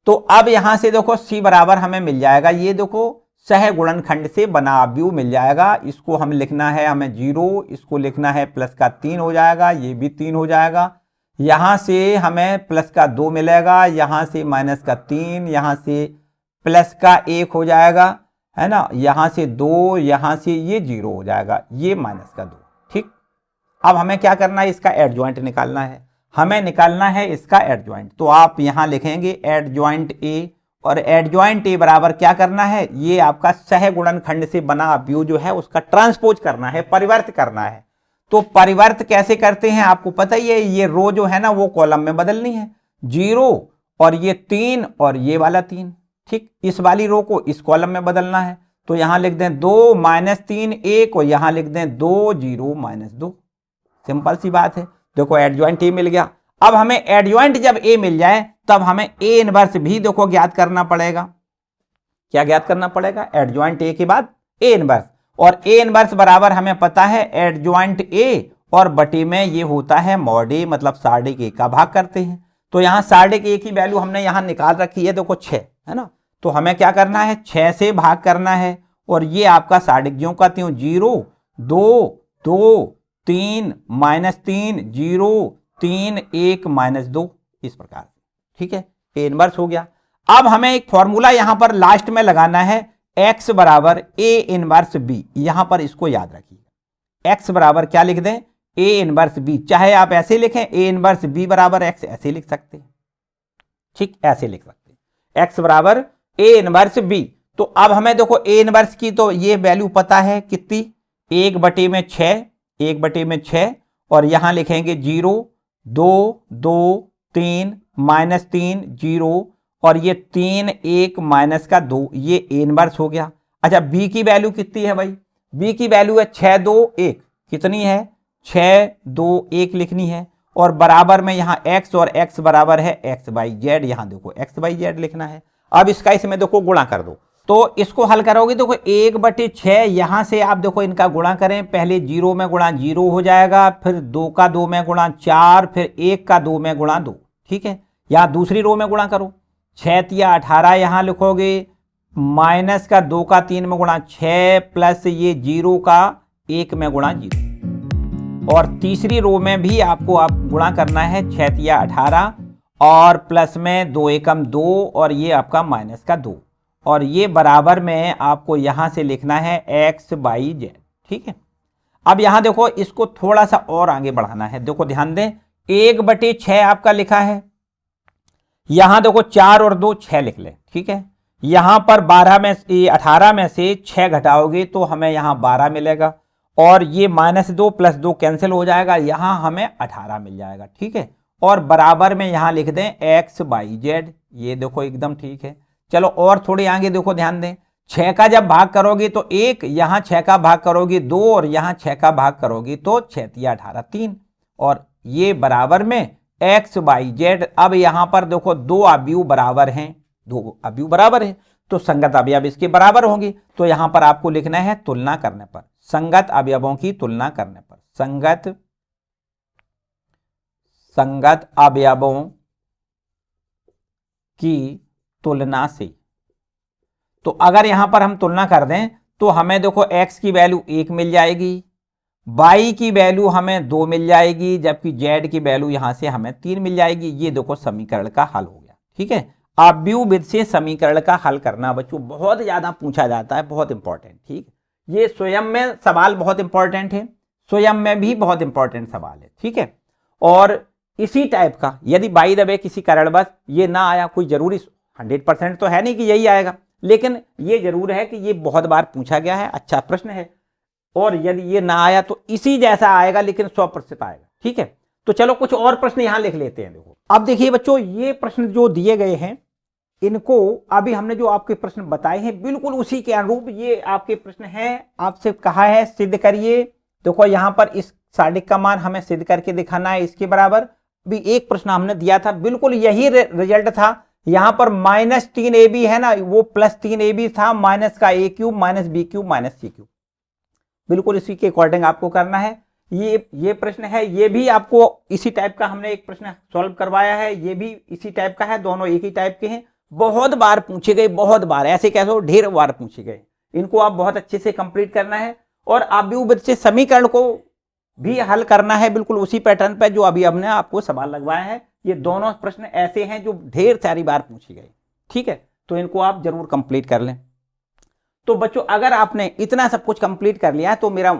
तो अब यहां से देखो C बराबर हमें मिल जाएगा, ये देखो सह गुणनखंड से बना अवयव मिल जाएगा, इसको हम लिखना है हमें 0, इसको लिखना है +3 हो जाएगा, ये भी 3 हो जाएगा, यहां से हमें +2 मिलेगा, यहां से -3, यहां से +1 हो जाएगा, है ना, यहां से 2, यहां से ये 0 हो जाएगा, ये -2। ठीक, अब हमें क्या करना है, इसका एडजॉइंट निकालना है, हमें निकालना है इसका एडजॉइंट। तो आप यहां लिखेंगे एडजॉइंट A, और एडजॉइंट A बराबर क्या करना है, ये आपका सह गुणनखंड से बना अवयव जो है उसका ट्रांसपोज करना है, परिवर्त करना है। तो परिवर्त कैसे करते हैं आपको पता ही है, ये रो जो है ना वो कॉलम में बदलनी है, 0 और ये 3 और ये वाला 3। ठीक, इस वाली रो को इस कॉलम में बदलना है, तो यहां लिख दें 2 -3 1 और यहां लिख दें 2 0 -2, सिंपल सी बात है। देखो एडजॉइंट A मिल गया। अब हमें एडजॉइंट जब A मिल जाए तब हमें A इनवर्स भी देखो ज्ञात करना पड़ेगा। क्या ज्ञात करना पड़ेगा, एडजॉइंट A के बाद A इनवर्स, और A इनवर्स बराबर हमें पता है एडजॉइंट A और बटे में ये होता है मॉड A, मतलब साढ़े A का भाग करते हैं। तो यहाँ साढ़े A की वैल्यू हमने यहाँ निकाल रखी है, देखो 6 है ना, तो हमें क्या करना है, 6 से भाग करना है, और ये आपका साढ़े ज्यों का त्यों 0 2 2 3 -3 0 3 1 -2 इस प्रकार। ठीक है, A इनवर्स हो गया। अब हमें एक फॉर्मूला यहां पर लास्ट में लगाना है, x बराबर A इनवर्स B, यहां पर इसको याद रखिए, x बराबर क्या लिख दें, A इनवर्स B, चाहे आप ऐसे लिखें A इनवर्स B बराबर x, ऐसे लिख सकते हैं। ठीक, ऐसे लिख सकते हैं, x बराबर A इनवर्स B। तो अब हमें देखो A इनवर्स की तो ये वैल्यू पता है कितनी, 1/6, और यहां लिखेंगे 0 2 2 3 -3 0 और ये 3 1 -2, ये A इनवर्स हो गया। अच्छा बी की वैल्यू कितनी है भाई, बी की वैल्यू है 6 2 1, कितनी है 6 2 1 लिखनी है, और बराबर में यहां x और x बराबर है x बाई जेड, यहां देखो x बाई जेड लिखना है। अब इसका इसमें देखो गुणा कर दो, तो इसको हल करोगे देखो 1/6, यहां से आप देखो इनका गुणा करें, पहले 0 में गुणा 0 हो जाएगा, फिर 2 का 2 में गुणा 4, फिर 1 का 2 में गुणा 2, ठीक है। यहां दूसरी रो में गुणा करो, 6 तिया 18 यहां लिखोगे, माइनस का 2 का 3 में गुणा 6, प्लस ये 0 का 1 में गुणा 0, और तीसरी रो में भी आपको आप गुणा करना है 6 तिया 18 और प्लस में 2 एकम 2 और ये आपका माइनस का 2, और ये बराबर में आपको यहां से लिखना है x बाई जेड, ठीक है। अब यहां देखो इसको थोड़ा सा और आगे बढ़ाना है, देखो ध्यान दें 1/6 आपका लिखा है, यहां देखो 4 और 2 6 लिख ले, ठीक है। यहां पर 18 में से 6 घटाओगे तो हमें यहां 12 मिलेगा, और ये -2 + 2 कैंसिल हो जाएगा, यहां हमें 18 मिल जाएगा, ठीक है। और बराबर में यहां लिख दें x बाई जेड, ये देखो एकदम ठीक है। चलो और थोड़ी आगे देखो, ध्यान दें 6 का जब भाग करोगे तो 1, यहां 6 का भाग करोगे 2, और यहां 6 का भाग करोगे तो 6 तिया 18 3, और ये बराबर में x बाई जेड। अब यहां पर देखो दो अवयव बराबर हैं, दो अवयव बराबर है तो संगत अवयव इसके बराबर होंगे, तो यहां पर आपको लिखना है तुलना करने पर, संगत अवयवों की तुलना करने पर, संगत अवयवों की तुलना से। तो अगर यहां पर हम तुलना कर दें तो हमें देखो x की वैल्यू 1 मिल जाएगी, y की वैल्यू हमें 2 मिल जाएगी, जबकि z की वैल्यू यहां से हमें 3 मिल जाएगी। ये देखो समीकरण का हल हो गया, ठीक है। अवयव विधि से समीकरण का हल करना बच्चों बहुत ज्यादा पूछा जाता है, बहुत इंपॉर्टेंट, ठीक है। ये स्वयं में सवाल बहुत इंपॉर्टेंट है, स्वयं में भी बहुत इंपॉर्टेंट सवाल है, ठीक है। और इसी टाइप का यदि बाई द वे किसी कारणवश ये ना आया, कोई जरूरी 100% तो है नहीं कि यही आएगा, लेकिन ये जरूर है कि ये बहुत बार पूछा गया है, अच्छा प्रश्न है, और यदि ये ना आया तो इसी जैसा आएगा, लेकिन 100% आएगा, ठीक है। तो चलो कुछ और प्रश्न यहां लिख लेते हैं। देखो अब देखिए बच्चों, ये प्रश्न जो दिए गए हैं इनको अभी हमने जो आपके प्रश्न बताए हैं बिल्कुल उसी के अनुरूप ये आपके प्रश्न हैं। आपसे कहा है सिद्ध करिए, देखो यहां पर इस सादिक का मान हमें सिद्ध करके दिखाना है, इसके बराबर भी एक प्रश्न हमने दिया था, बिल्कुल यही रिजल्ट था। यहां पर -3ab है ना, वो +3ab था, माइनस का a cube minus b cube minus c cube, बिल्कुल इसी के अकॉर्डिंग आपको करना है। ये प्रश्न है, ये भी आपको इसी टाइप का हमने एक प्रश्न सॉल्व करवाया है, ये भी इसी टाइप का है, दोनों एक ही टाइप के हैं, बहुत बार पूछे गए, बहुत बार, ऐसे कह दो ढेर बार पूछे गए। इनको आप बहुत अच्छे से कंप्लीट करना है, और अवयव विधि से समीकरण को भी हल करना है बिल्कुल उसी पैटर्न पर जो अभी हमने आपको सवाल लगवाया है। ये दोनों प्रश्न ऐसे हैं जो ढेर सारी बार पूछे गए, ठीक है, तो इनको आप जरूर कंप्लीट कर लें। तो बच्चों अगर आपने इतना सब कुछ कंप्लीट कर लिया है तो मेरा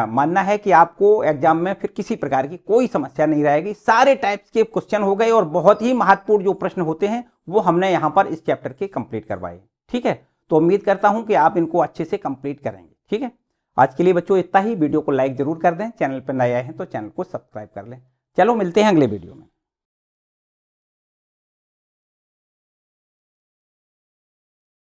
मानना है कि आपको एग्जाम में फिर किसी प्रकार की कोई समस्या नहीं रहेगी, सारे टाइप्स के क्वेश्चन हो गए, और बहुत ही महत्वपूर्ण जो प्रश्न होते हैं वो हमने यहाँ पर इस चैप्टर के कंप्लीट करवाए, ठीक है। तो उम्मीद करता हूँ कि आप इनको अच्छे से कंप्लीट करेंगे, ठीक है। आज के लिए बच्चों इतना ही, वीडियो को लाइक जरूर कर दें, चैनल पर नए आए हैं तो चैनल को सब्सक्राइब कर लें। चलो मिलते हैं अगले वीडियो में।